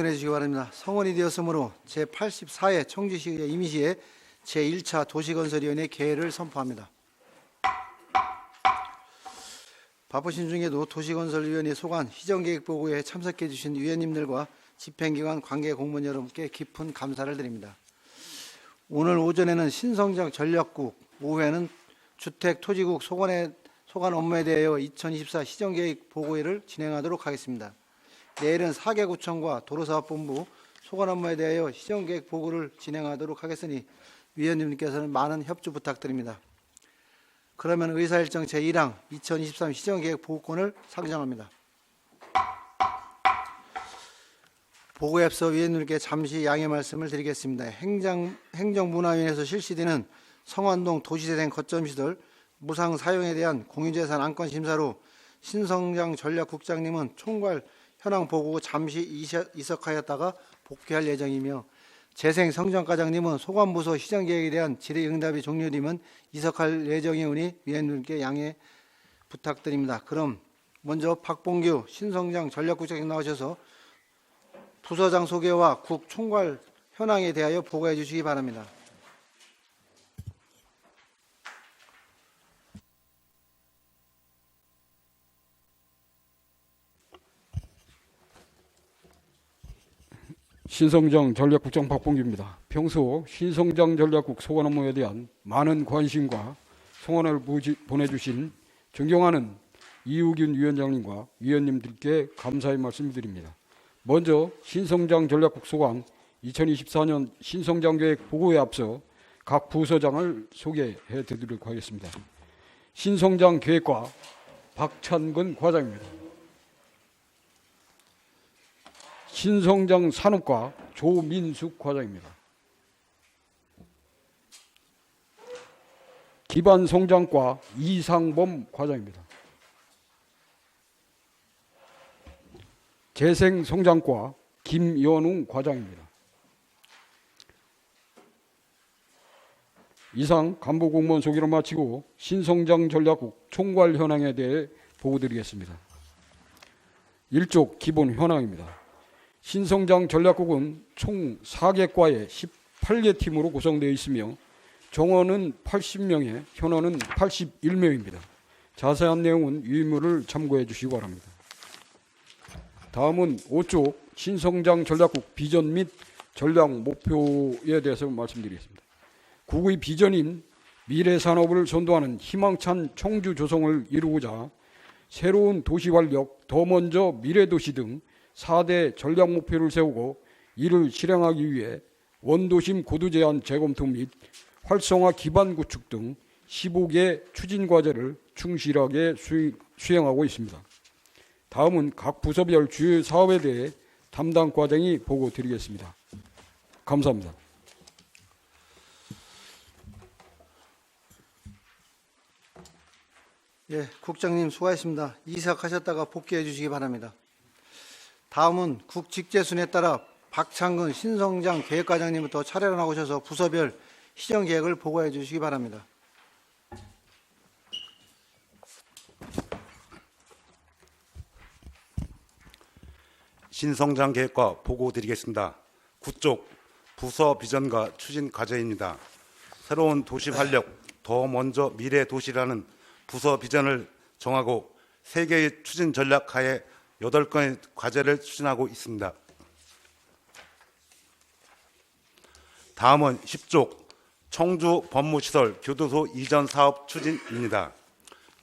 해주시기 바랍니다. 성원이 되었으므로 제84회 청주시의 임시회 제1차 도시건설위원회 개회를 선포합니다. 바쁘신 중에도 도시건설위원회 소관 시정계획보고에 참석해 주신 위원님들과 집행기관 관계 공무원 여러분께 깊은 감사를 드립니다. 오늘 오전에는 신성장 전략국, 오후에는 주택토지국 소관 업무에 대하여 2024 시정계획 보고회를 진행하도록 하겠습니다. 내일은 4개구청과 도로사업본부 소관 업무에 대하여 시정계획 보고를 진행하도록 하겠으니 위원님께서는 많은 협조 부탁드립니다. 그러면 의사일정 제1항 2023 시정계획 보고권을 상정합니다. 보고에 앞서 위원님께 잠시 양해 말씀을 드리겠습니다. 행정문화위원회에서 실시되는 성완동 도시재생 거점시설 무상 사용에 대한 공유재산 안건심사로 신성장 전략국장님은 총괄 현황 보고 후 잠시 이석하였다가 복귀할 예정이며 재생성장과장님은 소관부서 시정계획에 대한 질의응답이 종료되면 이석할 예정이오니 위원님께 양해 부탁드립니다. 그럼 먼저 박봉규 신성장 전략국장님 나오셔서 부서장 소개와 국 총괄 현황에 대하여 보고해 주시기 바랍니다. 신성장 전략국장 박봉규입니다. 평소 신성장 전략국 소관 업무에 대한 많은 관심과 성원을 보내주신 존경하는 이우균 위원장님과 위원님들께 감사의 말씀드립니다. 먼저 신성장 전략국 소관 2024년 신성장 계획 보고에 앞서 각 부서장을 소개해 드리도록 하겠습니다. 신성장 계획과 박찬근 과장입니다. 신성장 산업과 조민숙 과장입니다. 기반성장과 이상범 과장입니다. 재생성장과 김연웅 과장입니다. 이상 간부공무원 소개를 마치고 신성장 전략국 총괄 현황에 대해 보고드리겠습니다. 1쪽 기본 현황입니다. 신성장 전략국은 총 4개 과에 18개 팀으로 구성되어 있으며 정원은 80명에 현원은 81명입니다. 자세한 내용은 유인물을 참고해 주시기 바랍니다. 다음은 5쪽 신성장 전략국 비전 및 전략 목표에 대해서 말씀드리겠습니다. 국의 비전인 미래 산업을 선도하는 희망찬 청주 조성을 이루고자 새로운 도시 활력, 더 먼저 미래도시 등 4대 전략 목표를 세우고 이를 실행하기 위해 원도심 고도 제한 재검토 및 활성화 기반 구축 등 15개 추진 과제를 충실하게 수행하고 있습니다. 다음은 각 부서별 주요 사업에 대해 담당 과장이 보고 드리겠습니다. 감사합니다. 예, 국장님 수고하셨습니다. 이석하셨다가 복귀해 주시기 바랍니다. 다음은 국 직제순에 따라 박창근 신성장 계획과장님부터 차례로 나오셔서 부서별 시정계획을 보고해 주시기 바랍니다. 신성장 계획과 보고 드리겠습니다. 9쪽 부서 비전과 추진 과제입니다. 새로운 도시 활력, 더 먼저 미래 도시라는 부서 비전을 정하고 3개의 추진 전략 하에 8건의 과제를 추진하고 있습니다. 다음은 10쪽 청주 법무시설 교도소 이전 사업 추진입니다.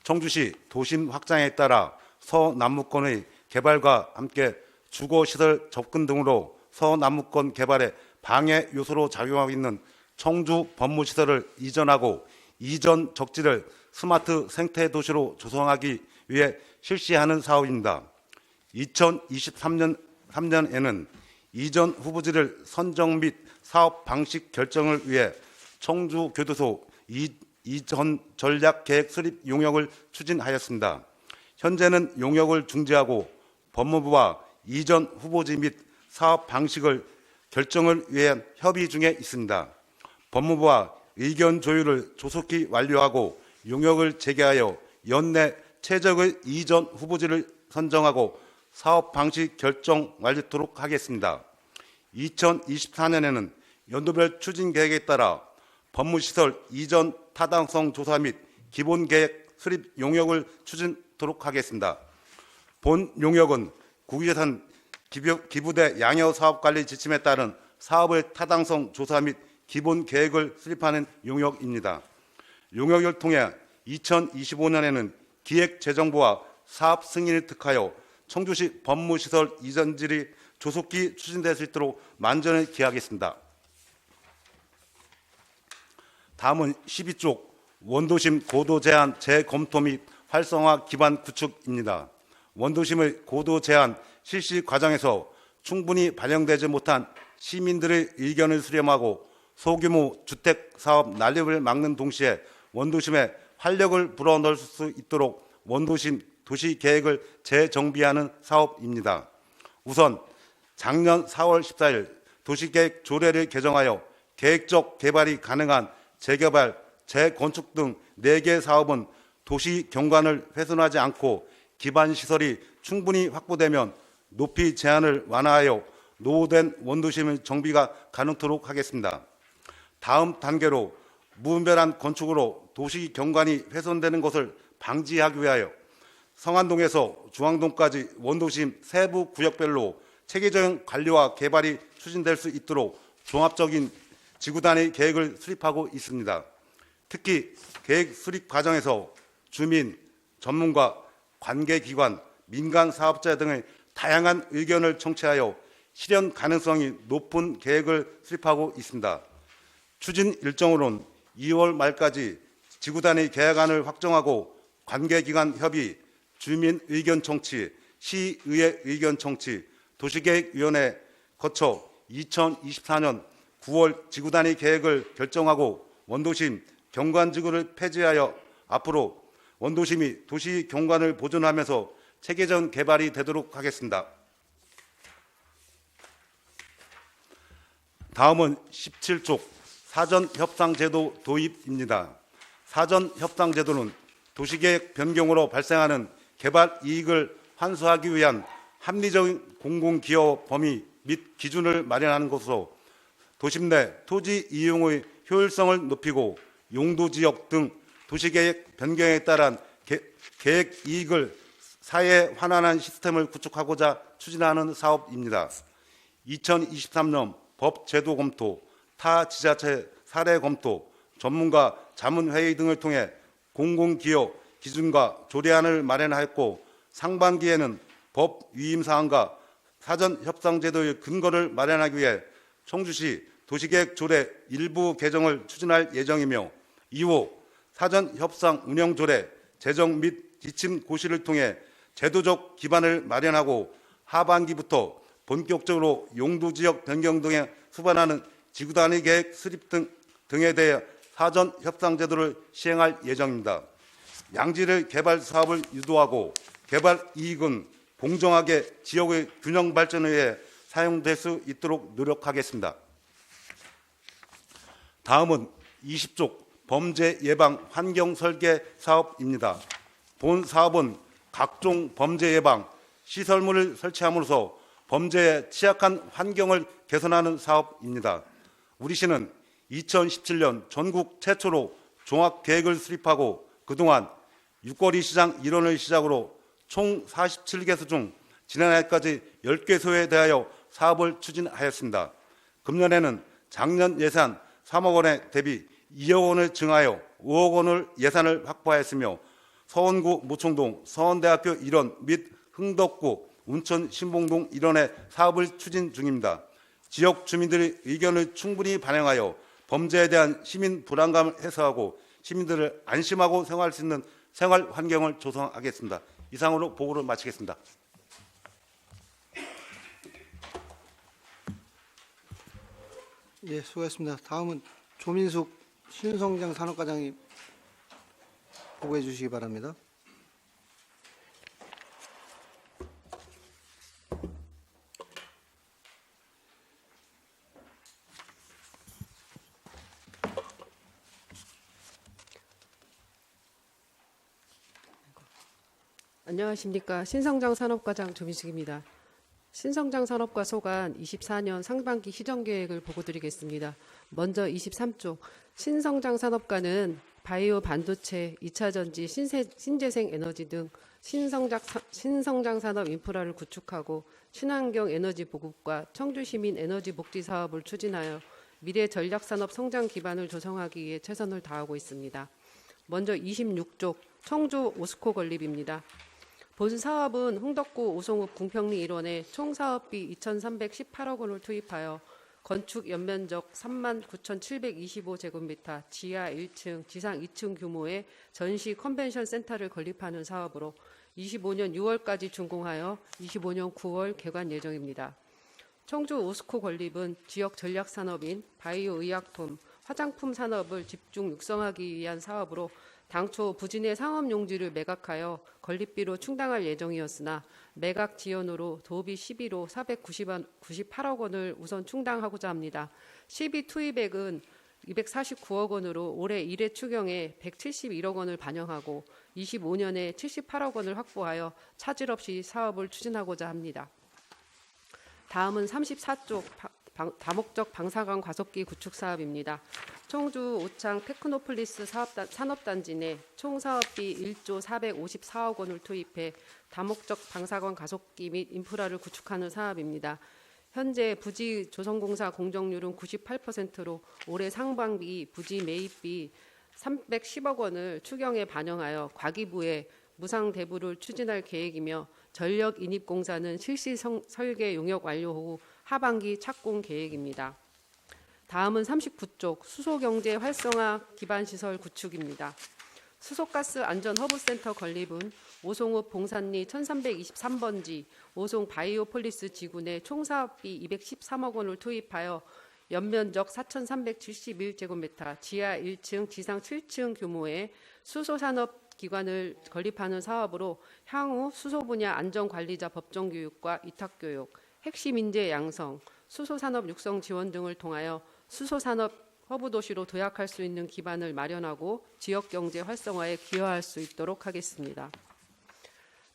청주시 도심 확장에 따라 서남무권의 개발과 함께 주거시설 접근 등으로 서남무권 개발에 방해 요소로 작용하고 있는 청주 법무시설을 이전하고 이전 적지를 스마트 생태도시로 조성하기 위해 실시하는 사업입니다. 2023년에는 이전 후보지를 선정 및 사업 방식 결정을 위해 청주교도소 이전 전략 계획 수립 용역을 추진하였습니다. 현재는 용역을 중지하고 법무부와 이전 후보지 및 사업 방식을 결정을 위해 협의 중에 있습니다. 법무부와 의견 조율을 조속히 완료하고 용역을 재개하여 연내 최적의 이전 후보지를 선정하고 사업 방식 결정 완료토록 하겠습니다. 2024년에는 연도별 추진 계획에 따라 법무시설 이전 타당성 조사 및 기본계획 수립 용역을 추진토록 하겠습니다. 본 용역은 국유재산 기부대 양효사업관리 지침에 따른 사업의 타당성 조사 및 기본계획을 수립하는 용역입니다. 용역을 통해 2025년에는 기획재정부와 사업 승인을 득하여 청주시 법무시설 이전질이 조속히 추진될 수 있도록 만전을 기하겠습니다. 다음은 12쪽 원도심 고도 제한 재검토 및 활성화 기반 구축입니다. 원도심의 고도 제한 실시 과정에서 충분히 반영되지 못한 시민들의 의견을 수렴하고 소규모 주택 사업 난립을 막는 동시에 원도심에 활력을 불어넣을 수 있도록 원도심 도시계획을 재정비하는 사업입니다. 우선 작년 4월 14일 도시계획 조례를 개정하여 계획적 개발이 가능한 재개발, 재건축 등 4개 사업은 도시 경관을 훼손하지 않고 기반 시설이 충분히 확보되면 높이 제한을 완화하여 노후된 원도심의 정비가 가능토록 하겠습니다. 다음 단계로 무분별한 건축으로 도시 경관이 훼손되는 것을 방지하기 위하여 성안동에서 중앙동까지 원도심 세부 구역별로 체계적인 관리와 개발이 추진될 수 있도록 종합적인 지구단위 계획을 수립하고 있습니다. 특히 계획 수립 과정에서 주민, 전문가, 관계기관, 민간 사업자 등의 다양한 의견을 청취하여 실현 가능성이 높은 계획을 수립하고 있습니다. 추진 일정으로는 2월 말까지 지구단위 계획안을 확정하고 관계기관 협의, 주민 의견 청취, 시의회 의견 청취, 도시계획위원회 거쳐 2024년 9월 지구단위 계획을 결정하고 원도심 경관지구를 폐지하여 앞으로 원도심이 도시 경관을 보존하면서 체계적 개발이 되도록 하겠습니다. 다음은 17쪽 사전협상제도 도입입니다. 사전협상제도는 도시계획 변경으로 발생하는 개발 이익을 환수하기 위한 합리적인 공공기여 범위 및 기준을 마련하는 것으로 도심 내 토지 이용의 효율성을 높이고 용도지역 등 도시계획 변경에 따른 계획 이익을 사회에 환원하는 시스템을 구축하고자 추진하는 사업입니다. 2023년 법 제도 검토, 타 지자체 사례 검토, 전문가 자문회의 등을 통해 공공기여 기준과 조례안을 마련하였고 상반기에는 법 위임사항과 사전협상제도의 근거를 마련하기 위해 청주시 도시계획 조례 일부 개정을 추진할 예정이며 이후 사전협상 운영조례 제정 및 지침 고시를 통해 제도적 기반을 마련하고 하반기부터 본격적으로 용도지역 변경 등에 수반하는 지구단위 계획 수립 등에 대해 사전협상제도를 시행할 예정입니다. 양질의 개발 사업을 유도하고 개발 이익은 공정하게 지역의 균형 발전에 의해 사용될 수 있도록 노력하겠습니다. 다음은 20쪽 범죄 예방 환경 설계 사업입니다. 본 사업은 각종 범죄 예방 시설물을 설치함으로써 범죄에 취약한 환경을 개선하는 사업입니다. 우리 시는 2017년 전국 최초로 종합계획을 수립하고 그동안 육거리 시장 일원을 시작으로 총 47개소 중 지난해까지 10개소에 대하여 사업을 추진하였습니다. 금년에는 작년 예산 3억 원에 대비 2억 원을 증하여 5억 원을 예산을 확보하였으며 서원구 모청동 서원대학교 일원 및 흥덕구 운천 신봉동 일원의 사업을 추진 중입니다. 지역 주민들의 의견을 충분히 반영하여 범죄에 대한 시민 불안감을 해소하고 시민들을 안심하고 생활할 수 있는 생활 환경을 조성하겠습니다. 이상으로 보고를 마치겠습니다. 예, 수고하셨습니다. 다음은 조민숙 신성장 산업과장이 보고해 주시기 바랍니다. 안녕하십니까. 신성장 산업과장 조민숙입니다. 신성장 산업과 소관 24년 상반기 시정계획을 보고드리겠습니다. 먼저 23쪽 신성장 산업과는 바이오 반도체, 2차 전지, 신재생 에너지 등 신성장 산업 인프라를 구축하고 친환경 에너지 보급과 청주 시민 에너지 복지 사업을 추진하여 미래 전략 산업 성장 기반을 조성하기 위해 최선을 다하고 있습니다. 먼저 26쪽 청주 오스코 건립입니다. 본 사업은 홍덕구 오송읍 궁평리 일원에 총 사업비 2,318억 원을 투입하여 건축 연면적 39,725제곱미터, 지하 1층, 지상 2층 규모의 전시 컨벤션 센터를 건립하는 사업으로 25년 6월까지 준공하여 25년 9월 개관 예정입니다. 청주 오스코 건립은 지역 전략 산업인 바이오 의약품, 화장품 산업을 집중 육성하기 위한 사업으로 당초 부진의 상업 용지를 매각하여 건립비로 충당할 예정이었으나 매각 지연으로 도비 시비로 498억 원을 우선 충당하고자 합니다. 시비 투입액은 249억 원으로 올해 1회 추경에 171억 원을 반영하고 25년에 78억 원을 확보하여 차질 없이 사업을 추진하고자 합니다. 다음은 34쪽 다목적 방사관 과속기 구축 사업입니다. 청주 오창 테크노폴리스 산업단지 내 총 사업비 1조 454억 원을 투입해 다목적 방사관 가속기 및 인프라를 구축하는 사업입니다. 현재 부지 조성공사 공정률은 98%로 올해 상반기 부지 매입비 310억 원을 추경에 반영하여 과기부에 무상 대부를 추진할 계획이며 전력 인입공사는 실시 설계 용역 완료 후 하반기 착공 계획입니다. 다음은 39쪽 수소경제 활성화 기반시설 구축입니다. 수소가스 안전허브센터 건립은 오송읍 봉산리 1323번지 오송 바이오폴리스 지구 내 총사업비 213억 원을 투입하여 연면적 4,371제곱미터, 지하 1층, 지상 7층 규모의 수소산업 기관을 건립하는 사업으로 향후 수소 분야 안전관리자 법정교육과 위탁교육, 핵심 인재 양성, 수소산업 육성 지원 등을 통하여 수소산업 허브도시로 도약할 수 있는 기반을 마련하고 지역경제 활성화에 기여할 수 있도록 하겠습니다.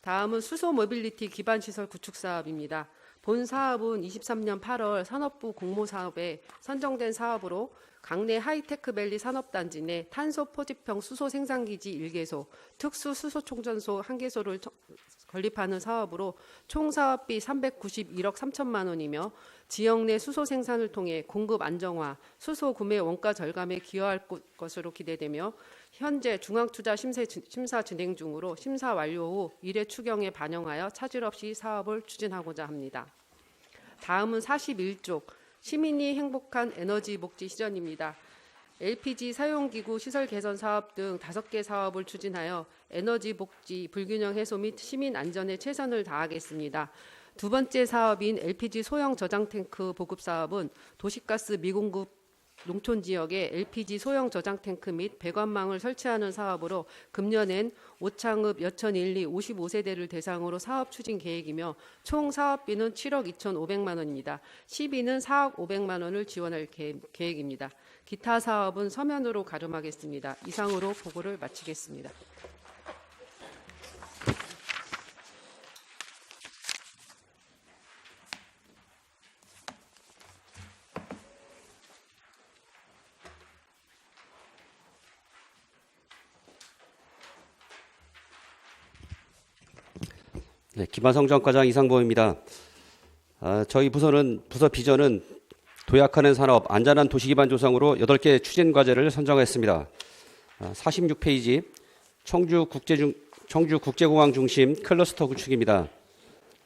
다음은 수소모빌리티 기반시설 구축 사업입니다. 본 사업은 23년 8월 산업부 공모사업에 선정된 사업으로 강내 하이테크밸리 산업단지 내 탄소 포집형 수소 생산기지 1개소, 특수 수소 충전소 1개소를 건립하는 사업으로 총 사업비 391억 3천만 원이며 지역 내 수소 생산을 통해 공급 안정화, 수소 구매 원가 절감에 기여할 것으로 기대되며 현재 중앙투자 심사 진행 중으로 심사 완료 후 1회 추경에 반영하여 차질 없이 사업을 추진하고자 합니다. 다음은 41쪽 시민이 행복한 에너지 복지 실현입니다. LPG 사용기구 시설 개선 사업 등 5개 사업을 추진하여 에너지 복지, 불균형 해소 및 시민 안전에 최선을 다하겠습니다. 두 번째 사업인 LPG 소형 저장 탱크 보급 사업은 도시가스 미공급 농촌 지역에 LPG 소형 저장 탱크 및 배관망을 설치하는 사업으로 금년엔 오창읍 여천 1, 2 55세대를 대상으로 사업 추진 계획이며 총 사업비는 7억 2,500만 원입니다. 시비는 4억 500만 원을 지원할 계획입니다. 기타 사업은 서면으로 가름하겠습니다. 이상으로 보고를 마치겠습니다. 네, 기반성장과장 이상보입니다. 저희 부서 비전은 도약하는 산업, 안전한 도시기반 조성으로 8개 추진 과제를 선정했습니다. 46페이지 청주국제공항 중심 클러스터 구축입니다.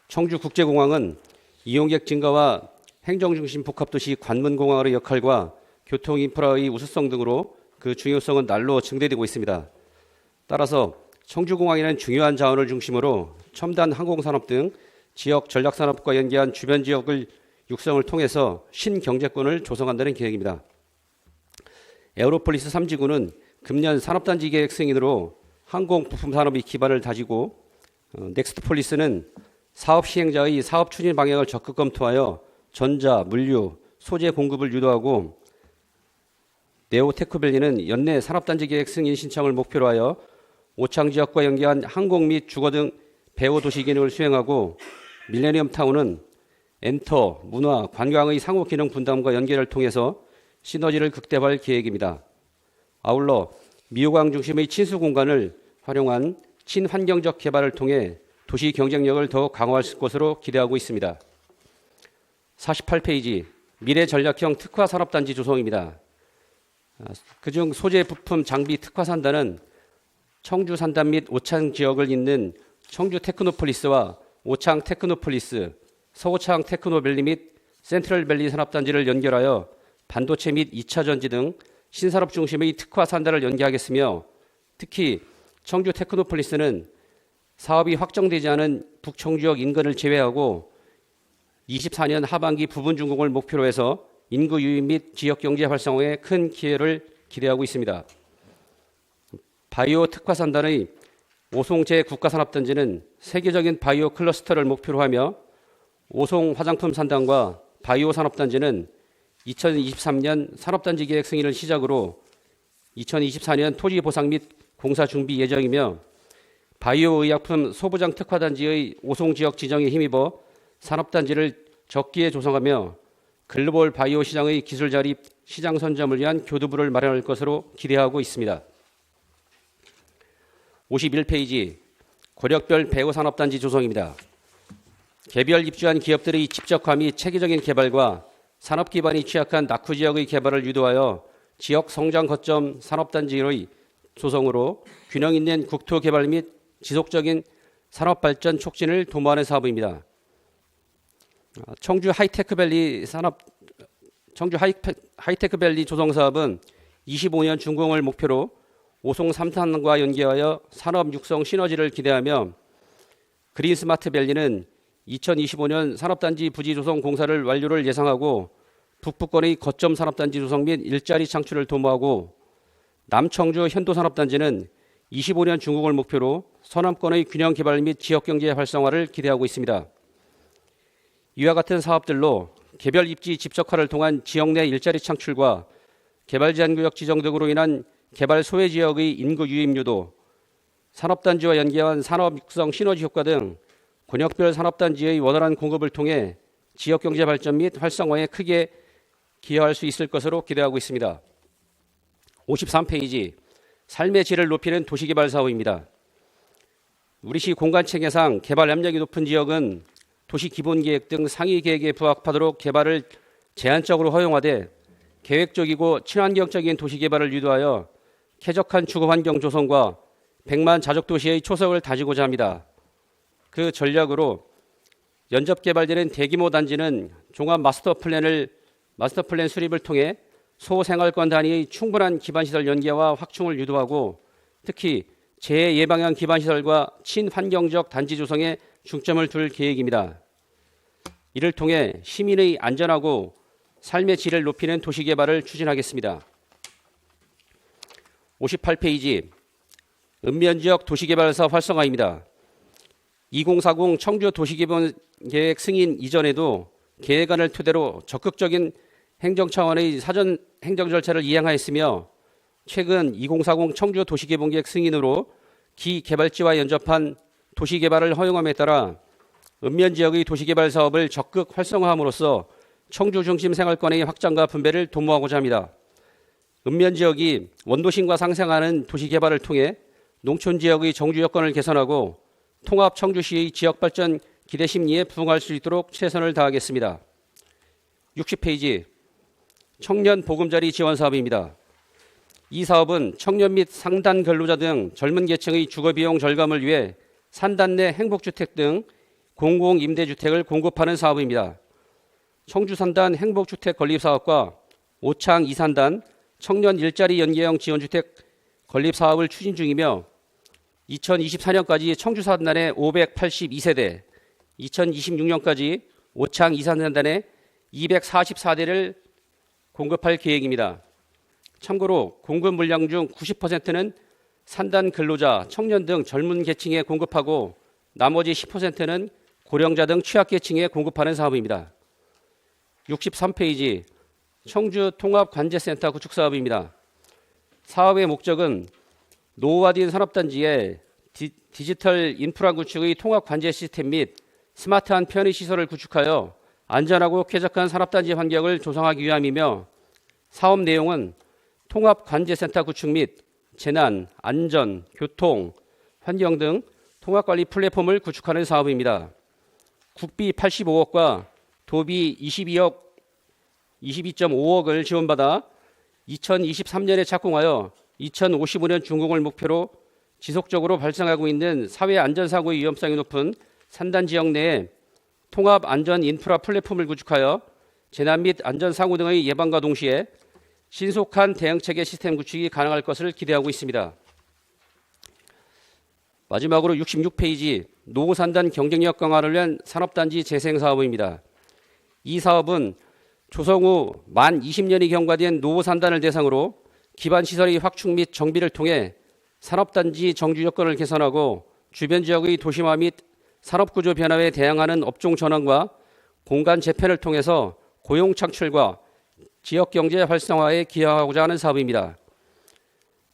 청주국제공항은 이용객 증가와 행정중심 복합도시 관문공항의 역할과 교통인프라의 우수성 등으로 그 중요성은 날로 증대되고 있습니다. 따라서 청주공항에는 중요한 자원을 중심으로 첨단 항공산업 등 지역 전략산업과 연계한 주변 지역을 육성을 통해서 신경제권을 조성한다는 계획입니다. 에어로폴리스 3지구는 금년 산업단지 계획 승인으로 항공부품 산업의 기반을 다지고 넥스트폴리스는 사업 시행자의 사업 추진 방향을 적극 검토하여 전자, 물류, 소재 공급을 유도하고 네오테크밸리는 연내 산업단지 계획 승인 신청을 목표로 하여 오창 지역과 연계한 항공 및 주거 등 배후 도시 기능을 수행하고 밀레니엄 타운은 엔터, 문화, 관광의 상호 기능 분담과 연계를 통해서 시너지를 극대화할 계획입니다. 아울러 미호강 중심의 친수 공간을 활용한 친환경적 개발을 통해 도시 경쟁력을 더욱 강화할 것으로 기대하고 있습니다. 48페이지 미래 전략형 특화 산업단지 조성입니다. 그중 소재 부품 장비 특화 산단은 청주 산단 및 오창 지역을 잇는 청주 테크노폴리스와 오창 테크노폴리스, 서오창 테크노밸리 및 센트럴밸리 산업단지를 연결하여 반도체 및 2차 전지 등 신산업 중심의 특화 산단을 연계하겠으며 특히 청주 테크노폴리스는 사업이 확정되지 않은 북청주역 인근을 제외하고 24년 하반기 부분 준공을 목표로 해서 인구 유입 및 지역 경제 활성화에 큰 기회를 기대하고 있습니다. 바이오 특화 산단의 오송 제국가산업단지는 세계적인 바이오 클러스터를 목표로 하며 오송 화장품 산단과 바이오 산업단지는 2023년 산업단지 계획 승인을 시작으로 2024년 토지 보상 및 공사 준비 예정이며 바이오 의약품 소부장 특화단지의 오송 지역 지정에 힘입어 산업단지를 적기에 조성하며 글로벌 바이오 시장의 기술 자립, 시장 선점을 위한 교두부를 마련할 것으로 기대하고 있습니다. 51페이지 고력별 배우산업단지 조성입니다. 개별 입주한 기업들의 집적화 및 체계적인 개발과 산업 기반이 취약한 낙후 지역의 개발을 유도하여 지역 성장 거점 산업단지의 조성으로 균형 있는 국토 개발 및 지속적인 산업 발전 촉진을 도모하는 사업입니다. 청주 하이테크밸리 조성 사업은 25년 준공을 목표로 오송 3탄과 연계하여 산업 육성 시너지를 기대하며 그린스마트밸리는 2025년 산업단지 부지 조성 공사를 완료를 예상하고 북부권의 거점 산업단지 조성 및 일자리 창출을 도모하고 남청주 현도산업단지는 25년 준공을 목표로 서남권의 균형 개발 및 지역경제 활성화를 기대하고 있습니다. 이와 같은 사업들로 개별 입지 집적화를 통한 지역 내 일자리 창출과 개발 제한구역 지정 등으로 인한 개발 소외 지역의 인구 유입 유도, 산업단지와 연계한 산업 육성 시너지 효과 등 권역별 산업단지의 원활한 공급을 통해 지역경제 발전 및 활성화에 크게 기여할 수 있을 것으로 기대하고 있습니다. 53페이지 삶의 질을 높이는 도시개발 사업입니다. 우리시 공간체계상 개발 압력이 높은 지역은 도시기본계획 등 상위 계획에 부합하도록 개발을 제한적으로 허용하되 계획적이고 친환경적인 도시개발을 유도하여 쾌적한 주거환경 조성과 100만 자족도시의 초석을 다지고자 합니다. 그 전략으로 연접 개발되는 대규모 단지는 종합 마스터플랜 수립을 통해 소생활권 단위의 충분한 기반시설 연계와 확충을 유도하고 특히 재해 예방형 기반시설과 친환경적 단지 조성에 중점을 둘 계획입니다. 이를 통해 시민의 안전하고 삶의 질을 높이는 도시개발을 추진하겠습니다. 58페이지 읍면지역 도시개발 사업 활성화입니다. 2040 청주 도시기본계획 승인 이전에도 계획안을 토대로 적극적인 행정 차원의 사전 행정 절차를 이행하였으며 최근 2040 청주 도시개본계획 승인으로 기개발지와 연접한 도시개발을 허용함에 따라 읍면지역의 도시개발 사업을 적극 활성화함으로써 청주 중심 생활권의 확장과 분배를 도모하고자 합니다. 읍면지역이 원도심과 상생하는 도시개발을 통해 농촌지역의 정주 여건을 개선하고 통합 청주시의 지역발전 기대 심리에 부응할 수 있도록 최선을 다하겠습니다. 60페이지 청년 보금자리 지원 사업입니다. 이 사업은 청년 및 상단 근로자 등 젊은 계층의 주거비용 절감을 위해 산단 내 행복주택 등 공공임대주택을 공급하는 사업입니다. 청주산단 행복주택 건립사업과 오창 2산단 청년 일자리 연계형 지원주택 건립사업을 추진 중이며 2024년까지 청주산단에 582세대, 2026년까지 오창 2산단에 244대를 공급할 계획입니다. 참고로 공급 물량 중 90%는 산단 근로자, 청년 등 젊은 계층에 공급하고 나머지 10%는 고령자 등 취약계층에 공급하는 사업입니다. 63페이지 청주 통합관제센터 구축 사업입니다. 사업의 목적은 노후화된 산업단지에 디지털 인프라 구축의 통합관제 시스템 및 스마트한 편의시설을 구축하여 안전하고 쾌적한 산업단지 환경을 조성하기 위함이며 사업 내용은 통합관제센터 구축 및 재난, 안전, 교통, 환경 등 통합관리 플랫폼을 구축하는 사업입니다. 국비 85억과 도비 22.5억을 지원받아 2023년에 착공하여 2055년 준공을 목표로 지속적으로 발생하고 있는 사회 안전사고의 위험성이 높은 산단 지역 내에 통합 안전 인프라 플랫폼을 구축하여 재난 및 안전사고 등의 예방과 동시에 신속한 대응체계 시스템 구축이 가능할 것을 기대하고 있습니다. 마지막으로 66페이지 노후산단 경쟁력 강화를 위한 산업단지 재생 사업입니다. 이 사업은 조성 후 만 20년이 경과된 노후산단을 대상으로 기반시설의 확충 및 정비를 통해 산업단지 정주 여건을 개선하고 주변 지역의 도심화 및 산업구조 변화에 대응하는 업종 전환과 공간 재편을 통해서 고용 창출과 지역경제 활성화에 기여하고자 하는 사업입니다.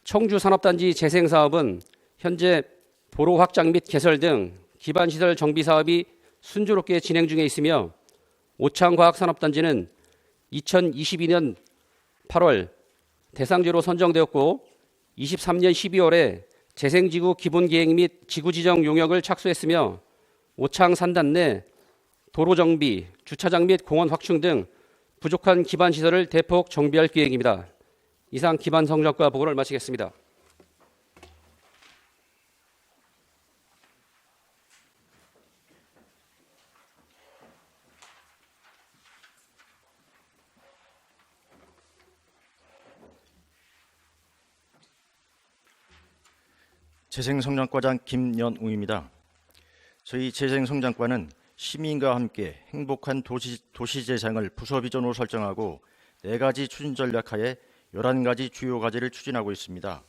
청주 산업단지 재생 사업은 현재 도로 확장 및 개설 등 기반시설 정비 사업이 순조롭게 진행 중에 있으며 오창과학산업단지는 2022년 8월 대상지로 선정되었고 23년 12월에 재생지구 기본계획 및 지구지정 용역을 착수했으며 오창 산단 내 도로 정비, 주차장 및 공원 확충 등 부족한 기반시설을 대폭 정비할 계획입니다. 이상 기반 성적과 보고를 마치겠습니다. 재생성장과장 김연웅입니다. 저희 재생성장과는 시민과 함께 행복한 도시 재생을 부서 비전으로 설정하고 4가지 추진 전략하에 11가지 주요 과제를 추진하고 있습니다.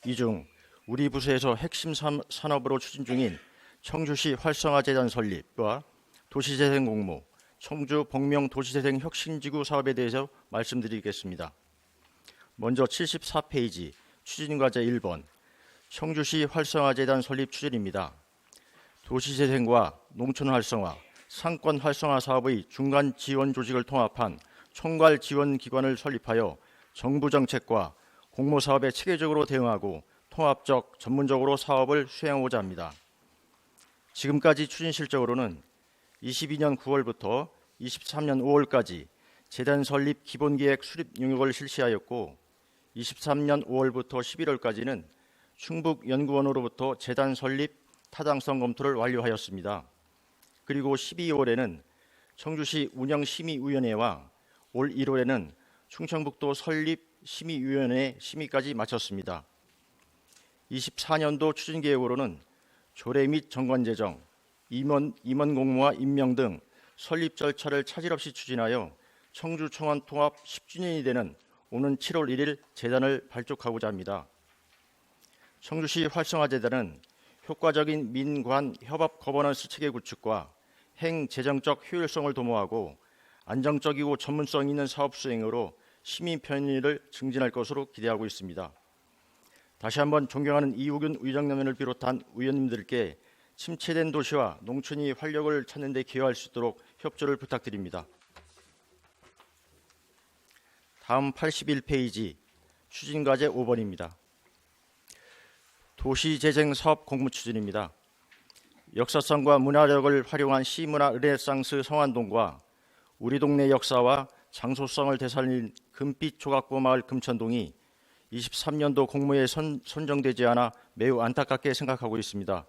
이 중 우리 부서에서 핵심 산업으로 추진 중인 청주시 활성화재단 설립과 도시재생 공모, 청주 복명 도시재생 혁신지구 사업에 대해서 말씀드리겠습니다. 먼저 74페이지 추진과제 1번 청주시 활성화재단 설립 추진입니다. 도시재생과 농촌 활성화, 상권 활성화 사업의 중간 지원 조직을 통합한 총괄 지원 기관을 설립하여 정부 정책과 공모 사업에 체계적으로 대응하고 통합적, 전문적으로 사업을 수행하고자 합니다. 지금까지 추진 실적으로는 22년 9월부터 23년 5월까지 재단 설립 기본계획 수립 용역을 실시하였고 23년 5월부터 11월까지는 충북연구원으로부터 재단 설립 타당성 검토를 완료하였습니다. 그리고 12월에는 청주시 운영심의위원회와 올 1월에는 충청북도 설립 심의위원회 심의까지 마쳤습니다. 24년도 추진계획으로는 조례 및 정관제정, 임원 공모와 임명 등 설립 절차를 차질 없이 추진하여 청주청원 통합 10주년이 되는 오는 7월 1일 재단을 발족하고자 합니다. 청주시 활성화재단은 효과적인 민관 협업 거버넌스 체계 구축과 행재정적 효율성을 도모하고 안정적이고 전문성 있는 사업 수행으로 시민 편의를 증진할 것으로 기대하고 있습니다. 다시 한번 존경하는 이우균 의장님을 비롯한 의원님들께 침체된 도시와 농촌이 활력을 찾는 데 기여할 수 있도록 협조를 부탁드립니다. 다음 81페이지 추진과제 5번입니다. 도시재생 사업 공모 추진입니다. 역사성과 문화력을 활용한 시문화 르네상스 성안동과 우리 동네 역사와 장소성을 되살린 금빛 조각보 마을 금천동이 23년도 공모에 선정되지 않아 매우 안타깝게 생각하고 있습니다.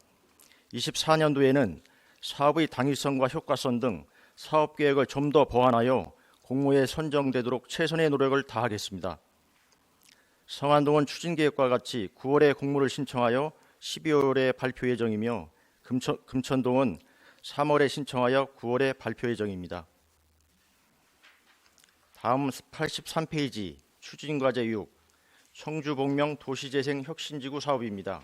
24년도에는 사업의 당위성과 효과성 등 사업계획을 좀 더 보완하여 공모에 선정되도록 최선의 노력을 다하겠습니다. 성안동은 추진계획과 같이 9월에 공모를 신청하여 12월에 발표 예정이며 금천동은 3월에 신청하여 9월에 발표 예정입니다. 다음 83페이지 추진과제 6 청주복명 도시재생 혁신지구 사업입니다.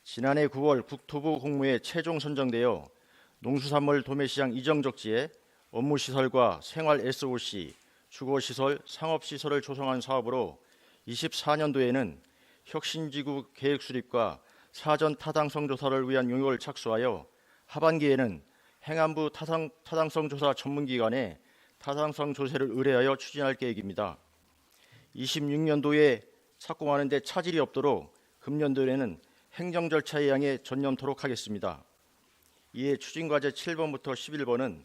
지난해 9월 국토부 공모에 최종 선정되어 농수산물 도매시장 이정적지에 업무시설과 생활 SOC, 주거시설, 상업시설을 조성한 사업으로 24년도에는 혁신지구 계획 수립과 사전 타당성 조사를 위한 용역을 착수하여 하반기에는 행안부 타당성 조사 전문기관에 타당성 조사를 의뢰하여 추진할 계획입니다. 26년도에 착공하는 데 차질이 없도록 금년도에는 행정 절차에 의해 전념토록 하겠습니다. 이에 추진과제 7번부터 11번은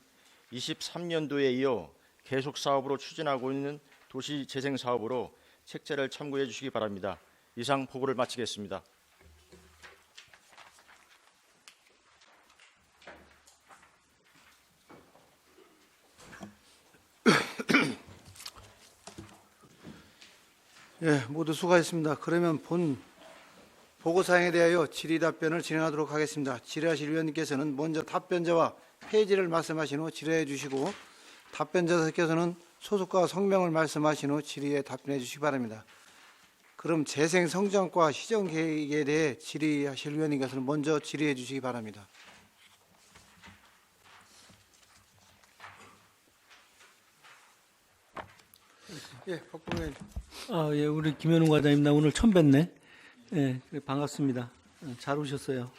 23년도에 이어 계속 사업으로 추진하고 있는 도시재생 사업으로 책자를 참고해 주시기 바랍니다. 이상 보고를 마치겠습니다. 예, 모두 수고하셨습니다. 그러면 본 보고사항에 대하여 질의 답변을 진행하도록 하겠습니다. 질의하실 위원님께서는 먼저 답변자와 페이지를 말씀하신 후 질의해 주시고 답변자께서는 소속과 성명을 말씀하신 후 질의에 답변해 주시기 바랍니다. 그럼 재생성장과 시정계획에 대해 질의하실 위원님께서는 먼저 질의해 주시기 바랍니다. 예, 박봉 의원님. 예, 우리 김현웅 과장님, 나 오늘 처음 뵙네. 예, 그래, 반갑습니다. 잘 오셨어요.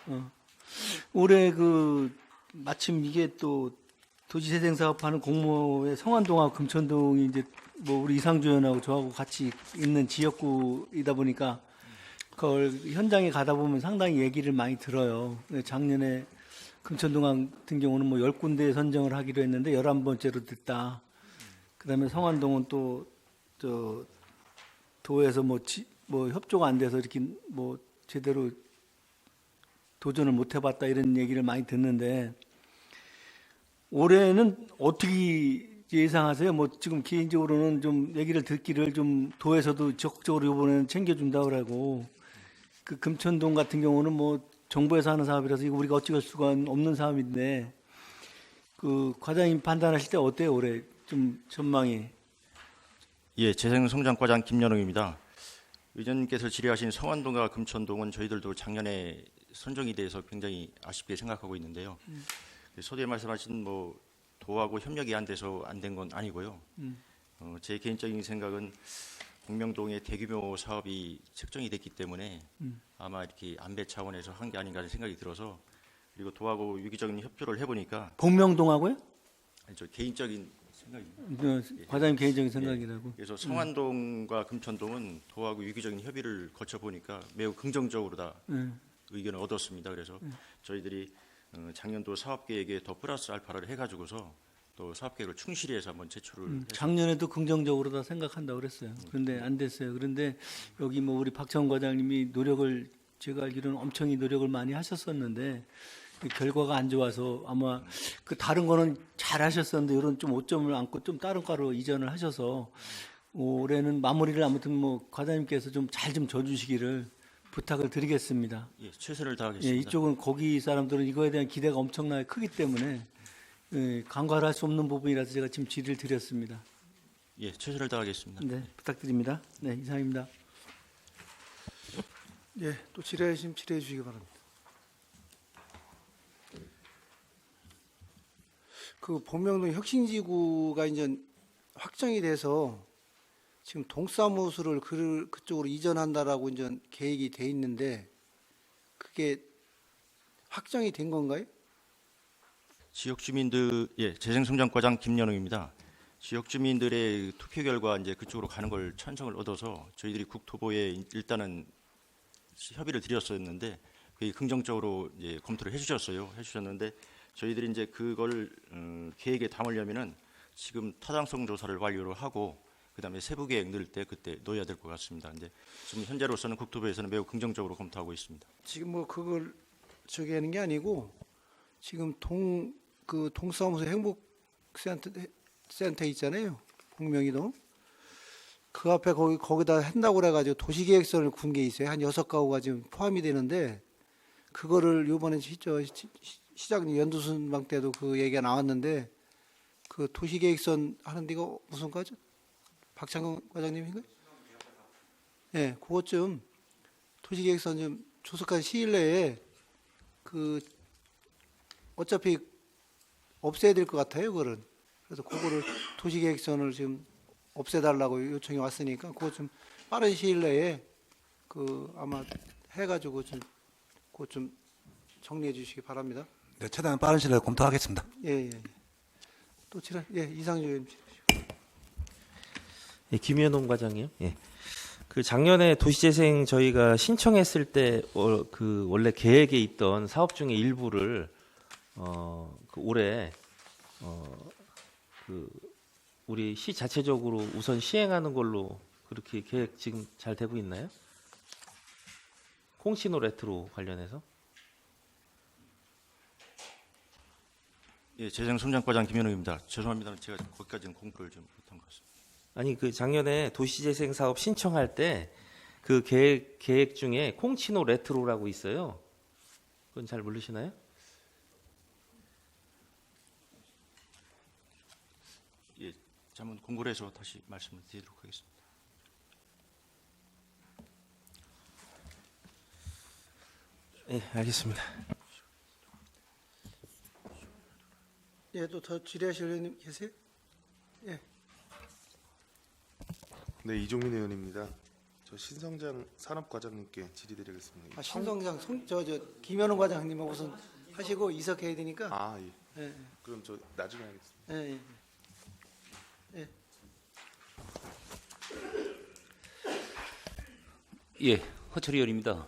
올해 마침 이게 또 도시재생 사업하는 공모의 성안동하고 금천동이 이제 뭐 우리 이상주 의원하고 저하고 같이 있는 지역구이다 보니까 그걸 현장에 가다 보면 상당히 얘기를 많이 들어요. 작년에 금천동 같은 경우는 뭐 10군데 선정을 하기로 했는데 11번째로 됐다. 그다음에 성안동은 또 도에서 뭐 협조가 안 돼서 이렇게 뭐 제대로 도전을 못 해봤다 이런 얘기를 많이 듣는데 올해는 어떻게 예상하세요? 뭐 지금 개인적으로는 좀 얘기를 듣기를 좀 도에서도 적극적으로 이번에는 챙겨준다고 그러고 그 금천동 같은 경우는 뭐 정부에서 하는 사업이라서 이거 우리가 어찌할 수가 없는 사업인데 그 과장님 판단하실 때 어때요? 올해 좀 전망이? 예, 재생성장과장 김연웅입니다. 의원님께서 질의하신 성안동과 금천동은 저희들도 작년에 선정이 돼서 굉장히 아쉽게 생각하고 있는데요. 소대에 말씀하신 뭐 도하고 협력이 안 돼서 안 된 건 아니고요. 제 개인적인 생각은 공명동의 대규모 사업이 책정이 됐기 때문에 아마 이렇게 안배 차원에서 한 게 아닌가 하는 생각이 들어서 그리고 도하고 유기적인 협조를 해보니까 복명동하고요? 아니, 저 개인적인 생각입니다. 과장님 개인적인 생각이라고. 그래서 성안동과 금천동은 도하고 유기적인 협의를 거쳐 보니까 매우 긍정적으로 다 의견을 얻었습니다. 그래서 저희들이 작년도 사업 계획에 더 플러스 알파를 해가지고서 또 사업 계획을 충실히 해서 한번 제출을 작년에도 긍정적으로 다 생각한다고 그랬어요. 그런데 안 됐어요. 그런데 여기 뭐 우리 박찬원 과장님이 노력을 제가 알기로는 엄청히 노력을 많이 하셨었는데 그 결과가 안 좋아서 아마 그 다른 거는 잘 하셨었는데 이런 좀 오점을 안고 좀 다른 과로 이전을 하셔서 올해는 마무리를 아무튼 뭐 과장님께서 좀 잘 좀 져주시기를 부탁을 드리겠습니다. 예, 최선을 다하겠습니다. 예, 이쪽은 거기 사람들은 이거에 대한 기대가 엄청나게 크기 때문에 간과를 할 수 없는 부분이라서 제가 지금 질의를 드렸습니다. 예, 최선을 다하겠습니다. 네, 부탁드립니다. 네, 이상입니다. 예, 또 질의하시면 질의해 주시기 바랍니다. 그 본명동 혁신지구가 이제 확정이 돼서 지금 동사무소를 그쪽으로 이전한다라고 이제 계획이 돼 있는데 그게 확정이 된 건가요? 지역 주민들 재생성장과장 김연웅입니다. 지역 주민들의 투표 결과 이제 그쪽으로 가는 걸 찬성을 얻어서 저희들이 국토부에 일단은 협의를 드렸었는데 그게 긍정적으로 이제 검토를 해주셨는데 저희들이 이제 그걸 계획에 담으려면은 지금 타당성 조사를 완료를 하고 그다음에 세부 계획 넣을 때 그때 넣어야 될 것 같습니다. 근데 지금 현재로서는 국토부에서는 매우 긍정적으로 검토하고 있습니다. 지금 뭐 그걸 저기 하는 게 아니고 지금 동사무소 행복센터 있잖아요. 복명이동. 그 앞에 거기다 한다고 그래가지고 도시계획서를 군 게 있어요. 한 6가구가 지금 포함이 되는데 그거를 요번에 시작 연두순방 때도 그 얘기가 나왔는데 그 도시계획선 하는 데가 무슨 과죠? 박창근 과장님인가요? 네, 그것 좀 도시계획선 좀 조속한 시일 내에 어차피 없애야 될 것 같아요, 그거는. 그래서 그거를 도시계획선을 지금 없애달라고 요청이 왔으니까 그거 좀 빠른 시일 내에 아마 해가지고 그거 좀 정리해 주시기 바랍니다. 네, 최대한 빠른 시일 내에 검토하겠습니다. 예, 예. 또 질문, 예, 이상주 의원님. 예, 김현웅 과장님. 예. 그 작년에 도시재생 저희가 신청했을 때 그 원래 계획에 있던 사업 중에 일부를 그 올해 그 우리 시 자체적으로 우선 시행하는 걸로 그렇게 계획 지금 잘 되고 있나요? 콩시노 레트로 관련해서? 예, 재생성장과장 김현웅입니다. 죄송합니다. 제가 거기까지는 공부를 좀 못한 것 같습니다. 아니 그 작년에 도시재생 사업 신청할 때 그 계획 중에 콩치노 레트로라고 있어요. 그건 잘 모르시나요? 예, 한번 공부를 해서 다시 말씀을 드리도록 하겠습니다. 예, 알겠습니다. 예, 또 더 질의하실 의원님 계세요? 예. 네, 이종민 의원입니다. 저 신성장 산업과장님께 질의드리겠습니다. 아, 신성장, 김현웅 과장님하고 우선 하시고 이석해야 되니까. 아, 예. 예, 그럼 저 나중에 하겠습니다. 예, 예. 예, 허철이 의원입니다.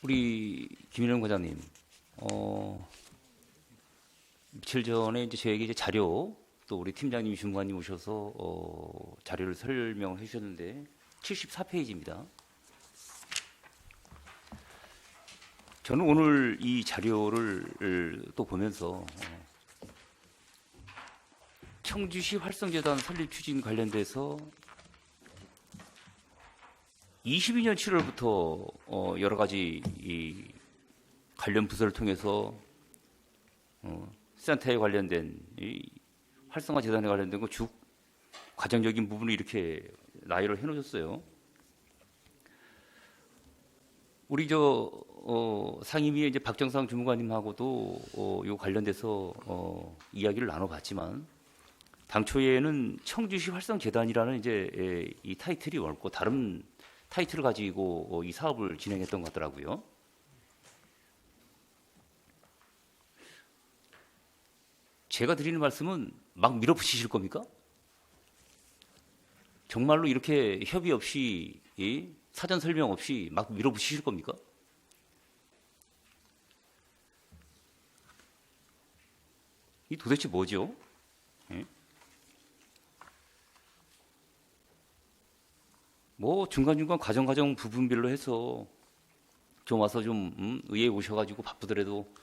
우리 김일영 과장님, 며칠 전에 이제 저에게 이제 자료 또 우리 팀장님, 주무관님 오셔서 자료를 설명해 주셨는데 74페이지입니다. 저는 오늘 이 자료를 또 보면서 청주시 활성재단 설립 추진 관련돼서 22년 7월부터 여러 가지 이 관련 부서를 통해서 센터에 관련된 이 활성화 재단에 관련된 거 쭉 과정적인 부분을 이렇게 나열을 해놓으셨어요. 우리 상임위에 이제 박정상 주무관님하고도 요 관련돼서 이야기를 나눠봤지만 당초에는 청주시 활성재단이라는 이제 이 타이틀이 없고 다른 타이틀을 가지고 이 사업을 진행했던 것 같더라고요. 제가 드리는 말씀은 막 밀어붙이실 겁니까? 정말로 이렇게 협의 없이 사전 설명 없이 막 밀어붙이실 겁니까? 이 도대체 뭐죠? 예? 뭐 중간중간 과정 부분별로 해서 좀 와서 좀 의회에 오셔가지고 바쁘더라도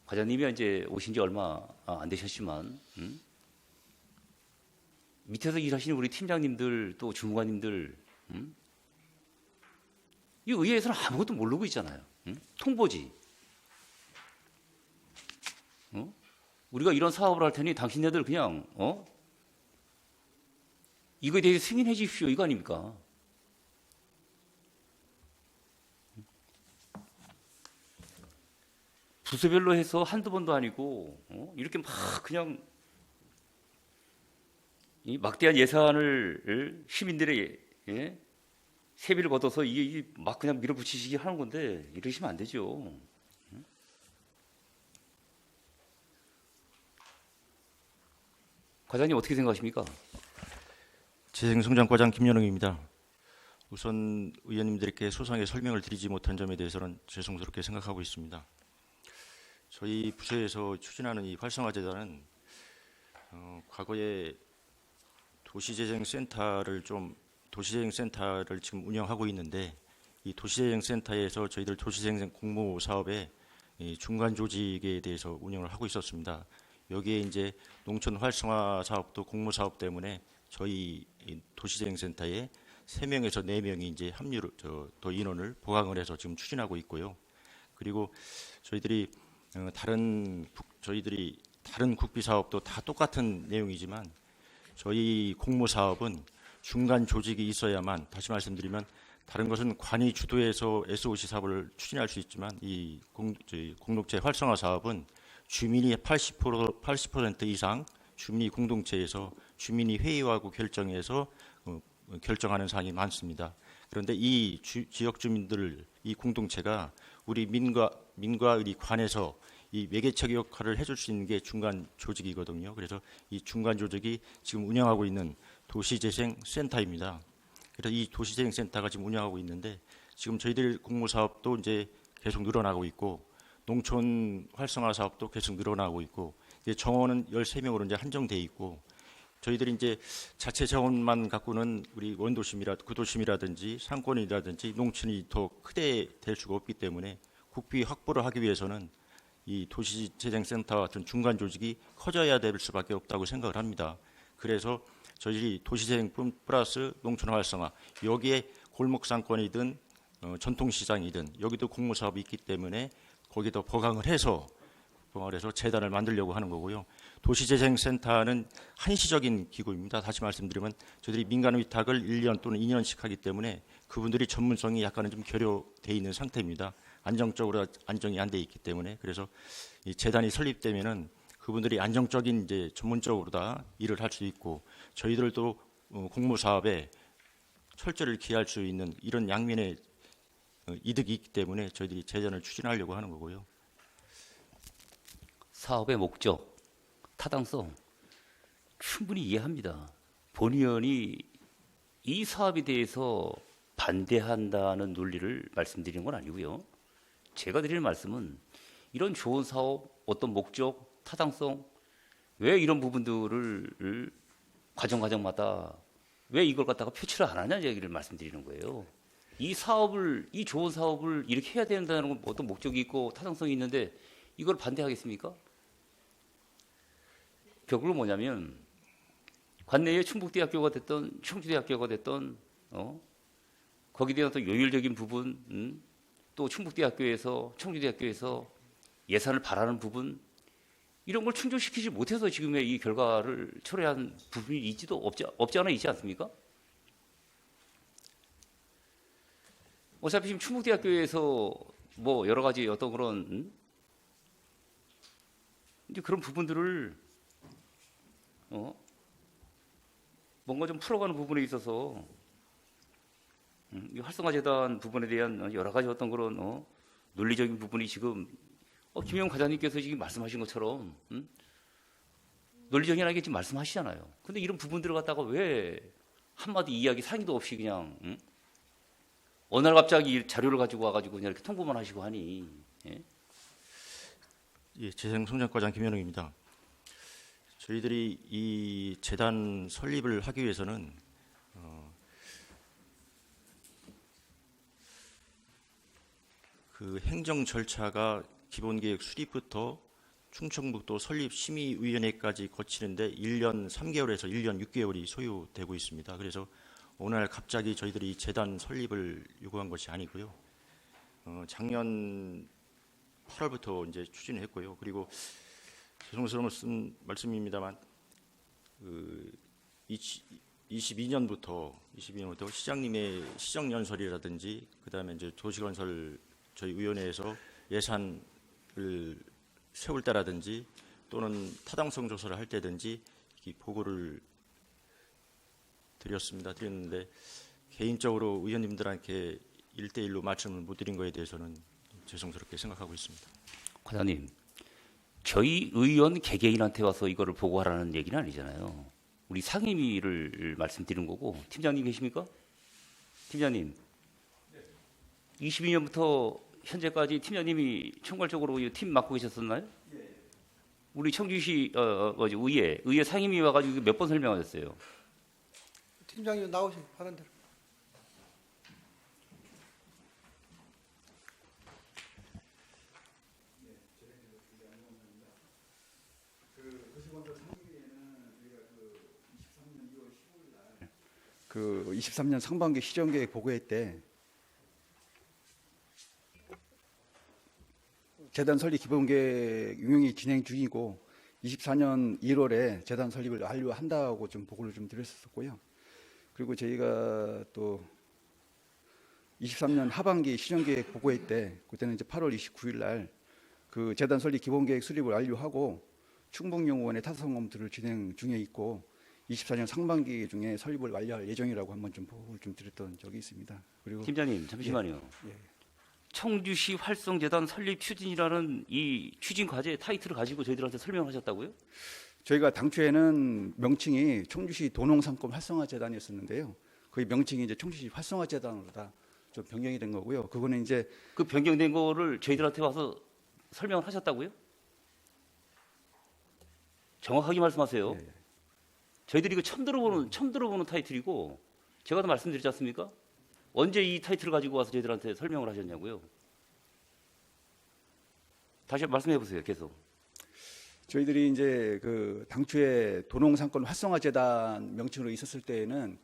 과장님이 이제 오신 지 얼마 안 되셨지만 밑에서 일하시는 우리 팀장님들 또 주무관님들 이 의회에서는 아무것도 모르고 있잖아요. 통보지. 우리가 이런 사업을 할 테니 당신네들 그냥 이거에 대해서 승인해 주십시오 이거 아닙니까? 부서별로 해서 한두 번도 아니고 이렇게 막 그냥 이 막대한 예산을 시민들의 세비를 걷어서 이게 막 그냥 밀어붙이시기 하는 건데 이러시면 안 되죠. 과장님 어떻게 생각하십니까? 재생성장과장 김현웅입니다. 우선 의원님들께 소상히 설명을 드리지 못한 점에 대해서는 죄송스럽게 생각하고 있습니다. 저희 부서에서 추진하는 이 활성화재단은 과거에 도시재생센터를 지금 운영하고 있는데 이 도시재생센터에서 저희들 도시재생 공모 사업의 이 중간 조직에 대해서 운영을 하고 있었습니다. 여기에 이제 농촌 활성화 사업도 공모 사업 때문에 저희 도시재생센터에 3명에서 4명이 이제 합류를 더 인원을 보강을 해서 지금 추진하고 있고요. 그리고 저희들이 다른 국비 사업도 다 똑같은 내용이지만 저희 공모 사업은 중간 조직이 있어야만, 다시 말씀드리면 다른 것은 관이 주도해서 SOC 사업을 추진할 수 있지만 이 공동체 활성화 사업은 주민이 80% 이상 주민이 공동체에서 주민이 회의하고 결정해서 결정하는 사항이 많습니다. 그런데 이 지역 주민들 이 공동체가 우리 민과 우리 관에서 이 매개체 역할을 해줄 수 있는 게 중간 조직이거든요. 그래서 이 중간 조직이 지금 운영하고 있는 도시재생센터입니다. 그래서 이 도시재생센터가 지금 운영하고 있는데 지금 저희들 공모 사업도 이제 계속 늘어나고 있고 농촌 활성화 사업도 계속 늘어나고 있고 이제 정원은 13명으로 이제 한정돼 있고 저희들이 이제 자체 자원만 갖고는 우리 구도심이라든지 상권이라든지 농촌이 더 크게 될 수가 없기 때문에 국비 확보를 하기 위해서는 이 도시재생센터 같은 중간 조직이 커져야 될 수밖에 없다고 생각을 합니다. 그래서 저희들이 도시재생 플러스 농촌 활성화 여기에 골목상권이든 전통시장이든 여기도 공모사업이 있기 때문에 거기도 보강을 해서 재단을 만들려고 하는 거고요. 도시재생센터는 한시적인 기구입니다. 다시 말씀드리면 저희들이 민간 위탁을 1년 또는 2년씩 하기 때문에 그분들이 전문성이 약간은 좀 결여돼 있는 상태입니다. 안정적으로 안정이 안 돼 있기 때문에 그래서 이 재단이 설립되면은 그분들이 안정적인 이제 전문적으로 다 일을 할 수 있고 저희들도 공모 사업에 철저를 기할 수 있는 이런 양면의 이득이 있기 때문에 저희들이 재단을 추진하려고 하는 거고요. 사업의 목적, 타당성 충분히 이해합니다. 본 의원이 이 사업에 대해서 반대한다는 논리를 말씀드리는 건 아니고요. 제가 드리는 말씀은 이런 좋은 사업, 어떤 목적, 타당성, 왜 이런 부분들을 과정마다 왜 이걸 갖다가 표출을 안 하냐 얘기를 말씀드리는 거예요. 이 좋은 사업을 이렇게 해야 된다는 건 어떤 목적이 있고 타당성이 있는데 이걸 반대하겠습니까? 결국은 뭐냐면 관내에 충북대학교가 됐던 청주대학교가 됐던 거기에 대한 또 요율적인 부분 또 충북대학교에서 청주대학교에서 예산을 바라는 부분 이런 걸 충족시키지 못해서 지금의 이 결과를 초래한 부분이 없지 않아 있지 않습니까? 어차피 지금 충북대학교에서 뭐 여러 가지 어떤 그런 이제 그런 부분들을 뭔가 좀 풀어가는 부분에 있어서 이 활성화재단 부분에 대한 여러 가지 어떤 그런 논리적인 부분이 지금 김영 과장님께서 지금 말씀하신 것처럼 논리적이하게 지금 말씀하시잖아요. 근데 이런 부분들을 갖다가 왜 한마디 이야기 상의도 없이 그냥 어느 날 갑자기 자료를 가지고 와가지고 그냥 이렇게 통보만 하시고 하니. 예? 예, 재생성장과장 김현웅입니다. 저희들이 이 재단 설립을 하기 위해서는 그 행정 절차가 기본계획 수립부터 충청북도 설립심의위원회까지 거치는데 1년 3개월에서 1년 6개월이 소요되고 있습니다. 그래서 어느 날 갑자기 저희들이 재단 설립을 요구한 것이 아니고요. 작년 8월부터 이제 추진을 했고요. 그리고 죄송스러운 말씀입니다만 22년부터 시장님의 시정연설이라든지 그다음에 이제 도시건설 저희 위원회에서 예산을 세울 때라든지 또는 타당성 조사를 할 때든지 이 보고를 드렸는데 개인적으로 의원님들한테 1대1로 말씀을 못 드린 거에 대해서는 죄송스럽게 생각하고 있습니다. 과장님, 저희 의원 개개인한테 와서 이거를 보고하라는 얘기는 아니잖아요. 우리 상임위를 말씀드린 거고 팀장님 계십니까? 팀장님, 22년부터 현재까지 팀장님이 총괄적으로 이 팀 맡고 계셨었나요? 우리 청주시 의회 상임위 와가지고 몇 번 설명하셨어요? 팀장님 나오시고 하는 대로. 그 23년 상반기 시정계획 보고회 때 재단 설립 기본계획 운영이 진행 중이고 24년 1월에 재단 설립을 완료한다고 좀 보고를 좀 드렸었고요. 그리고 저희가 또 23년 하반기 시정계획 보고회 때 그때는 이제 8월 29일 날 그 재단 설립 기본계획 수립을 완료하고 충북연구원의 타당성 검토를 진행 중에 있고 24년 상반기 중에 설립을 완료할 예정이라고 한번 좀 보고를 좀 드렸던 적이 있습니다. 그리고 팀장님 잠시만요. 예. 청주시 활성재단 설립 추진이라는 이 추진 과제 타이틀을 가지고 저희들한테 설명하셨다고요? 저희가 당초에는 명칭이 청주시 도농상권 활성화재단이었었는데요. 그 명칭이 이제 청주시 활성화재단으로 다 좀 변경이 된 거고요. 그거는 이제 그 변경된 거를 저희들한테 와서 설명을 하셨다고요? 정확하게 말씀하세요. 예, 예. 저희들이 이거 처음 들어보는 타이틀이고 제가 다 말씀드렸지 않습니까? 언제 이 타이틀을 가지고 와서 저희들한테 설명을 하셨냐고요? 다시 말씀해 보세요. 계속. 저희들이 이제 그 당초에 도농상권 활성화재단 명칭으로 있었을 때에는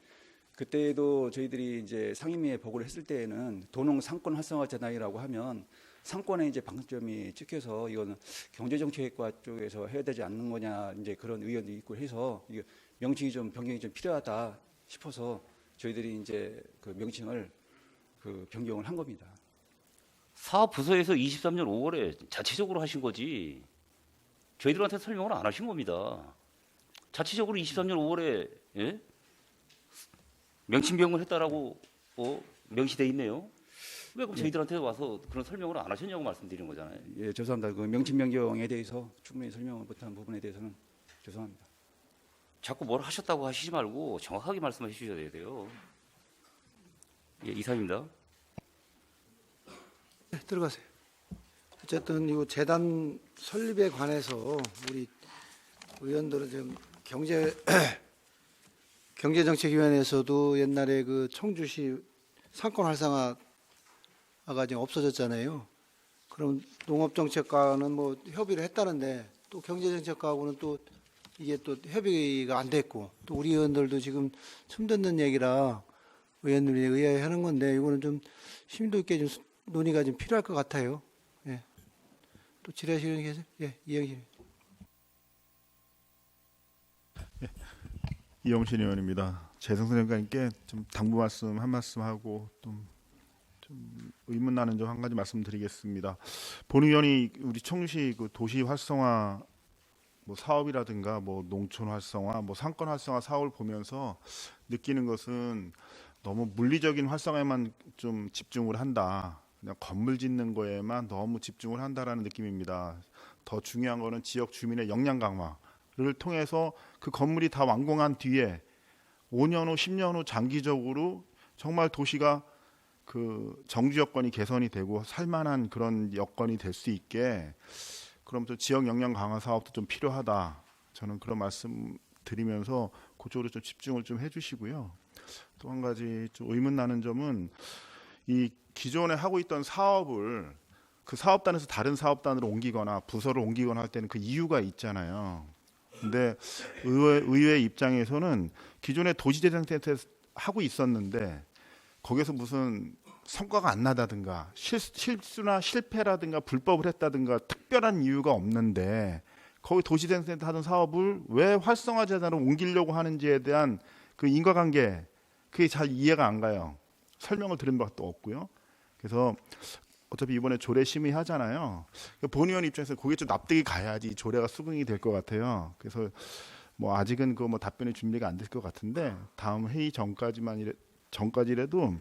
그때도 저희들이 이제 상임위에 보고를 했을 때에는 도농상권 활성화재단이라고 하면 상권에 이제 방점이 찍혀서 이거는 경제정책과 쪽에서 해야 되지 않는 거냐 이제 그런 의견도 있고 해서 이게 명칭이 좀 변경이 좀 필요하다 싶어서 저희들이 이제 그 명칭을 그 변경을 한 겁니다. 사업부서에서 23년 5월에 자체적으로 하신 거지 저희들한테 설명을 안 하신 겁니다. 자체적으로 23년 5월에 예? 명칭 변경을 했다라고 명시돼 있네요. 왜 그럼 저희들한테 와서 그런 설명을 안 하셨냐고 말씀드리는 거잖아요. 예, 죄송합니다. 그 명칭 변경에 대해서 충분히 설명을 못한 부분에 대해서는 죄송합니다. 자꾸 뭘 하셨다고 하시지 말고 정확하게 말씀해 주셔야 돼요. 예, 이상입니다. 네, 들어가세요. 어쨌든 이 재단 설립에 관해서 우리 의원들은 지금 경제정책위원회에서도 옛날에 그 청주시 상권 활성화가 지금 없어졌잖아요. 그럼 농업정책과는 뭐 협의를 했다는데 또 경제정책과하고는 또 이게 또 협의가 안 됐고 또 우리 의원들도 지금 처음 듣는 얘기라 의원들이 의아해하는 건데 이거는 좀 심도 있게 좀 논의가 좀 필요할 것 같아요. 예. 또 질의하시는 분 계세요? 예, 이영실. 이영신 의원입니다. 재승선 장관님께 좀 당부 말씀 한 말씀 하고 좀 의문 나는 점 한 가지 말씀드리겠습니다. 본 의원이 우리 청주시 그 도시 활성화 뭐 사업이라든가 뭐 농촌 활성화, 뭐 상권 활성화 사업을 보면서 느끼는 것은 너무 물리적인 활성화에만 좀 집중을 한다. 그냥 건물 짓는 거에만 너무 집중을 한다라는 느낌입니다. 더 중요한 거는 지역 주민의 역량 강화를 통해서 그 건물이 다 완공한 뒤에 5년 후, 10년 후 장기적으로 정말 도시가 그 정주 여건이 개선이 되고 살만한 그런 여건이 될 수 있게 그럼 또 지역 역량 강화 사업도 좀 필요하다. 저는 그런 말씀 드리면서 그쪽으로 좀 집중을 좀 해주시고요. 또 한 가지 좀 의문 나는 점은 이 기존에 하고 있던 사업을 그 사업단에서 다른 사업단으로 옮기거나 부서를 옮기거나 할 때는 그 이유가 있잖아요. 근데 의회 입장에서는 기존에 도시재생센터에서 하고 있었는데 거기서 무슨 성과가 안 나다든가 실수나 실패라든가 불법을 했다든가 특별한 이유가 없는데 거기 도시재생센터 하던 사업을 왜 활성화재단으로 옮기려고 하는지에 대한 그 인과관계 그게 잘 이해가 안 가요. 설명을 들은 것도 없고요. 그래서 어차피 이번에 조례 심의하잖아요. 본 의원 입장에서 그게 좀 납득이 가야지 조례가 수긍이 될 것 같아요. 그래서 뭐 아직은 그 뭐 답변이 준비가 안 될 것 같은데 다음 회의 전까지라도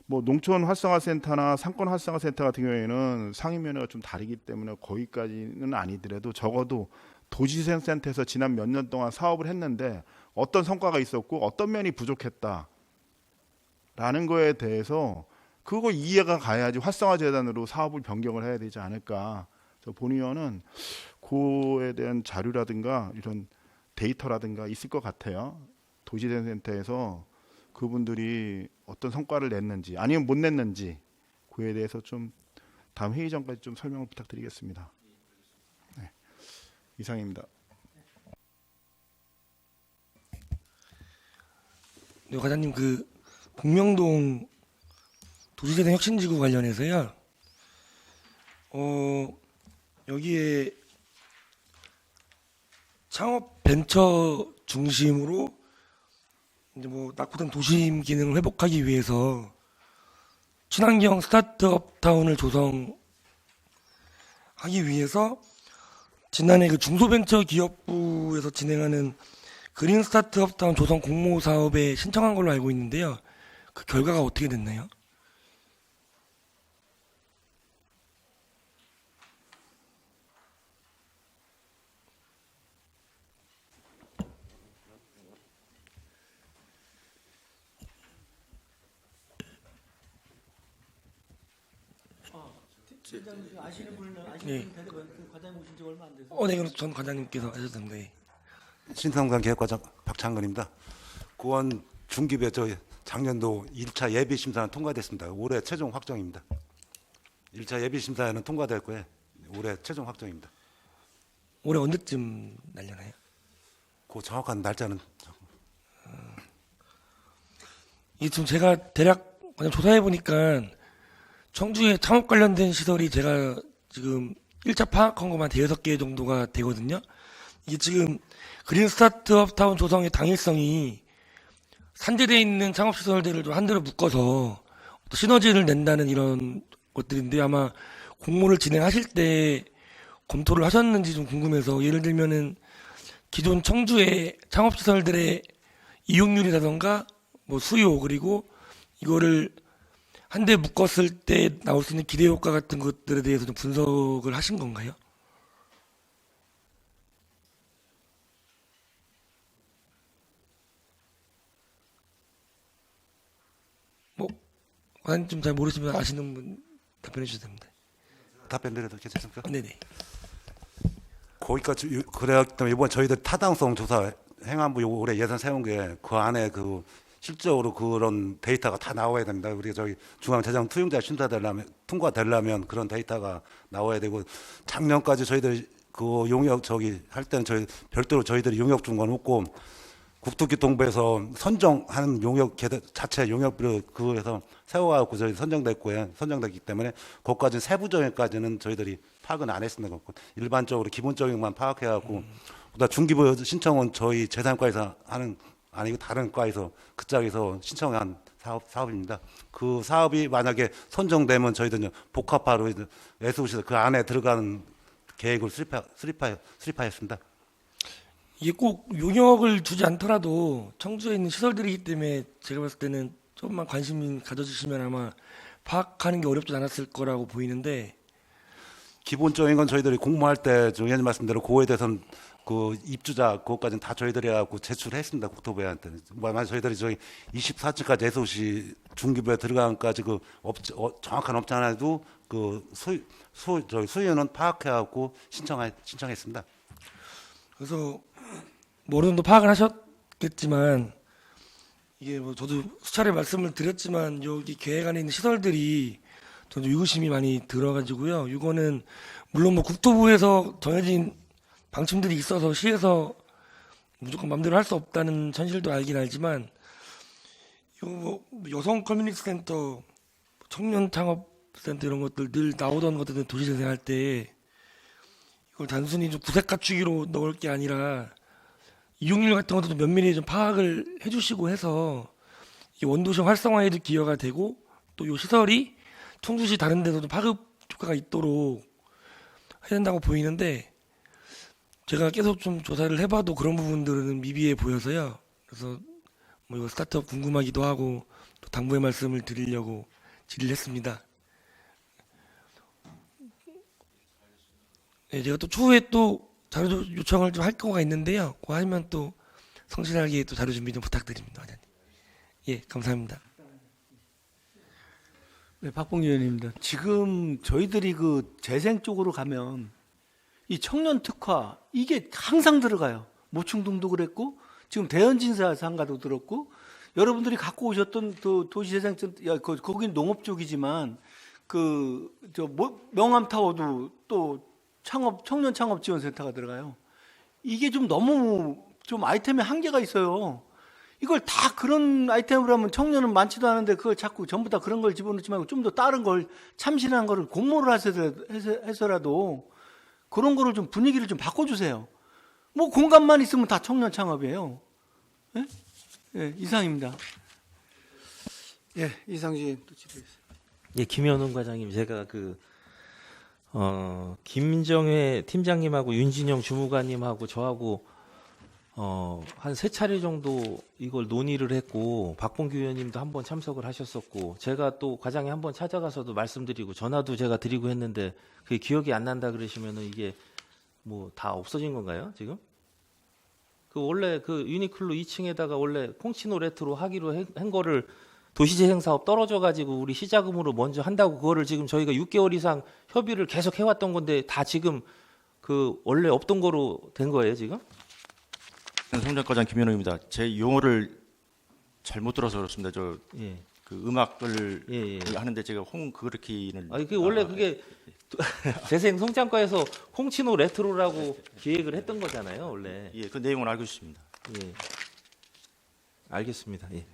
뭐 농촌 활성화센터나 상권 활성화센터 같은 경우에는 상임위원회가 좀 다르기 때문에 거기까지는 아니더라도 적어도 도시재생센터에서 지난 몇 년 동안 사업을 했는데 어떤 성과가 있었고 어떤 면이 부족했다라는 거에 대해서 그거 이해가 가야지 활성화재단으로 사업을 변경을 해야 되지 않을까. 본 의원은 그에 대한 자료라든가 이런 데이터라든가 있을 것 같아요. 도시재생센터에서 그분들이 어떤 성과를 냈는지 아니면 못 냈는지 그에 대해서 좀 다음 회의 전까지 좀 설명을 부탁드리겠습니다. 네, 이상입니다. 네, 과장님 그 복명동 도시재생 혁신지구 관련해서요. 여기에 창업 벤처 중심으로 이제 뭐 낙후된 도심 기능을 회복하기 위해서 친환경 스타트업 타운을 조성하기 위해서 지난해 그 중소벤처기업부에서 진행하는 그린 스타트업 타운 조성 공모 사업에 신청한 걸로 알고 있는데요. 그 결과가 어떻게 됐나요? 아시는 분은 예. 그 과장님 오신 지 얼마 안 돼서. 네, 그럼 전 과장님께서 하셨는데. 신성장 계획과장 박창근입니다. 구원 중기부에 저 작년도 1차 예비 심사는 통과됐습니다. 올해 최종 확정입니다. 1차 예비 심사는 통과될 거예요. 올해 최종 확정입니다. 올해 언제쯤 날려나요? 그 정확한 날짜는 이게 지금 제가 대략 그냥 조사해 보니까 청주에 창업 관련된 시설이 제가 지금 1차 파악한 것만 6개 정도가 되거든요. 이게 지금 그린 스타트업 타운 조성의 당일성이 산재되어 있는 창업 시설들을 좀 한데로 묶어서 시너지를 낸다는 이런 것들인데 아마 공모를 진행하실 때 검토를 하셨는지 좀 궁금해서 예를 들면은 기존 청주의 창업 시설들의 이용률이라던가 뭐 수요 그리고 이거를 한데 묶었을 때 나올 수 있는 기대 효과 같은 것들에 대해서 좀 분석을 하신 건가요? 뭐 과장님 좀 잘 모르시면 아시는 분 답변해 주셔도 됩니다. 답변 드려도 괜찮습니까? 네네. 거기까지 그래야 때문에 이번 저희들 타당성 조사 행안부 올해 예산 세운 게 그 안에 그 실적으로 그런 데이터가 다 나와야 됩니다. 우리 저희 중앙재정 투용자 심사되려면 통과되려면 그런 데이터가 나와야 되고 작년까지 저희들 그 용역 저기 할 때는 저희 별도로 저희들이 용역 준 건 없고 국토교통부에서 선정하는 용역 자체 용역비를 그에서 세워갖고 저희 선정됐고요. 선정됐기 때문에 그것까지 세부적인까지는 저희들이 파악은 안 했습니다. 일반적으로 기본적인만 파악해갖고 그다음 중기부 신청은 저희 재산과에서 하는 아니고 다른 과에서 그 짝에서 신청한 사업입니다. 그 사업이 만약에 선정되면 저희들은 복합화로 SOC 그 안에 들어가는 계획을 수립하였습니다. 이게 꼭 용역을 주지 않더라도 청주에 있는 시설들이기 때문에 제가 봤을 때는 조금만 관심 가져주시면 아마 파악하는 게 어렵지 않았을 거라고 보이는데 기본적인 건 저희들이 공모할 때 의원님 말씀대로 그거에 대해서는 그 입주자 그것까지는 다 저희들이 해갖고 제출했습니다. 국토부한테. 만약 저희들이 저희 24층까지 SOC 중기부에 들어간까지 그 정확한 업체 하나도 그 수요는 파악해갖고 신청했습니다. 그래서 뭐 어느 정도 파악을 하셨겠지만 이게 뭐 저도 수차례 말씀을 드렸지만 여기 계획 안에 있는 시설들이 저도 의구심이 많이 들어가지고요. 이거는 물론 뭐 국토부에서 정해진 방침들이 있어서 시에서 무조건 마음대로 할 수 없다는 현실도 알긴 알지만 이거 뭐 여성 커뮤니티 센터, 청년 창업 센터 이런 것들 늘 나오던 것들 도시재생 할 때 이걸 단순히 좀 구색 갖추기로 넣을 게 아니라 이용률 같은 것도 좀 면밀히 좀 파악을 해주시고 해서 이 원도시 활성화에도 기여가 되고 또 이 시설이 청주시 다른 데서도 파급 효과가 있도록 해야 된다고 보이는데 제가 계속 좀 조사를 해봐도 그런 부분들은 미비해 보여서요. 그래서 뭐 이거 스타트업 궁금하기도 하고 또 당부의 말씀을 드리려고 질의를 했습니다. 네, 제가 또 추후에 또 자료 요청을 좀 할 거가 있는데요. 그거 하면 또 성실하게 또 자료 준비 좀 부탁드립니다. 과장님. 예, 감사합니다. 네, 박봉규 의원입니다. 지금 저희들이 그 재생 쪽으로 가면 이 청년 특화 이게 항상 들어가요. 모충동도 그랬고 지금 대연진사 상가도 들었고 여러분들이 갖고 오셨던 또 도시재생센터 거긴 농업 쪽이지만 그 저 명암타워도 또 청년 창업 지원센터가 들어가요. 이게 좀 너무 좀 아이템에 한계가 있어요. 이걸 다 그런 아이템으로 하면 청년은 많지도 않은데 그걸 자꾸 전부 다 그런 걸 집어넣지 말고 좀 더 다른 걸 참신한 거를 공모를 해서라도 그런 거를 좀 분위기를 좀 바꿔주세요. 뭐 공간만 있으면 다 청년 창업이에요. 예? 예, 이상입니다. 예, 이상진 또 질의했습니다. 예, 김현웅 과장님, 제가 김정회 팀장님하고 윤진영 주무관님하고 저하고 한 3차례 정도 이걸 논의를 했고 박봉규 의원님도 한번 참석을 하셨었고 제가 또 과장이 한번 찾아가서도 말씀드리고 전화도 제가 드리고 했는데 그게 기억이 안 난다 그러시면은 이게 뭐 다 없어진 건가요 지금? 그 원래 그 유니클로 2층에다가 원래 콩치노 레트로 하기로 한 거를 도시재생 사업 떨어져 가지고 우리 시자금으로 먼저 한다고 그거를 지금 저희가 6개월 이상 협의를 계속 해왔던 건데 다 지금 그 원래 없던 거로 된 거예요 지금? 송장과장 김현웅입니다. 제 용어를 잘못 들어서 그렇습니다. 저 예. 그 음악을 예. 하는데 제가 그렇게는 아니 그 원래 그게 재생 송장과에서 홍치노 레트로라고 기획을 했던 거잖아요 원래. 예, 그 내용은 알고 있습니다. 예. 알겠습니다. 예.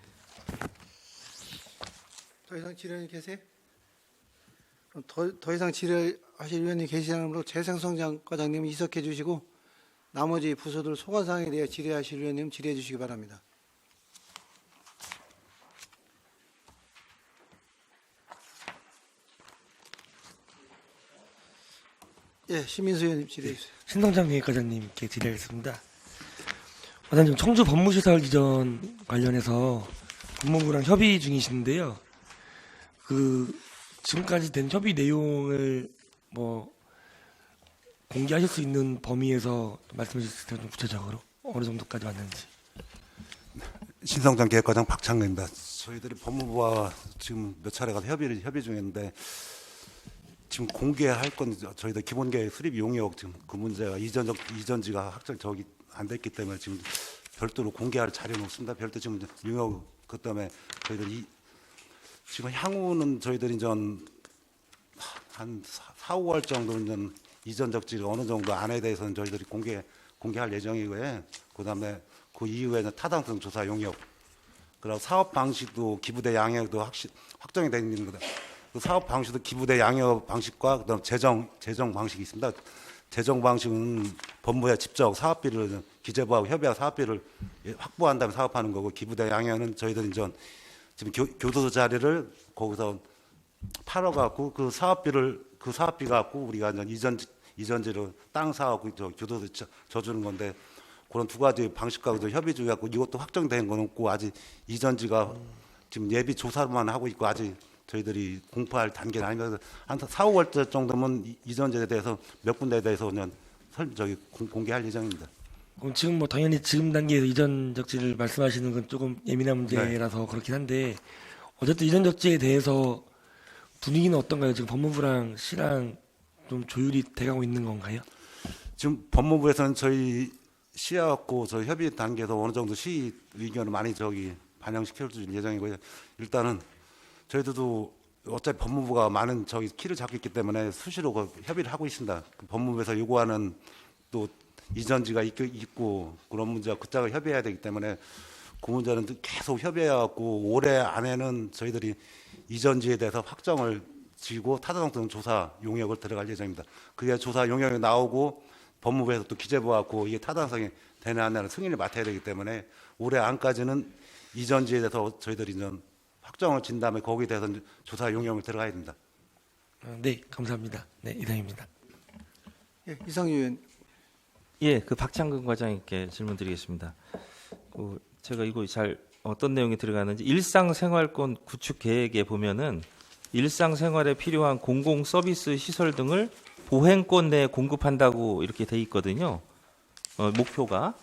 더 이상 질의원이 계세요? 그럼 더 이상 질의하실 위원님 계시지 않으므로 재생성장 과장님 이석해 주시고 나머지 부서들 소관사항에 대해 질의하실 위원님 질의해 주시기 바랍니다. 예, 신민수 의원님 질의해 주세요. 신성장 계획과장님께 질의하겠습니다. 과장님, 청주 법무시설 이전 관련해서 법무부랑 협의 중이신데요. 그 지금까지 된 협의 내용을 뭐 공개하실 수 있는 범위에서 말씀해 주실 때 좀 구체적으로 어느 정도까지 왔는지. 신성장 계획과장 박창근입니다. 저희들이 법무부와 지금 몇 차례 가서 협의 중인데 지금 공개할 건 저희들 기본계획 수립 용역 지금 그 문제가 이전지가 확정 저기 안 됐기 때문에 지금 별도로 공개할 자료는 없습니다. 별도 지금 용역 그 때문에 저희들이 지금 향후는 저희들이 한 4, 5월 정도는 이전 적질 어느 정도 안에 대해서는 저희들이 공개할 예정이고요. 그다음에 그 이후에는 타당성 조사 용역, 그리고 사업 방식도 기부대 양형도 확정이 되어 있는 거다. 그 사업 방식도 기부대 양형 방식과 그다음 재정 방식이 있습니다. 재정 방식은 법무부에 직접 사업비를 기재부하고 협의하고 사업비를 확보한 다음에 사업하는 거고, 기부대 양형은 저희들이 지금 교도소 자리를 거기서 팔아갖고 그 사업비 갖고 우리가 이전지로 땅 사갖고 교도소 져주는 건데, 그런 두 가지 방식과도 협의 중이갖고 이것도 확정된 건 없고 아직 이전지가 지금 예비 조사만 하고 있고 아직 저희들이 공포할 단계는 아니면서 한 4, 5월 정도면 이전지에 대해서 몇 군데에 대해서 그냥 공개할 예정입니다. 그럼 지금 뭐 당연히 지금 단계에서 이전 적지를 말씀하시는 건 조금 예민한 문제라서 그렇긴 한데 어쨌든 이전 적지에 대해서 분위기는 어떤가요? 지금 법무부랑 시랑 좀 조율이 돼가고 있는 건가요? 지금 법무부에서는 저희 시하고 저희 협의 단계에서 어느 정도 시 의견을 많이 반영시켜 줄 예정이고요. 일단은 저희들도 어차피 법무부가 많은 키를 잡고 있기 때문에 수시로 협의를 하고 있습니다. 법무부에서 요구하는 또 이전지가 있고 그런 문제와 그 짝을 협의해야 되기 때문에 그 문제는 계속 협의해갖고 올해 안에는 저희들이 이전지에 대해서 확정을 지고 타당성 조사 용역을 들어갈 예정입니다. 그게 조사 용역이 나오고 법무부에서 또 기재부하고 이게 타당성이 되냐 안 되냐 승인을 맡아야 되기 때문에 올해 안까지는 이전지에 대해서 저희들이 확정을 진 다음에 거기에 대해서 조사 용역을 들어가야 됩니다. 네, 감사합니다. 네, 이상입니다. 예, 이상유 의원. 예, 그 박창근 과장님께 질문드리겠습니다. 제가 이거 잘 어떤 내용이 들어가는지 일상생활권 구축 계획에 보면은 일상생활에 필요한 공공 서비스 시설 등을 보행권 내에 공급한다고 이렇게 돼 있거든요. 목표가.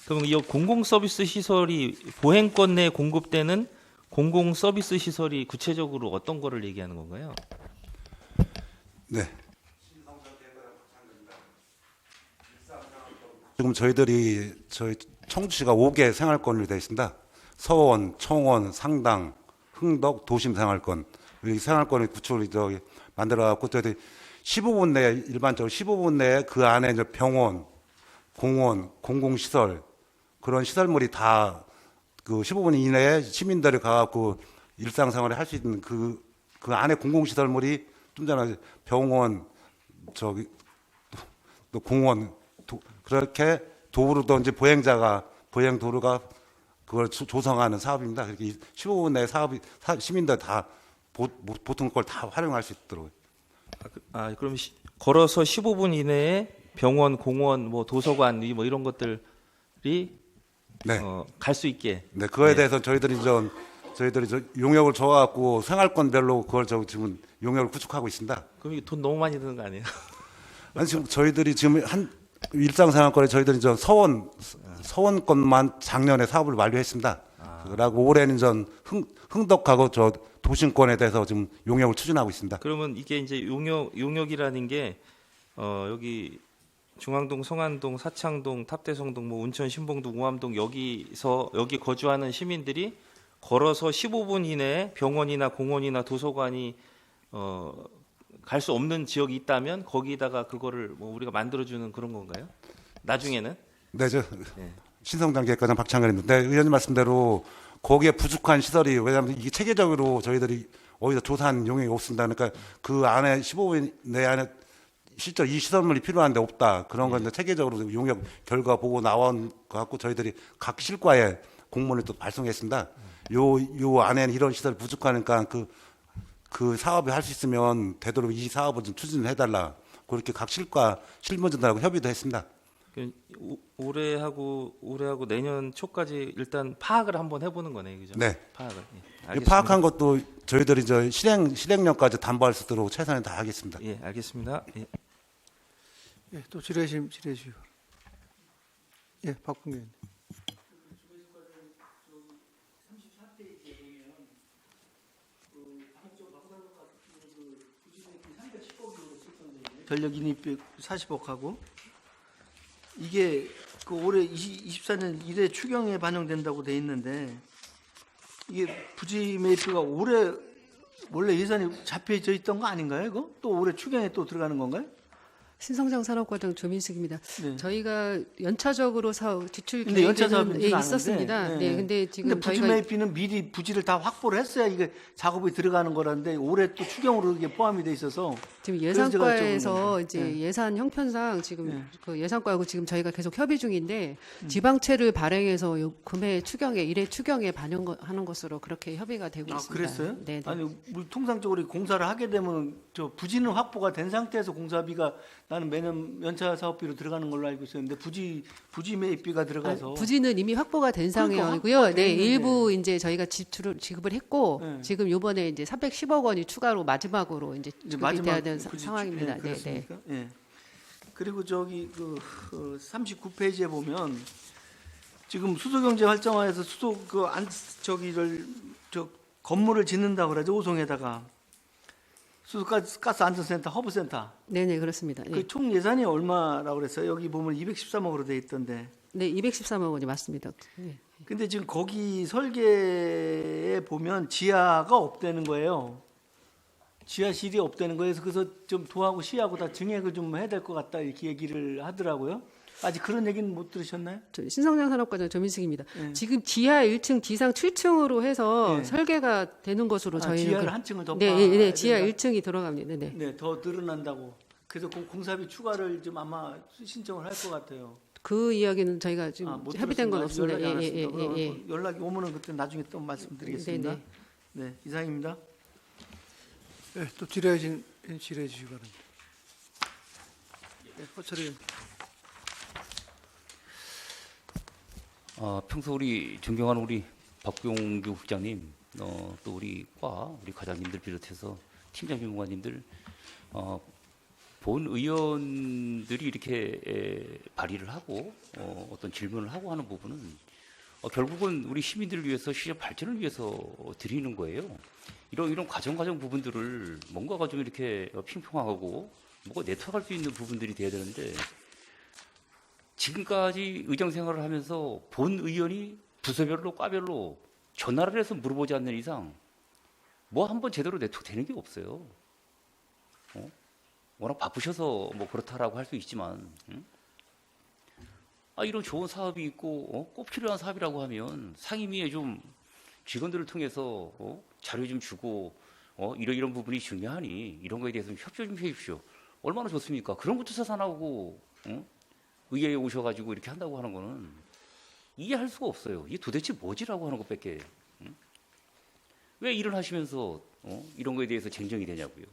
그럼 이 공공 서비스 시설이 보행권 내에 공급되는 공공 서비스 시설이 구체적으로 어떤 거를 얘기하는 건가요? 네. 지금 저희 청주시가 5개 생활권으로 되어 있습니다. 서원, 청원, 상당, 흥덕, 도심 생활권. 이 생활권을 구축을 만들어갖고 저희들이 15분 내에 일반적으로 15분 내에 그 안에 이제 병원, 공원, 공공시설 그런 시설물이 다 그 15분 이내에 시민들이 가갖고 일상생활을 할 수 있는 그 안에 공공시설물이 좀 전에 병원, 또 공원, 그렇게 도로든지 보행도로가 그걸 조성하는 사업입니다. 그렇게 15분 내에 시민들 다 보통 그걸 다 활용할 수 있도록. 그럼 걸어서 15분 이내에 병원, 공원, 뭐 도서관 뭐 이런 것들이 네. 갈 수 있게. 네, 그거에 대해서 저희들이 용역을 줘갖고 생활권별로 그걸 지금 용역을 구축하고 있습니다. 그럼 이게 돈 너무 많이 드는 거 아니에요? 아니 지금 저희들이 지금 일상생활권에 저희들이 서원권만 작년에 사업을 완료했습니다. 그러고 올해는 흥덕하고 저 도심권에 대해서 지금 용역을 추진하고 있습니다. 그러면 이게 이제 용역이라는 게 여기 중앙동, 성안동, 사창동, 탑대성동, 뭐 운천, 신봉동, 우암동 여기 거주하는 시민들이 걸어서 15분 이내에 병원이나 공원이나 도서관이 갈 수 없는 지역이 있다면 거기다가 그거를 뭐 우리가 만들어주는 그런 건가요? 나중에는? 네, 저 네. 신성장 계획과장 박창근입니다. 네, 의원님 말씀대로 거기에 부족한 시설이 왜냐하면 이게 체계적으로 저희들이 어디서 조사한 용역이 없습니다. 그러니까 그 안에 15분 내 안에 실제 이 시설물이 필요한데 없다. 그런 건 이제 체계적으로 용역 결과 보고 나온 것 같고 저희들이 각 실과에 공문을 또 발송했습니다. 요 안에는 이런 시설이 부족하니까 그 사업이 할 수 있으면 되도록 이 사업을 좀 추진해달라. 그렇게 각 실과 실무진들하고 협의도 했습니다. 올해하고 내년 초까지 일단 파악을 한번 해보는 거네요, 그죠? 네. 파악을. 예, 이 알겠습니다. 파악한 것도 저희들이 저 실행력까지 담보할 수 있도록 최선을 다하겠습니다. 예, 알겠습니다. 예. 예, 또 질의해 주시고. 예, 박봉계 의원님. 전력 인입비 40억하고 이게 그 올해 24년 1회 추경에 반영된다고 돼 있는데 이게 부지 매입비가 올해 원래 예산이 잡혀져 있던 거 아닌가요? 이거 또 올해 추경에 또 들어가는 건가요? 신성장 산업과장 조민숙입니다. 네. 저희가 연차적으로 지출 근데 연차 계획은 사업은 있었습니다. 네, 근데 지금 근데 부지 저희가 매입비는 미리 부지를 다 확보를 했어야 이게 작업이 들어가는 거라는데 올해 또 추경으로 이게 포함이 돼 있어서 지금 그래서 제가 예산과에서 여쭤보는 이제 건데. 예산 형편상 지금 네. 그 예산과하고 지금 저희가 계속 협의 중인데 지방채를 발행해서 요 금해 추경에 1회 추경에 반영하는 것으로 그렇게 협의가 되고 아, 있습니다. 그랬어요? 네, 네. 아니, 우리 통상적으로 공사를 하게 되면 저 부지는 확보가 된 상태에서 공사비가 나는 매년 연차 사업비로 들어가는 걸로 알고 있었는데 부지 매입비가 들어가서 부지는 이미 확보가 된 그러니까 상황이고요. 확보가 네, 됐는데. 일부 이제 저희가 지급을 했고 네. 지금 이번에 이제 410억 원이 추가로 마지막으로 이제 지급이 돼야 되는 부지 상황입니다. 네, 네. 그렇습니까? 예. 그리고 저기 39페이지에 보면 지금 수소경제 활성화해서 건물을 짓는다고 그러죠. 오송에다가 수소가스 안전센터, 허브센터. 네, 그렇습니다. 그 총 예산이 얼마라고 그랬어요? 여기 보면 213억으로 돼 있던데. 네, 213억 원이 맞습니다. 네. 근데 지금 거기 설계에 보면 지하가 없다는 거예요. 지하실이 없다는 거예요. 그래서 좀 도하고 시하고 다 증액을 좀 해야 될 것 같다 이렇게 얘기를 하더라고요. 아직 그런 얘기는 못 들으셨나요? 신성장 산업과장 조민숙입니다. 네. 지금 지하 1층, 지상 7층으로 해서 네. 설계가 되는 것으로 저희는 지하를 한 층을 더 네, 지하 된다. 1층이 들어갑니다. 네. 네, 더 늘어난다고. 그래서 공사비 추가를 좀 아마 신청을 할 것 같아요. 그 이야기는 저희가 지금 못 협의된 건 들었습니다. 없습니다. 연락이 안 왔습니다. 예. 연락이 오면은 그때 나중에 또 말씀드리겠습니다. 네, 이상입니다. 예, 또 질의해 주시기 바랍니다. 예, 허철이 의원. 평소 우리 존경하는 우리 박용규 국장님, 또 우리 과장님들 비롯해서 팀장 전무관님들, 본 의원들이 이렇게 발의를 하고 어떤 질문을 하고 하는 부분은 결국은 우리 시민들을 위해서 시장 발전을 위해서 드리는 거예요. 이런 과정 부분들을 뭔가가 좀 이렇게 핑퐁하고 뭐가 네트워크할 수 있는 부분들이 돼야 되는데 지금까지 의정 생활을 하면서 본 의원이 부서별로 과별로 전화를 해서 물어보지 않는 이상 뭐 한번 제대로 네트워크 되는 게 없어요. 워낙 바쁘셔서 뭐 그렇다라고 할 수 있지만 이런 좋은 사업이 있고 꼭 필요한 사업이라고 하면 상임위에 좀 직원들을 통해서 자료 좀 주고 이런 부분이 중요하니 이런 거에 대해서 좀 협조 좀 해주십시오. 얼마나 좋습니까? 그런 것도 조사 안 하고 의회에 오셔가지고 이렇게 한다고 하는 거는 이해할 수가 없어요. 이게 도대체 뭐지라고 하는 것밖에. 왜 일을 하시면서 이런 거에 대해서 쟁점이 되냐고요.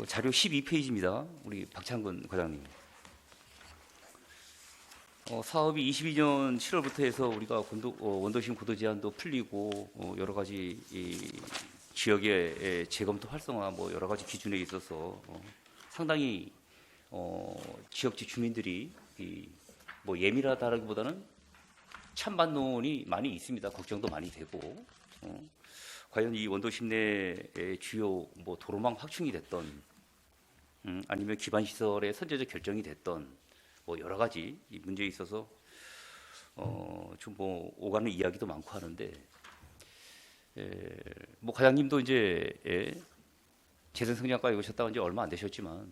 자료 12페이지입니다. 우리 박창근 과장님. 사업이 22년 7월부터 해서 우리가 원도심 고도 제한도 풀리고 여러 가지 이 지역의 재검토 활성화 뭐 여러 가지 기준에 있어서 상당히 지역지 주민들이 뭐 예민하다라기보다는 찬반론이 많이 있습니다. 걱정도 많이 되고 과연 이 원도심 내의 주요 뭐 도로망 확충이 됐던 아니면 기반 시설의 선제적 결정이 됐던 뭐 여러 가지 이 문제에 있어서 좀 뭐 오가는 이야기도 많고 하는데 뭐 과장님도 이제 재생성장과에 오셨다가 이제 얼마 안 되셨지만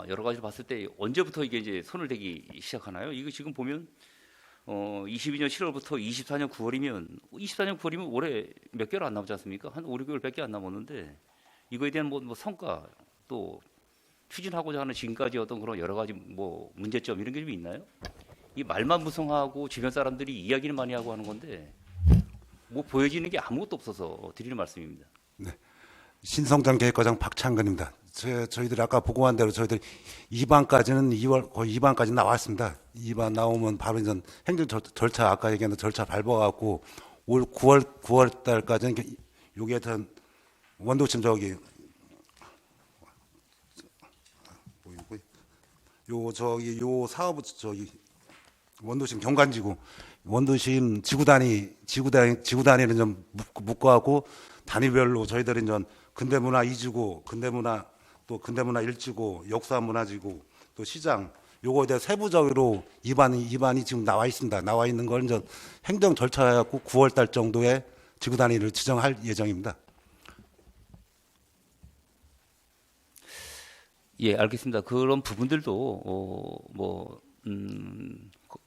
여러 가지로 봤을 때 언제부터 이게 이제 손을 대기 시작하나요? 이거 지금 보면 22년 7월부터 24년 9월이면 올해 몇 개월 안 남지 않습니까? 한 5, 6개월밖에 안 남았는데 이거에 대한 뭐 성과 또 추진하고자 하는 지금까지 어떤 그런 여러 가지 뭐 문제점 이런 게 좀 있나요? 이 말만 무성하고 주변 사람들이 이야기를 많이 하고 하는 건데 뭐 보여지는 게 아무것도 없어서 드리는 말씀입니다. 네. 신성장 계획과장 박창근입니다. 저희들이 아까 보고한 대로 저희들 2반까지는 2월 거의 2반까지 나왔습니다. 2반 나오면 바로 이제 행정 절차 아까 얘기한 절차 밟아갖고 올 9월 달까지는 여기에 전 원도심 요 사업 원도심 경관지구 원도심 지구 단위는 좀 묶어갖고 단위별로 저희들은 전 근대문화 2지구, 근대문화 1지구, 역사문화지구, 또 시장 요거에 대해 세부적으로 입안이 지금 나와 있습니다. 나와 있는 걸 이제 행정 절차해갖고 9월 달 정도에 지구 단위를 지정할 예정입니다. 예, 알겠습니다. 그런 부분들도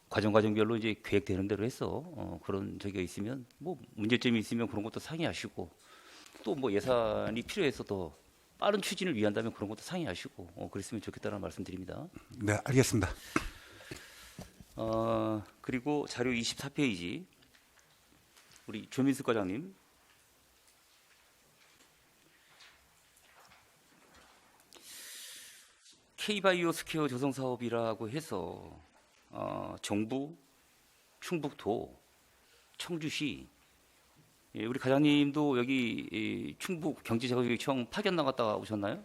과정별로 이제 계획되는 대로 해서 그런 저기가 있으면 뭐 문제점이 있으면 그런 것도 상의하시고 또 뭐 예산이 필요해서 더 빠른 추진을 위한다면 그런 것도 상의하시고 그랬으면 좋겠다는 말씀드립니다. 네, 알겠습니다. 그리고 자료 24페이지 우리 조민수 과장님. K바이오 스퀘어 조성 사업이라고 해서 정부, 충북도, 청주시, 우리 과장님도 여기 충북 경제자극기청 파견 나갔다 오셨나요?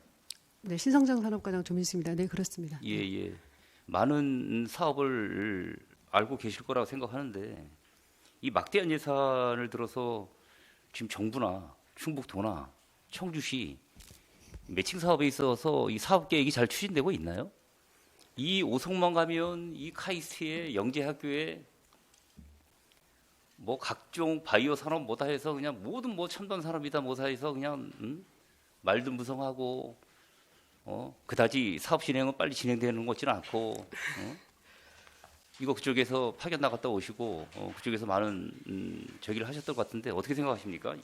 네, 신성장 산업과장 조민수입니다. 네, 그렇습니다. 예. 많은 사업을 알고 계실 거라고 생각하는데 이 막대한 예산을 들어서 지금 정부나 충북도나 청주시 매칭 사업에 있어서 이 사업 계획이 잘 추진되고 있나요? 이 오송만 가면 이 카이스트의 영재학교에 뭐 각종 바이오 산업 뭐다 해서 그냥 모든 뭐 첨단 산업이다 뭐다 해서 그냥 말도 무성하고 그다지 사업 진행은 빨리 진행되는 것 같지는 않고 이거 그쪽에서 파견 나갔다 오시고 그쪽에서 많은 저기를 하셨던 것 같은데 어떻게 생각하십니까?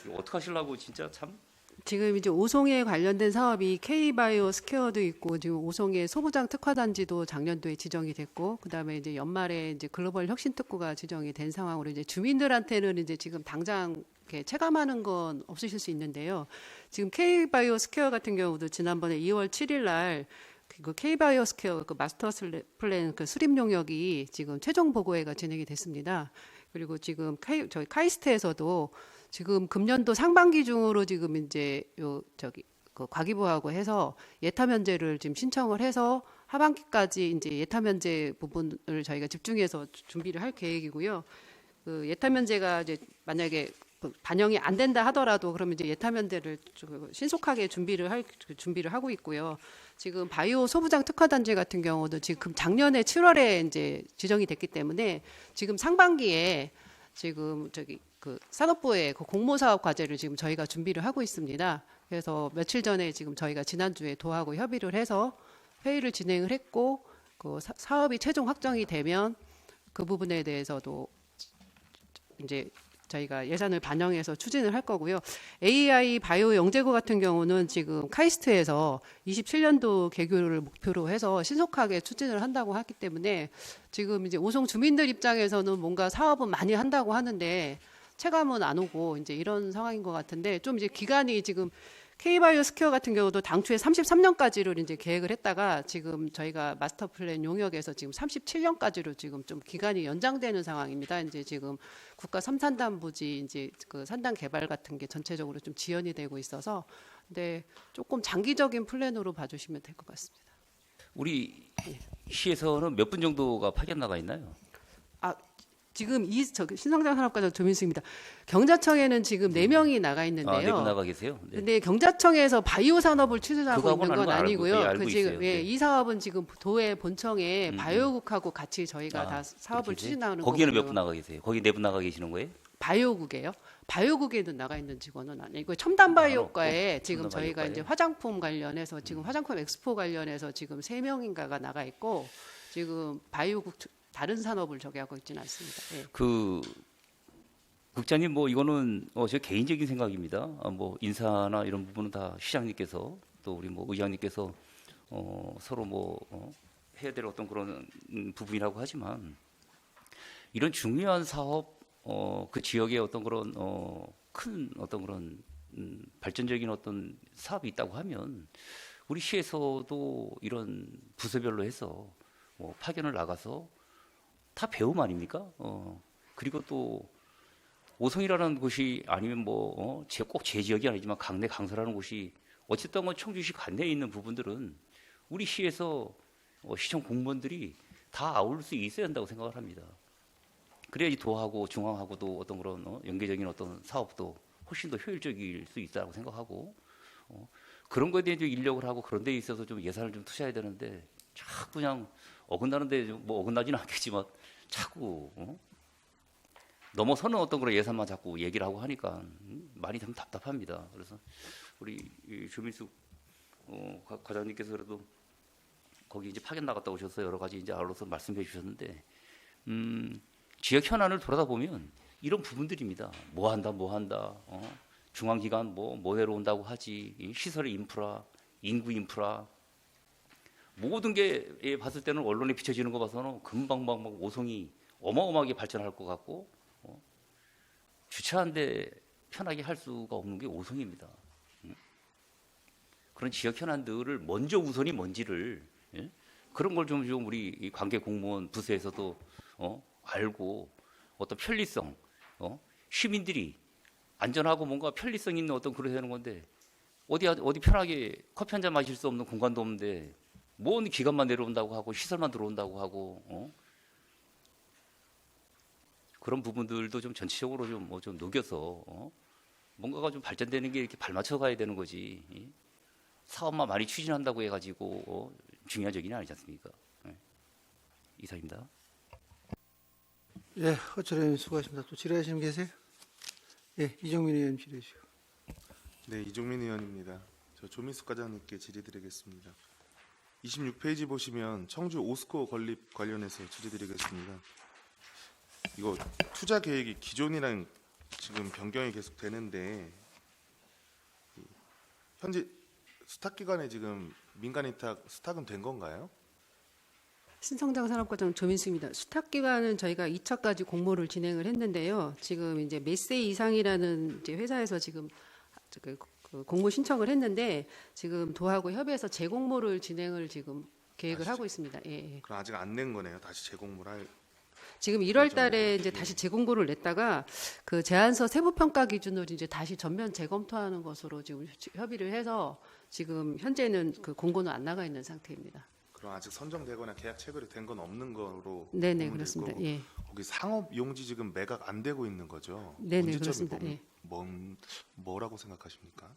이거 어떻게 하시려고 진짜 참. 지금 이제 오송에 관련된 사업이 K바이오 스퀘어도 있고 지금 오송의 소부장 특화단지도 작년도에 지정이 됐고 그다음에 이제 연말에 이제 글로벌 혁신 특구가 지정이 된 상황으로 이제 주민들한테는 이제 지금 당장 이렇게 체감하는 건 없으실 수 있는데요. 지금 K바이오 스퀘어 같은 경우도 지난번에 2월 7일 날 그 K바이오 스퀘어 그 마스터 플랜 그 수립 용역이 지금 최종 보고회가 진행이 됐습니다. 그리고 지금 저희 카이스트에서도 지금 금년도 상반기 중으로 지금 이제 그 과기부하고 해서 예타 면제를 지금 신청을 해서 하반기까지 이제 예타 면제 부분을 저희가 집중해서 준비를 할 계획이고요. 그 예타 면제가 이제 만약에 반영이 안 된다 하더라도 그러면 이제 예타 면제를 신속하게 준비를 하고 있고요. 지금 바이오 소부장 특화단지 같은 경우도 지금 작년에 7월에 이제 지정이 됐기 때문에 지금 상반기에 지금 그 산업부의 그 공모사업 과제를 지금 저희가 준비를 하고 있습니다. 그래서 며칠 전에 지금 저희가 지난주에 도하고 협의를 해서 회의를 진행을 했고 그 사업이 최종 확정이 되면 그 부분에 대해서도 이제 저희가 예산을 반영해서 추진을 할 거고요. AI 바이오 영재고 같은 경우는 지금 카이스트에서 27년도 개교를 목표로 해서 신속하게 추진을 한다고 하기 때문에 지금 이제 오송 주민들 입장에서는 뭔가 사업은 많이 한다고 하는데 체감은 안 오고 이제 이런 상황인 것 같은데 좀 이제 기간이 지금 K바이오 스퀘어 같은 경우도 당초에 33년까지를 이제 계획을 했다가 지금 저희가 마스터 플랜 용역에서 지금 37년까지로 지금 좀 기간이 연장되는 상황입니다. 이제 지금 국가 3산단 부지 이제 그 산단 개발 같은 게 전체적으로 좀 지연이 되고 있어서 근데 조금 장기적인 플랜으로 봐주시면 될 것 같습니다. 우리 시에서는 몇 분 정도가 파견 나가 있나요? 지금 신성장 산업과정 조민수입니다. 경자청에는 지금 4명이 나가 있는데요. 아, 4분 나가 계세요? 네. 근데 경자청에서 바이오 산업을 추진하고 그거하고는 있는 건 알고 아니고요. 알고 그 지금 있어요. 예, 네. 이 사업은 지금 도의 본청에 바이오국하고 같이 저희가 다 사업을 그렇게 추진하는 거기에는 거고요. 몇 분 나가 계세요? 거기 4분 나가 계시는 거예요? 바이오국이에요. 바이오국에는 나가 있는 직원은 아니고 첨단 바이오과에 지금 첨단 저희가 바이오과에. 이제 화장품 관련해서 지금 화장품 엑스포 관련해서 지금 3명인가가 나가 있고 지금 바이오국 다른 산업을 저기 하고 있지는 않습니다. 예. 그 국장님 뭐 이거는 제 개인적인 생각입니다. 뭐 인사나 이런 부분은 다 시장님께서 또 우리 뭐 의장님께서 서로 뭐 해야 될 어떤 그런 부분이라고 하지만 이런 중요한 사업 그 지역에 어떤 그런 큰 어떤 그런 발전적인 어떤 사업이 있다고 하면 우리 시에서도 이런 부서별로 해서 뭐 파견을 나가서 다 배움 아닙니까? 그리고 또 오송이라는 곳이 아니면 뭐 꼭 제 지역이 아니지만 강내 강서라는 곳이 어쨌든 청주시 관내에 있는 부분들은 우리 시에서 시청 공무원들이 다 아울 수 있어야 한다고 생각을 합니다. 그래야지 도하고 중앙하고도 어떤 그런 연계적인 어떤 사업도 훨씬 더 효율적일 수 있다고 생각하고 그런 거에 대해 좀 인력을 하고 그런 데 있어서 좀 예산을 좀 투자해야 되는데 자꾸 그냥 어긋나는데 뭐 어긋나지는 않겠지만 자꾸 넘어서는 어떤 그런 예산만 자꾸 얘기를 하고 하니까 많이 좀 답답합니다. 그래서 우리 조민숙 과장님께서 그래도 거기 이제 파견 나갔다 오셔서 여러 가지 이제 알로서 말씀해 주셨는데 지역 현안을 돌아다 보면 이런 부분들입니다. 뭐 한다, 중앙기관 뭐 해로 온다고 하지, 시설의 인프라, 인구 인프라 모든 게 봤을 때는 언론에 비춰지는 거 봐서는 금방 막 오송이 어마어마하게 발전할 것 같고 주차하는데 편하게 할 수가 없는 게 오송입니다. 그런 지역 현안들을 먼저 우선이 뭔지를 그런 걸 좀 우리 이 관계 공무원 부서에서도 알고 어떤 편리성, 시민들이 안전하고 뭔가 편리성 있는 어떤 그런 되는 건데 어디 편하게 커피 한 잔 마실 수 없는 공간도 없는데 뭔 기관만 내려온다고 하고 시설만 들어온다고 하고 그런 부분들도 좀 전체적으로 좀 녹여서 뭔가가 좀 발전되는 게 이렇게 발맞춰 가야 되는 거지. 사업만 많이 추진한다고 해가지고 중요한 적이 아니지 않습니까? 이상입니다. 예, 허철 의원님 수고하십니다. 또 질의하시는 분 계세요? 예, 이종민 의원님 질의해 주시고. 네, 이종민 의원입니다. 저 조민숙 과장님께 질의드리겠습니다. 26페이지 보시면 청주 오스코 건립 관련해서 질의드리겠습니다. 이거 투자 계획이 기존이랑 지금 변경이 계속 되는데 현재 수탁 기관에 지금 민간 위탁 수탁은 된 건가요? 신성장 산업과정 조민수입니다. 수탁 기관은 저희가 2차까지 공모를 진행을 했는데요. 지금 이제 몇 세 이상이라는 이제 회사에서 지금 그 공모 신청을 했는데 지금 도하고 협의해서 재공모를 진행을 지금 계획을 하고 있습니다. 예. 그럼 아직 안 낸 거네요. 다시 재공모를 할. 지금 1월 달에 이제 다시 재공고를 냈다가 그 제안서 세부 평가 기준으로 이제 다시 전면 재검토하는 것으로 지금 협의를 해서 지금 현재는 그 공고는 안 나가 있는 상태입니다. 그럼 아직 선정되거나 계약 체결이 된 건 없는 거로. 네네 보면 그렇습니다. 되고, 예. 거기 상업 용지 지금 매각 안 되고 있는 거죠? 네네 문제점이 그렇습니다. 보면 예. 뭐라고 생각하십니까?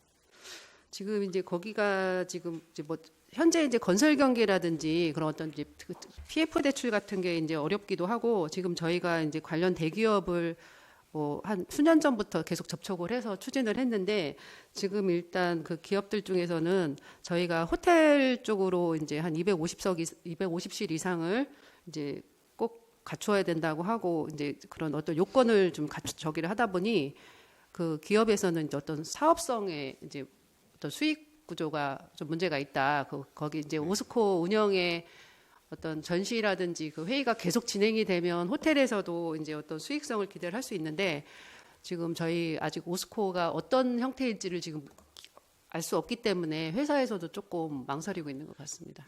지금 이제 거기가 지금 이제 뭐 현재 이제 건설 경기라든지 그런 어떤 이제 PF 대출 같은 게 이제 어렵기도 하고 지금 저희가 이제 관련 대기업을 뭐 한 수년 전부터 계속 접촉을 해서 추진을 했는데 지금 일단 그 기업들 중에서는 저희가 호텔 쪽으로 이제 한 250실 이상을 이제 꼭 갖추어야 된다고 하고 이제 그런 어떤 요건을 좀 저기를 하다 보니 그 기업에서는 이제 어떤 사업성에 이제 어떤 수익 구조가 좀 문제가 있다. 거기 이제 오스코 운영에 어떤 전시라든지 그 회의가 계속 진행이 되면 호텔에서도 이제 어떤 수익성을 기대를 할 수 있는데 지금 저희 아직 오스코가 어떤 형태일지를 지금 알 수 없기 때문에 회사에서도 조금 망설이고 있는 것 같습니다.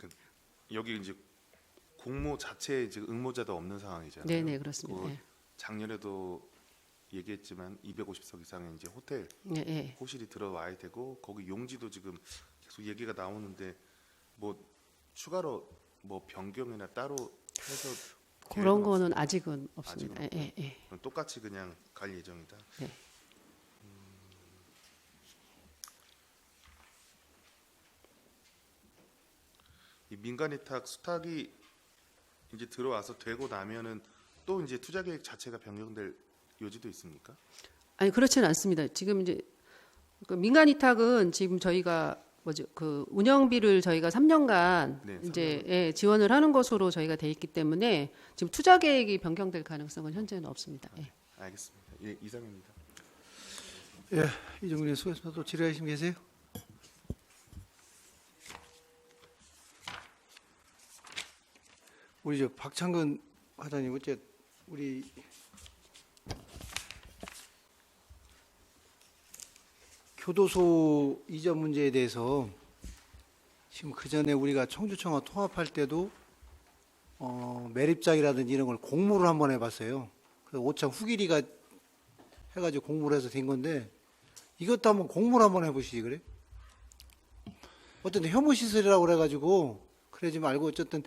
여기 이제 공모 자체에 지금 응모자도 없는 상황이잖아요. 네네 그렇습니다. 예. 작년에도 얘기했지만 250석 이상의 이제 호텔 예. 호실이 들어와야 되고 거기 용지도 지금 계속 얘기가 나오는데 뭐 추가로 뭐 변경이나 따로 해서 그런 거는 아직은 없습니다. 아직은 예, 예. 그럼 똑같이 그냥 갈 예정이다. 네. 이 민간 위탁 수탁이 이제 들어와서 되고 나면은 또 이제 투자 계획 자체가 변경될 요지도 있습니까? 아니 그렇지는 않습니다. 지금 이제 그 민간 위탁은 지금 저희가 뭐죠 그 운영비를 저희가 3년간 네, 이제 예, 지원을 하는 것으로 저희가 돼 있기 때문에 지금 투자 계획이 변경될 가능성은 현재는 없습니다. 예. 알겠습니다. 예, 이상입니다. 예, 이종근님 수고했습니다. 또 질의하신 분 계세요? 우리 저 박창근 과장님 어째 우리 교도소 이전 문제에 대해서 지금 그 전에 우리가 청주청과 통합할 때도 매립장이라든지 이런 걸 공모를 한번 해봤어요. 그래서 오창 후기리가 해가지고 공모를 해서 된 건데 이것도 한번 공모를 한번 해보시지 그래? 어쨌든 혐오시설이라고 그래가지고 그러지 말고 어쨌든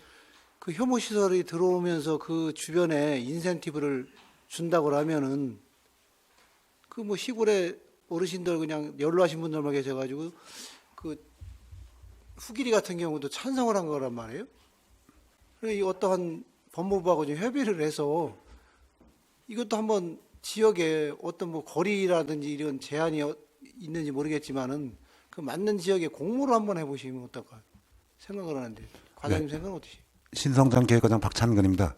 그 혐오시설이 들어오면서 그 주변에 인센티브를 준다고 하면은 그 뭐 시골에 어르신들 그냥 연로하신 분들만 계셔가지고 그 후기리 같은 경우도 찬성을 한 거란 말이에요. 그래서 이 어떠한 법무부하고 좀 협의를 해서 이것도 한번 지역에 어떤 뭐 거리라든지 이런 제한이 있는지 모르겠지만은 그 맞는 지역에 공모를 한번 해보시면 어떨까 생각을 하는데 과장님 생각은 어떠시? 신성장 계획과장 박찬근입니다.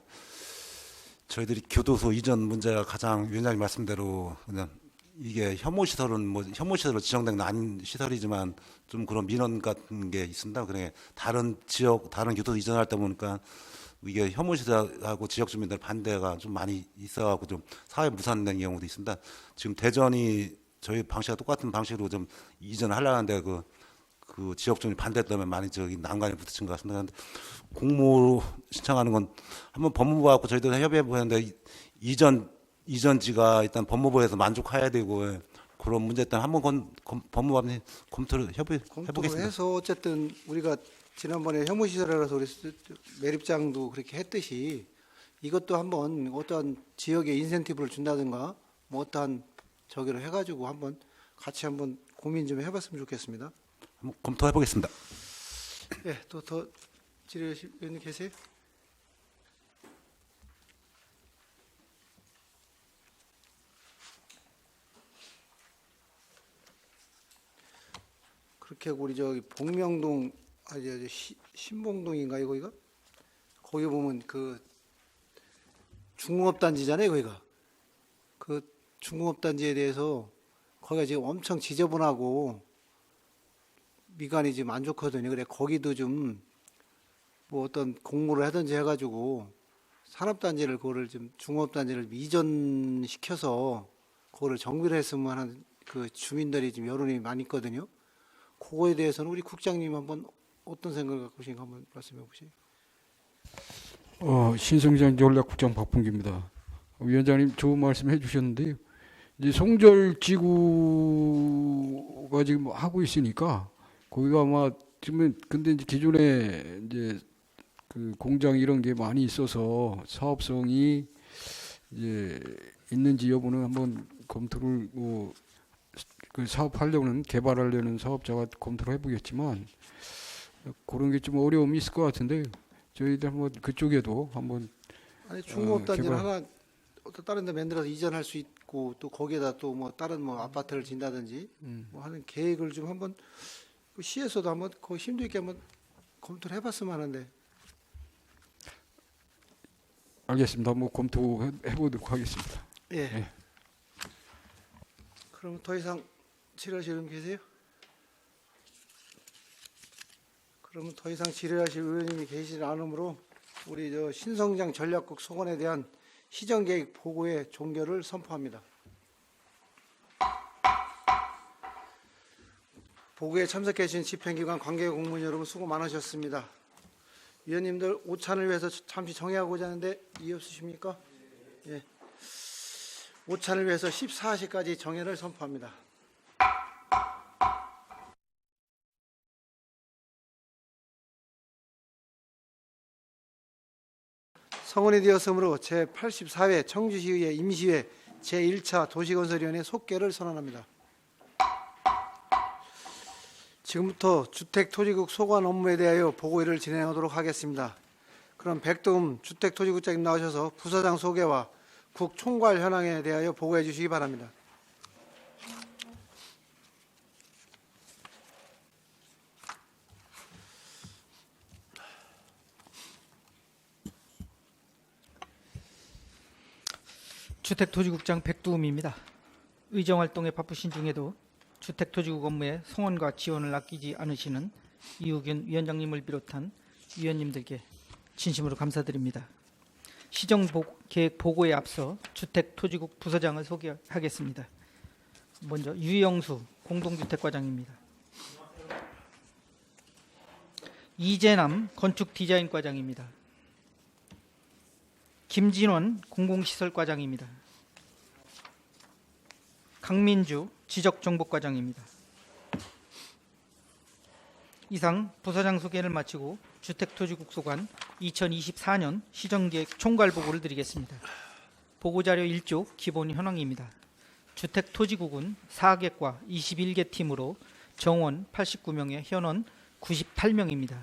저희들이 교도소 이전 문제가 가장 위원장님 말씀대로 그냥 이게 혐오시설은 뭐 혐오시설로 지정된 건 아닌 시설이지만 좀 그런 민원 같은 게 있습니다. 그래 다른 지역 다른 교도소 이전할 때 보니까 이게 혐오시설하고 지역 주민들 반대가 좀 많이 있어가지고 좀 사회 무산된 경우도 있습니다. 지금 대전이 저희 방식과 똑같은 방식으로 좀 이전하려는데 그 지역 주민 반대 때문에 많이 저기 난관이 부딪힌 것 같습니다. 그런데 공모로 신청하는 건 한번 법무부하고 저희들 협의해 보는데 이전지가 일단 법무부에서 만족해야 되고 그런 문제 때문에 한번 법무부님 검토를 해보겠습니다. 해서 어쨌든 우리가 지난번에 혐오시설이라서 우리 매립장도 그렇게 했듯이 이것도 한번 어떠한 지역에 인센티브를 준다든가 뭐 어떠한 저기를 해가지고 한번 같이 한번 고민 좀 해봤으면 좋겠습니다. 한번 검토해보겠습니다. 예, 또 더 질의하실 의원님 계세요? 그렇게 우리 저기 복명동 아니 신봉동인가 거기가 거기 보면 그 중공업단지잖아요 거기가 그 중공업단지에 대해서 거기가 지금 엄청 지저분하고 미관이 지금 안 좋거든요. 그래 거기도 좀 뭐 어떤 공모를 하든지 해가지고 산업단지를 그거를 좀 중공업단지를 이전시켜서 그거를 정비를 했으면 하는 그 주민들이 지금 여론이 많이 있거든요. 그거에 대해서는 우리 국장님 한번 어떤 생각을 갖고 계신가 한번 말씀해 보세요. 신성장 전략국장 박풍기입니다. 위원장님 좋은 말씀 해주셨는데요. 이제 송절지구가 지금 하고 있으니까 거기가 아마 지금 근데 이제 기존에 이제 그 공장 이런 게 많이 있어서 사업성이 이제 있는지 여부는 한번 검토를 뭐 그 사업하려는 개발하려는 사업자가 검토를 해보겠지만 그런 게 좀 어려움이 있을 것 같은데 저희들 한번 그쪽에도 한번 아니 중공업단지를 하나 다른 데 만들어서 이전할 수 있고 또 거기에다 또 뭐 다른 뭐 아파트를 짓는다든지 뭐 하는 계획을 좀 한번 그 시에서도 한번 그 힘도 있게 한번 검토를 해봤으면 하는데. 알겠습니다. 뭐 검토해보도록 하겠습니다. 예. 예. 그럼 더 이상 질의하실 분 계세요? 그러면 더 이상 질의하실 의원님이 계시지 않으므로 우리 저 신성장 전략국 소관에 대한 시정계획 보고의 종결을 선포합니다. 보고에 참석해 주신 집행기관 관계 공무원 여러분 수고 많으셨습니다. 위원님들 오찬을 위해서 잠시 정회하고자 하는데 이의 없으십니까? 예. 오찬을 위해서 14시까지 정회를 선포합니다. 성원이 되었으므로 제84회 청주시의회 임시회 제1차 도시건설위원회 속개를 선언합니다. 지금부터 주택토지국 소관 업무에 대하여 보고회를 진행하도록 하겠습니다. 그럼 백도움 주택토지국장님 나오셔서 부서장 소개와 국 총괄 현황에 대하여 보고해 주시기 바랍니다. 주택토지국장 백두음입니다. 의정활동에 바쁘신 중에도 주택토지국 업무에 성원과 지원을 아끼지 않으시는 이우균 위원장님을 비롯한 위원님들께 진심으로 감사드립니다. 시정계획 보고에 앞서 주택토지국 부서장을 소개하겠습니다. 먼저 유영수 공동주택과장입니다. 이재남 건축디자인과장입니다. 김진원 공공시설과장입니다. 강민주 지적정보과장입니다. 이상 부서장 소개를 마치고 주택토지국 소관 2024년 시정계획 총괄보고를 드리겠습니다. 보고자료 1조 기본 현황입니다. 주택토지국은 4객과 21개 팀으로 정원 89명에 현원 98명입니다.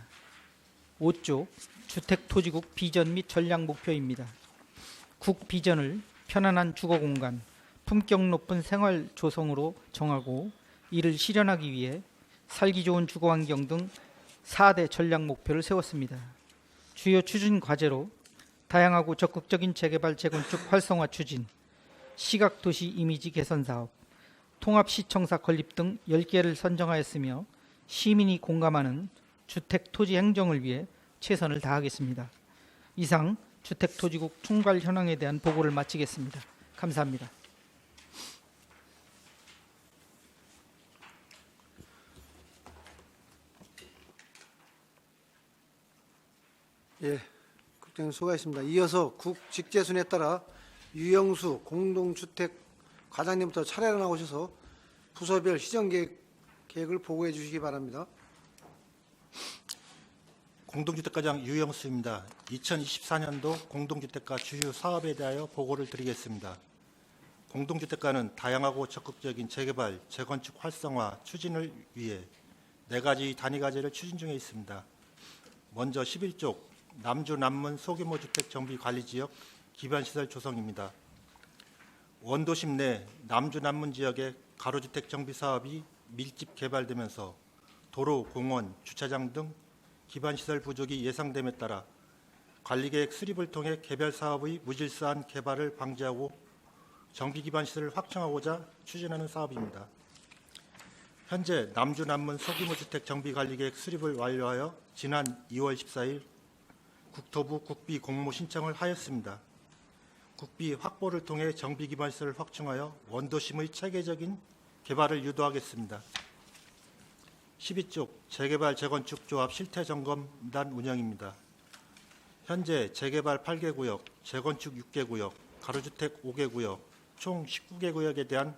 5조 주택토지국 비전 및 전략 목표입니다. 국 비전을 편안한 주거공간, 품격 높은 생활 조성으로 정하고 이를 실현하기 위해 살기 좋은 주거환경 등 4대 전략 목표를 세웠습니다. 주요 추진 과제로 다양하고 적극적인 재개발 재건축 활성화 추진, 시각도시 이미지 개선 사업, 통합시청사 건립 등 10개를 선정하였으며 시민이 공감하는 주택토지 행정을 위해 최선을 다하겠습니다. 이상 주택토지국 총괄 현황에 대한 보고를 마치겠습니다. 감사합니다. 예, 국장님 수고하셨습니다. 이어서 국 직제순에 따라 유영수 공동주택과장님부터 차례로 나오셔서 부서별 시정계획을 보고해 주시기 바랍니다. 공동주택과장 유영수입니다. 2024년도 공동주택가 주요 사업에 대하여 보고를 드리겠습니다. 공동주택가는 다양하고 적극적인 재개발, 재건축 활성화 추진을 위해 4가지 단위과제를 추진 중에 있습니다. 먼저 11쪽 남주 남문 소규모 주택 정비 관리 지역 기반시설 조성입니다. 원도심 내 남주 남문 지역의 가로주택 정비 사업이 밀집 개발되면서 도로, 공원, 주차장 등 기반시설 부족이 예상됨에 따라 관리계획 수립을 통해 개별 사업의 무질서한 개발을 방지하고 정비 기반시설을 확충하고자 추진하는 사업입니다. 현재 남주 남문 소규모 주택 정비 관리계획 수립을 완료하여 지난 2월 14일 국토부 국비 공모 신청을 하였습니다. 국비 확보를 통해 정비 기반시설을 확충하여 원도심의 체계적인 개발을 유도하겠습니다. 12쪽 재개발 재건축 조합 실태 점검단 운영입니다. 현재 재개발 8개 구역, 재건축 6개 구역, 가로주택 5개 구역, 총 19개 구역에 대한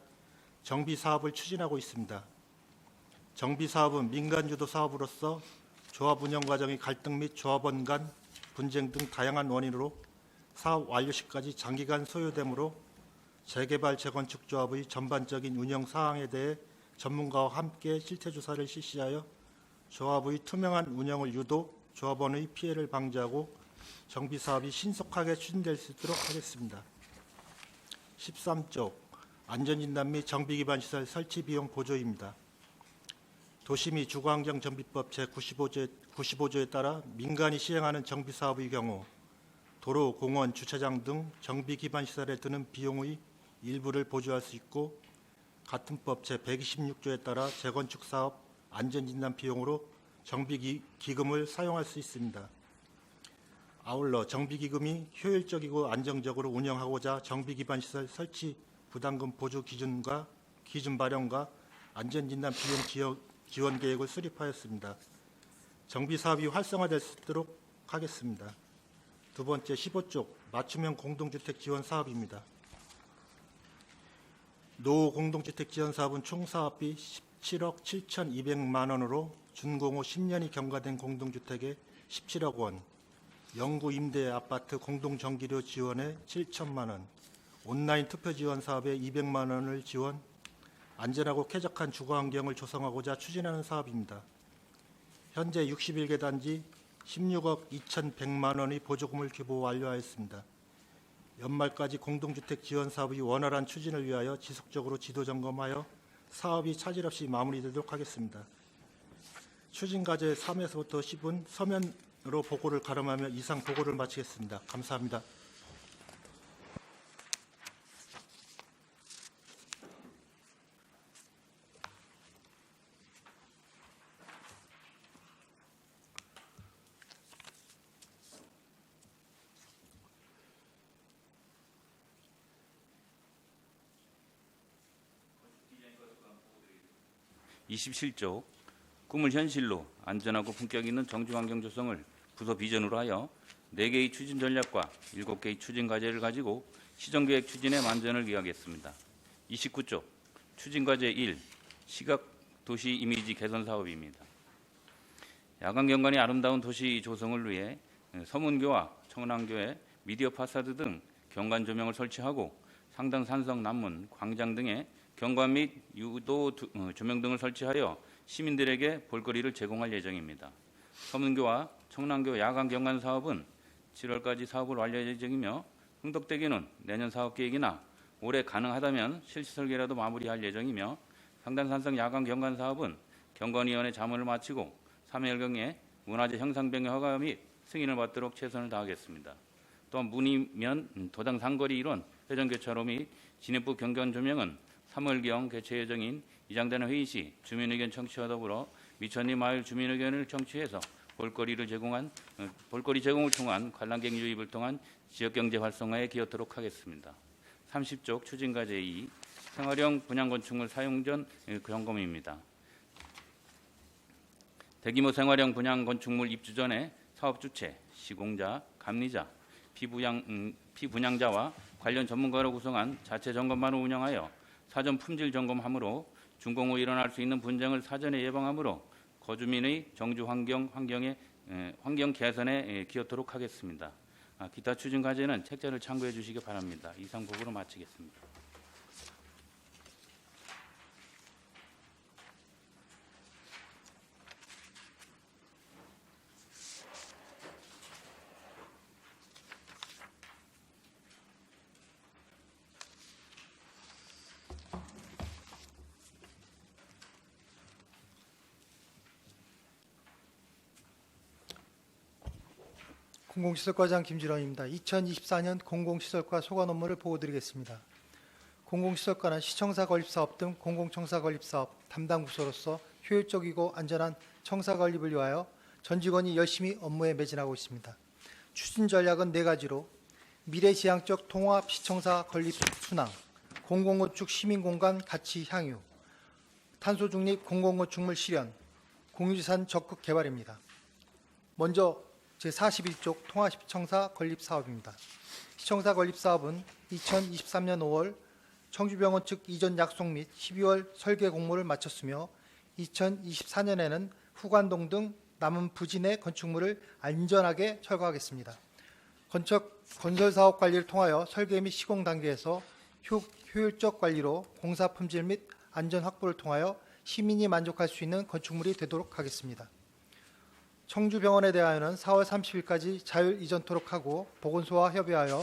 정비 사업을 추진하고 있습니다. 정비 사업은 민간 주도 사업으로서 조합 운영 과정의 갈등 및 조합원 간 분쟁 등 다양한 원인으로 사업 완료 시까지 장기간 소요되므로 재개발 재건축 조합의 전반적인 운영 사항에 대해 전문가와 함께 실태 조사를 실시하여 조합의 투명한 운영을 유도, 조합원의 피해를 방지하고 정비 사업이 신속하게 추진될 수 있도록 하겠습니다. 13쪽 안전진단 및 정비 기반 시설 설치 비용 보조입니다. 도시 및 주거환경정비법 제95조에 따라 민간이 시행하는 정비 사업의 경우 도로, 공원, 주차장 등 정비 기반 시설에 드는 비용의 일부를 보조할 수 있고 같은 법 제126조에 따라 재건축 사업 안전진단 비용으로 정비기금을 사용할 수 있습니다. 아울러 정비기금이 효율적이고 안정적으로 운영하고자 정비기반시설 설치 부담금 보조 기준과 기준 발령과 안전진단 비용 지원 계획을 수립하였습니다. 정비사업이 활성화될 수 있도록 하겠습니다. 두 번째 15쪽 맞춤형 공동주택 지원 사업입니다. 노후 공동주택 지원 사업은 총 사업비 17억 7,200만 원으로 준공후 10년이 경과된 공동주택에 17억 원, 영구 임대 아파트 공동 전기료 지원에 7천만 원, 온라인 투표 지원 사업에 200만 원을 지원, 안전하고 쾌적한 주거 환경을 조성하고자 추진하는 사업입니다. 현재 61개 단지 16억 2,100만 원의 보조금을 기부 완료하였습니다. 연말까지 공동주택 지원 사업의 원활한 추진을 위하여 지속적으로 지도 점검하여 사업이 차질 없이 마무리되도록 하겠습니다. 추진 과제 3에서부터 10은 서면으로 보고를 가름하며 이상 보고를 마치겠습니다. 감사합니다. (27조) 꿈을 현실로 안전하고 품격 있는 정주환경 조성을 부서 비전으로 하여 4개의 추진 전략과 7개의 추진 과제를 가지고 시정계획 추진에 만전을 기하겠습니다. (29조) 추진 과제 1. 시각 도시 이미지 개선 사업입니다. 야간 경관이 아름다운 도시 조성을 위해 서문교와 청랑교에 미디어 파사드 등 경관 조명을 설치하고 상당 산성 남문, 광장 등의 경관 및 유도 조명 등을 설치하여 시민들에게 볼거리를 제공할 예정입니다. 서문교와 청랑교 야간 경관 사업은 7월까지 사업을 완료할 예정이며 흥덕대교는 내년 사업계획이나 올해 가능하다면 실시 설계라도 마무리할 예정이며 상단산성 야간 경관 사업은 경관위원회 자문을 마치고 3월경에 문화재 형상병의 허가 및 승인을 받도록 최선을 다하겠습니다. 또한 문이면 도당 상거리 일원 회전교차로 및 진입부 경관 조명은 3월경 개최 예정인 이장되는 회의 시 주민의견 청취와 더불어 미천리 마을 주민의견을 청취해서 볼거리 제공을 통한 관람객 유입을 통한 지역경제 활성화에 기여토록 하겠습니다. 30조 추진과제 2. 생활형 분양건축물 사용 전 점검입니다. 대규모 생활형 분양건축물 입주 전에 사업 주체, 시공자, 감리자, 피분양자와 관련 전문가로 구성한 자체 점검반을 운영하여 사전 품질 점검함으로 준공 후 일어날 수 있는 분쟁을 사전에 예방함으로 거주민의 정주 환경 개선에 기여토록 하겠습니다. 기타 추진 과제는 책자를 참고해 주시기 바랍니다. 이상 보고로 마치겠습니다. 공공시설과장 김진원입니다. 2024년 공공시설과 소관 업무를 보고드리겠습니다. 공공시설과는 시청사 건립사업 등 공공청사 건립사업 담당 부서로서 효율적이고 안전한 청사 건립을 위하여 전 직원이 열심히 업무에 매진하고 있습니다. 추진 전략은 4가지로 미래지향적 통합 시청사 건립 순항, 공공건축 시민공간 가치 향유, 탄소중립 공공건축물 실현, 공유재산 적극 개발입니다. 먼저 제41쪽 통합시청사 건립사업입니다. 시청사 건립사업은 2023년 5월 청주병원 측 이전 약속 및 12월 설계 공모를 마쳤으며 2024년에는 후관동 등 남은 부진의 건축물을 안전하게 철거하겠습니다. 건설사업 관리를 통하여 설계 및 시공 단계에서 효율적 관리로 공사 품질 및 안전 확보를 통하여 시민이 만족할 수 있는 건축물이 되도록 하겠습니다. 청주병원에 대하여는 4월 30일까지 자율 이전토록 하고 보건소와 협의하여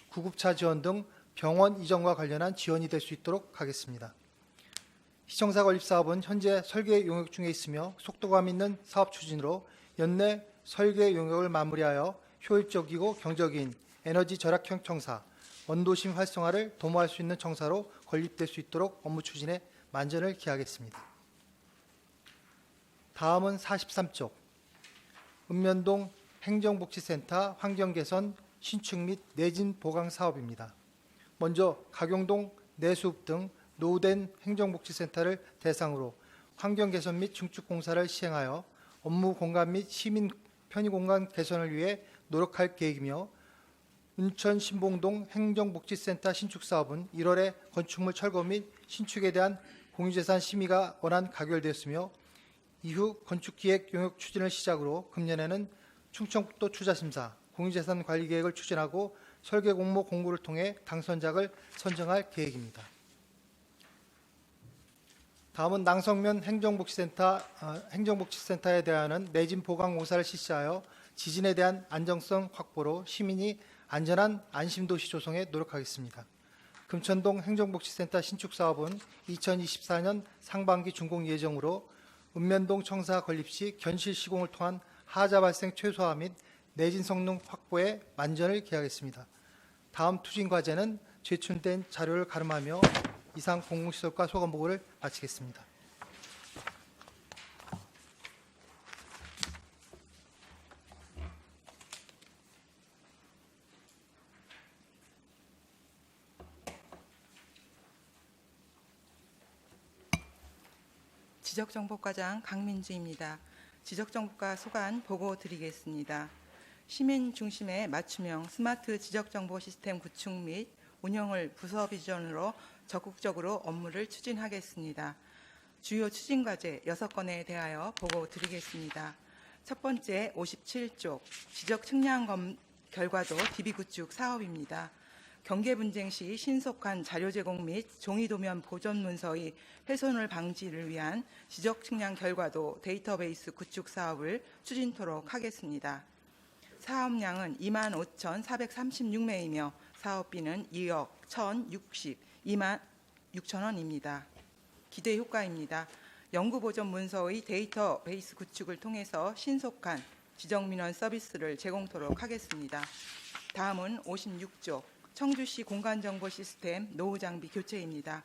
구급차 지원 등 병원 이전과 관련한 지원이 될 수 있도록 하겠습니다. 시청사 건립 사업은 현재 설계 용역 중에 있으며 속도감 있는 사업 추진으로 연내 설계 용역을 마무리하여 효율적이고 경적인 에너지 절약형 청사, 원도심 활성화를 도모할 수 있는 청사로 건립될 수 있도록 업무 추진에 만전을 기하겠습니다. 다음은 43쪽 읍면동 행정복지센터 환경개선 신축 및 내진 보강 사업입니다. 먼저 가경동 내수읍 등 노후된 행정복지센터를 대상으로 환경개선 및 증축 공사를 시행하여 업무 공간 및 시민 편의공간 개선을 위해 노력할 계획이며 운천 신봉동 행정복지센터 신축 사업은 1월에 건축물 철거 및 신축에 대한 공유재산 심의가 원안 가결되었으며 이후 건축기획 용역 추진을 시작으로 금년에는 충청북도 추자심사, 공유재산 관리 계획을 추진하고 설계 공모 공고를 통해 당선작을 선정할 계획입니다. 다음은 낭성면 행정복지센터에 대한 내진 보강 공사를 실시하여 지진에 대한 안정성 확보로 시민이 안전한 안심도시 조성에 노력하겠습니다. 금천동 행정복지센터 신축 사업은 2024년 상반기 준공 예정으로 읍면동 청사 건립 시 견실 시공을 통한 하자 발생 최소화 및 내진 성능 확보에 만전을 기하겠습니다. 다음 추진 과제는 제출된 자료를 가름하며 이상 공공시설과 소관 보고를 마치겠습니다. 지적정보과장 강민주입니다. 지적정보과 소관 보고 드리겠습니다. 시민 중심의 맞춤형 스마트 지적정보 시스템 구축 및 운영을 부서 비전으로 적극적으로 업무를 추진하겠습니다. 주요 추진 과제 6건에 대하여 보고 드리겠습니다. 첫 번째 57쪽 지적 측량 결과도 DB 구축 사업입니다. 경계 분쟁 시 신속한 자료 제공 및 종이 도면 보존 문서의 훼손을 방지를 위한 지적 측량 결과도 데이터베이스 구축 사업을 추진토록 하겠습니다. 사업량은 25,436매이며 사업비는 2억 1,062만 6천 원입니다. 기대 효과입니다. 연구 보존 문서의 데이터베이스 구축을 통해서 신속한 지적 민원 서비스를 제공토록 하겠습니다. 다음은 56조 청주시 공간정보 시스템 노후 장비 교체입니다.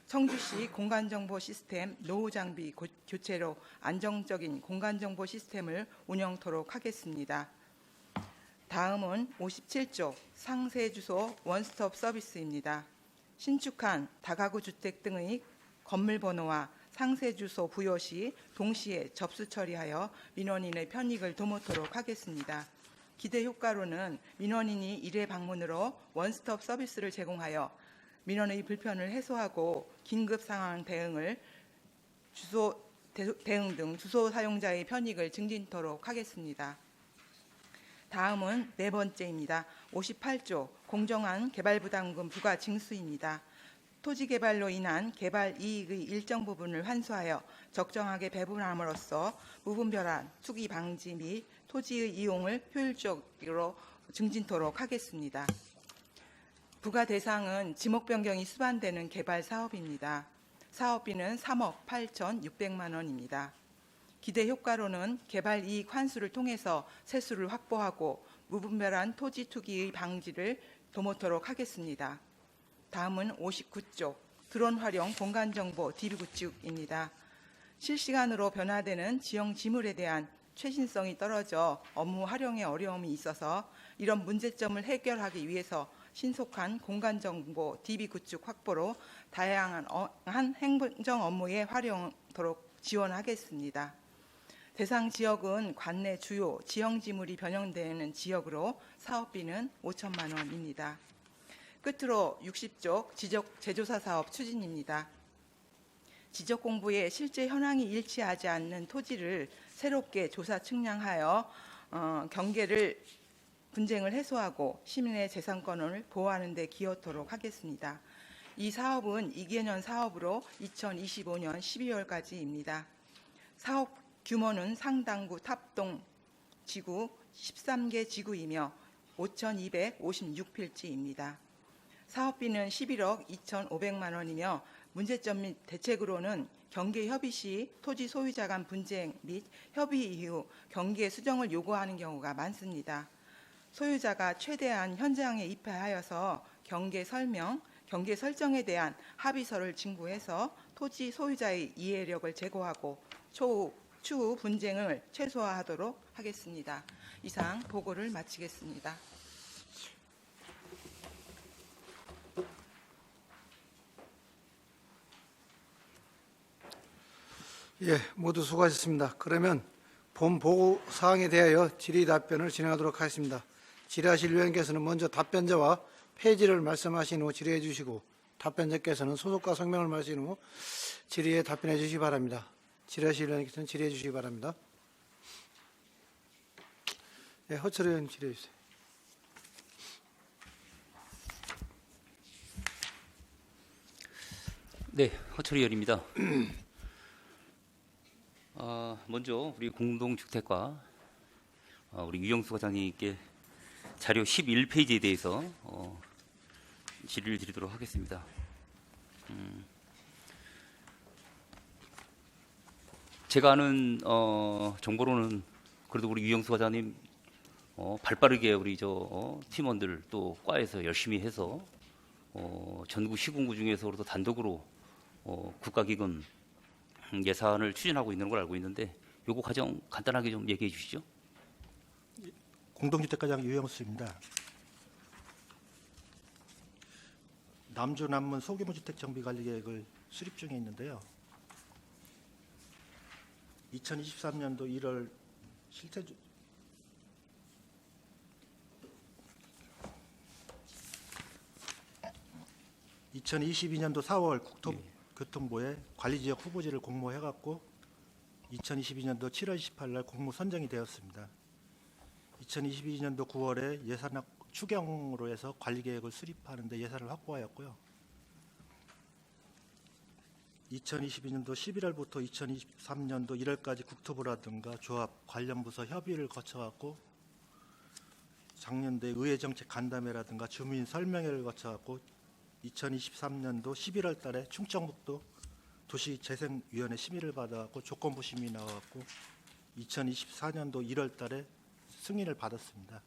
청주시 공간정보 시스템 노후 장비 교체로 안정적인 공간정보 시스템을 운영토록 하겠습니다. 다음은 57조 상세 주소 원스톱 서비스입니다. 신축한 다가구 주택 등의 건물 번호와 상세 주소 부여 시 동시에 접수 처리하여 민원인의 편익을 도모토록 하겠습니다. 기대 효과로는 민원인이 일회 방문으로 원스톱 서비스를 제공하여 민원의 불편을 해소하고 긴급 상황 대응 등 주소 사용자의 편익을 증진토록 하겠습니다. 다음은 네 번째입니다. 58조 공정한 개발부담금 부과 징수입니다. 토지 개발로 인한 개발 이익의 일정 부분을 환수하여 적정하게 배분함으로써 무분별한 투기 방지 및 토지의 이용을 효율적으로 증진토록 하겠습니다. 부과 대상은 지목 변경이 수반되는 개발 사업입니다. 사업비는 3억 8,600만 원입니다. 기대 효과로는 개발 이익 환수를 통해서 세수를 확보하고 무분별한 토지 투기의 방지를 도모토록 하겠습니다. 다음은 59조 드론 활용 공간정보 DB 구축입니다. 실시간으로 변화되는 지형 지물에 대한 최신성이 떨어져 업무 활용에 어려움이 있어서 이런 문제점을 해결하기 위해서 신속한 공간정보 DB 구축 확보로 다양한 행정 업무에 활용토록 지원하겠습니다. 대상 지역은 관내 주요 지형 지물이 변형되는 지역으로 사업비는 5천만 원입니다. 끝으로 60조 지적 재조사 사업 추진입니다. 지적 공부에 실제 현황이 일치하지 않는 토지를 새롭게 조사 측량하여 경계를 분쟁을 해소하고 시민의 재산권을 보호하는 데 기여토록 하겠습니다. 이 사업은 2개년 사업으로 2025년 12월까지입니다. 사업 규모는 상당구 탑동 지구 13개 지구이며 5,256필지입니다. 사업비는 11억 2,500만 원이며 문제점 및 대책으로는 경계 협의 시 토지 소유자 간 분쟁 및 협의 이후 경계 수정을 요구하는 경우가 많습니다. 소유자가 최대한 현장에 입회하여서 경계 설명, 경계 설정에 대한 합의서를 진구해서 토지 소유자의 이해력을 제고하고 추후 분쟁을 최소화하도록 하겠습니다. 이상 보고를 마치겠습니다. 예, 모두 수고하셨습니다. 그러면 본 보고 사항에 대하여 질의 답변을 진행하도록 하겠습니다. 질의하실 위원께서는 먼저 답변자와 폐지를 말씀하신 후 질의해 주시고 답변자께서는 소속과 성명을 말씀하신 후 질의에 답변해 주시기 바랍니다. 질의하실 위원께서는 질의해 주시기 바랍니다. 예, 허철 의원 질의해 주세요. 네, 허철희 의원입니다. 먼저 우리 공동주택과 우리 유영수 과장님께 자료 11페이지에 대해서 질의를 드리도록 하겠습니다. 제가 아는 정보로는 그래도 우리 유영수 과장님 발빠르게 우리 팀원들 또 과에서 열심히 해서 전국 시군구 중에서도 단독으로 국가기금 예산을 추진하고 있는 걸 알고 있는데 요거 과정 간단하게 좀 얘기해 주시죠. 공동주택과장 유영수입니다. 남주 남문 소규모 주택 정비 관리 계획을 수립 중에 있는데요. 2023년도 1월 실태주 2022년도 4월 국토교통부에 관리지역 후보지를 공모해갖고 2022년도 7월 28일 날 공모 선정이 되었습니다. 2022년도 9월에 예산 추경으로 해서 관리계획을 수립하는데 예산을 확보하였고요. 2022년도 11월부터 2023년도 1월까지 국토부라든가 조합 관련 부서 협의를 거쳐갖고 작년도에 의회정책 간담회라든가 주민 설명회를 거쳐갖고 2023년도 11월 달에 충청북도 도시재생위원회 심의를 받아갖고 조건부 심의 나와갖고 2024년도 1월 달에 승인을 받았습니다.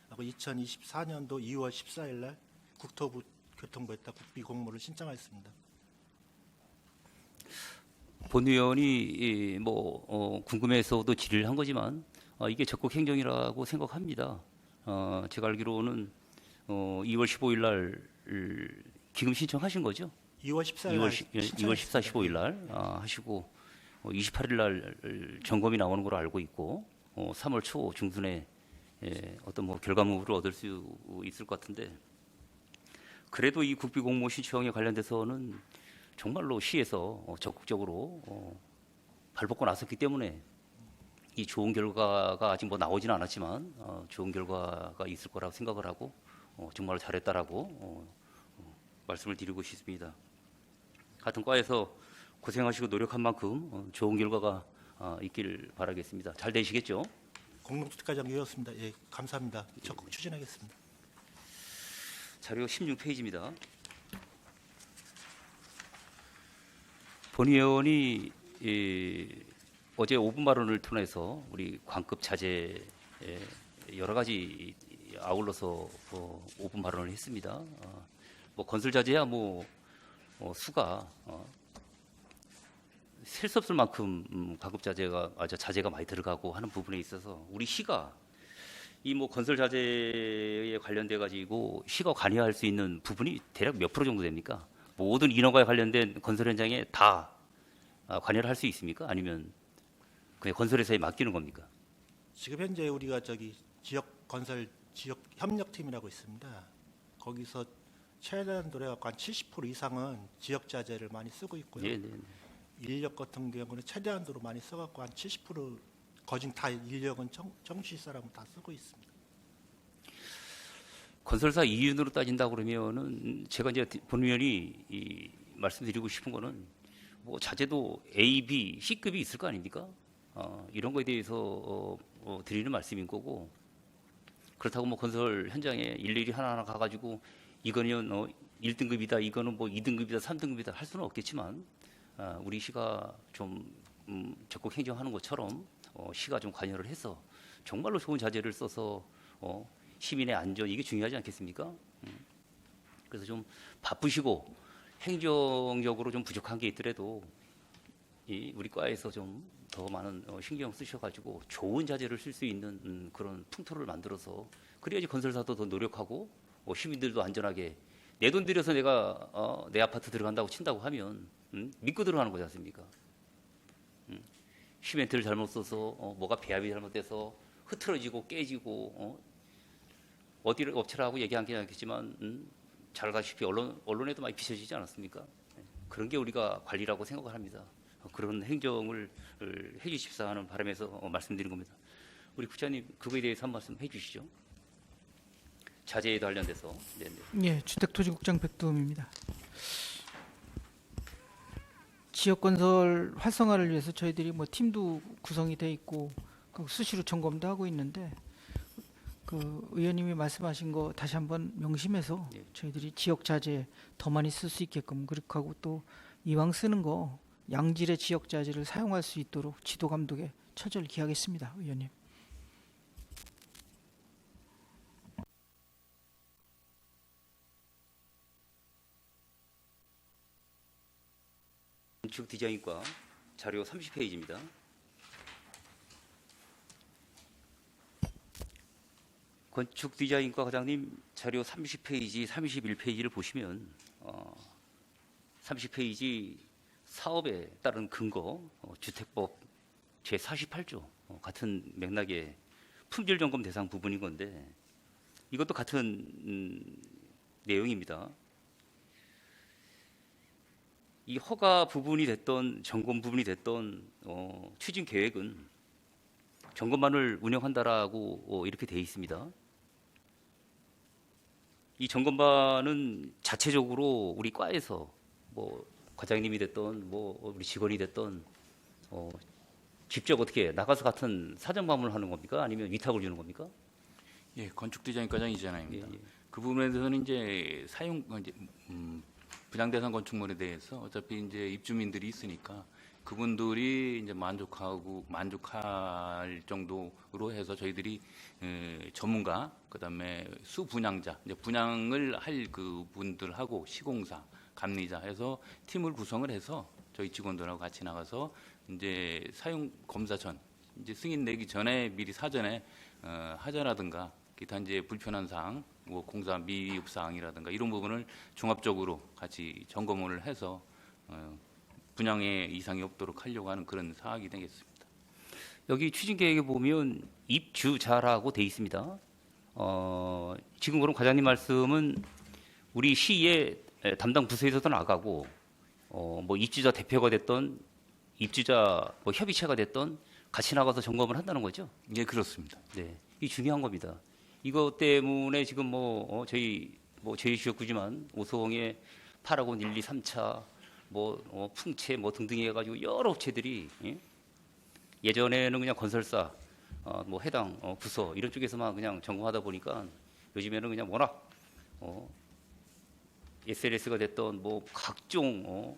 그리고 2024년도 2월 14일 날 국토부 교통부에다 국비 공모를 신청하였습니다. 본 의원이 궁금해서도 질의를 한 거지만 이게 적극 행정이라고 생각합니다. 제가 알기로는 2월 15일 날 기금 신청하신 거죠? 2월 14일 날 2월 14, 15일 날 하시고 28일 날 점검이 나오는 걸로 알고 있고 3월 초 중순에 어떤 결과물을 얻을 수 있을 것 같은데 그래도 이 국비 공모 신청에 관련돼서는 정말로 시에서 적극적으로 발벗고 나섰기 때문에 이 좋은 결과가 아직 나오지는 않았지만 좋은 결과가 있을 거라고 생각을 하고 정말 잘했다라고 말씀을 드리고 싶습니다. 같은 과에서 고생하시고 노력한 만큼 좋은 결과가 있길 바라겠습니다. 잘 되시겠죠? 공동주택과장 이었습니다. 예, 감사합니다. 적극 추진하겠습니다. 자료 16페이지입니다. 본 의원이 어제 5분 발언을 통해서 우리 관급 자재 여러 가지 아울러서 5분 발언을 했습니다. 건설 자재야 수가 셀 수 없을 만큼 관급 자재가 많이 들어가고 하는 부분에 있어서 우리 시가 이 건설 자재에 관련돼 가지고 시가 관여할 수 있는 부분이 대략 몇 프로 정도 됩니까? 모든 인허가에 관련된 건설 현장에 다 관여를 할 수 있습니까? 아니면 그냥 건설회사에 맡기는 겁니까? 지금 현재 우리가 지역 건설 지역 협력팀이라고 있습니다. 거기서 최대한도로 해갖고 한 70% 이상은 지역 자재를 많이 쓰고 있고요. 네네. 인력 같은 경우는 최대한도로 많이 써갖고 한 70% 거진 다 인력은 청주시 사람은 다 쓰고 있습니다. 건설사 이윤으로 따진다 그러면은 제가 이제 본 의원이 말씀드리고 싶은 거는 자재도 A, B, C급이 있을 거 아닙니까? 이런 거에 대해서 드리는 말씀인 거고 그렇다고 건설 현장에 일일이 하나하나 가가지고 이거는 1등급이다, 이거는 2등급이다, 3등급이다 할 수는 없겠지만 우리 시가 좀 적극 행정하는 것처럼 시가 좀 관여를 해서 정말로 좋은 자재를 써서 시민의 안전 이게 중요하지 않겠습니까? 그래서 좀 바쁘시고 행정적으로 좀 부족한 게 있더라도 우리 과에서 좀 더 많은 신경 쓰셔가지고 좋은 자재를 쓸 수 있는 그런 풍토를 만들어서 그래야지 건설사도 더 노력하고 시민들도 안전하게 내 돈 들여서 내가 내 아파트 들어간다고 친다고 하면 믿고 들어가는 거지 않습니까? 시멘트를 잘못 써서 뭐가 배합이 잘못돼서 흐트러지고 깨지고 어디를 업체라고 얘기한 게 아니겠지만 잘 아시다시피 언론에도 많이 비춰지지 않았습니까? 그런 게 우리가 관리라고 생각을 합니다. 그런 행정을 해주십사 하는 바람에서 말씀드린 겁니다. 우리 국장님 그거에 대해서 한 말씀 해주시죠. 자재에 관련돼서. 네네. 예, 주택토지국장 백두음입니다. 지역 건설 활성화를 위해서 저희들이 뭐 팀도 구성이 돼 있고 수시로 점검도 하고 있는데 그 의원님이 말씀하신 거 다시 한번 명심해서 저희들이 지역 자재 더 많이 쓸 수 있게끔 그렇게 하고 또 이왕 쓰는 거 양질의 지역 자재를 사용할 수 있도록 지도 감독에 처절히 기하겠습니다, 의원님. 건축 디자인과 자료 30페이지입니다. 건축 디자인과 과장님 자료 30페이지, 31페이지를 보시면 30페이지 사업에 따른 근거 주택법 제48조 같은 맥락의 품질 점검 대상 부분인 건데 이것도 같은 내용입니다. 이 허가 부분이 됐던 점검 부분이 됐던 추진 계획은 점검반을 운영한다라고 이렇게 돼 있습니다. 이 점검반은 자체적으로 우리 과에서 뭐 과장님이 됐던 뭐 우리 직원이 됐던 직접 어떻게 나가서 같은 사전 방문을 하는 겁니까? 아니면 위탁을 주는 겁니까? 예, 건축 디자인과장 이재남입니다. 예. 그 부분에 대해서는 이제 분양 대상 건축물에 대해서 어차피 이제 입주민들이 있으니까 그분들이 이제 만족할 정도로 해서 저희들이 전문가 그다음에 수분양자 이제 분양을 할 그분들하고 시공사 감리자 해서 팀을 구성을 해서 저희 직원들하고 같이 나가서 이제 사용 검사 전 이제 승인 내기 전에 미리 사전에 하자라든가 기타 이제 불편한 사항 뭐 공사 미흡 사항이라든가 이런 부분을 종합적으로 같이 점검을 해서 분양에 이상이 없도록 하려고 하는 그런 사항이 되겠습니다. 여기 추진 계획에 보면 입주자라고 돼 있습니다. 지금 그럼 과장님 말씀은 우리 시의 담당 부서에서도 나가고 뭐 입주자 대표가 됐던 입주자 뭐 협의체가 됐던 같이 나가서 점검을 한다는 거죠? 예, 그렇습니다. 네, 이 중요한 겁니다. 이것 때문에 지금 저희 지역구지만 오송의 파라곤 1, 2, 3차 풍채 등등 해가지고 여러 업체들이 예전에는 그냥 건설사 해당 부서 이런 쪽에서만 그냥 점검하다 보니까 요즘에는 그냥 워낙 SLS가 됐던 각종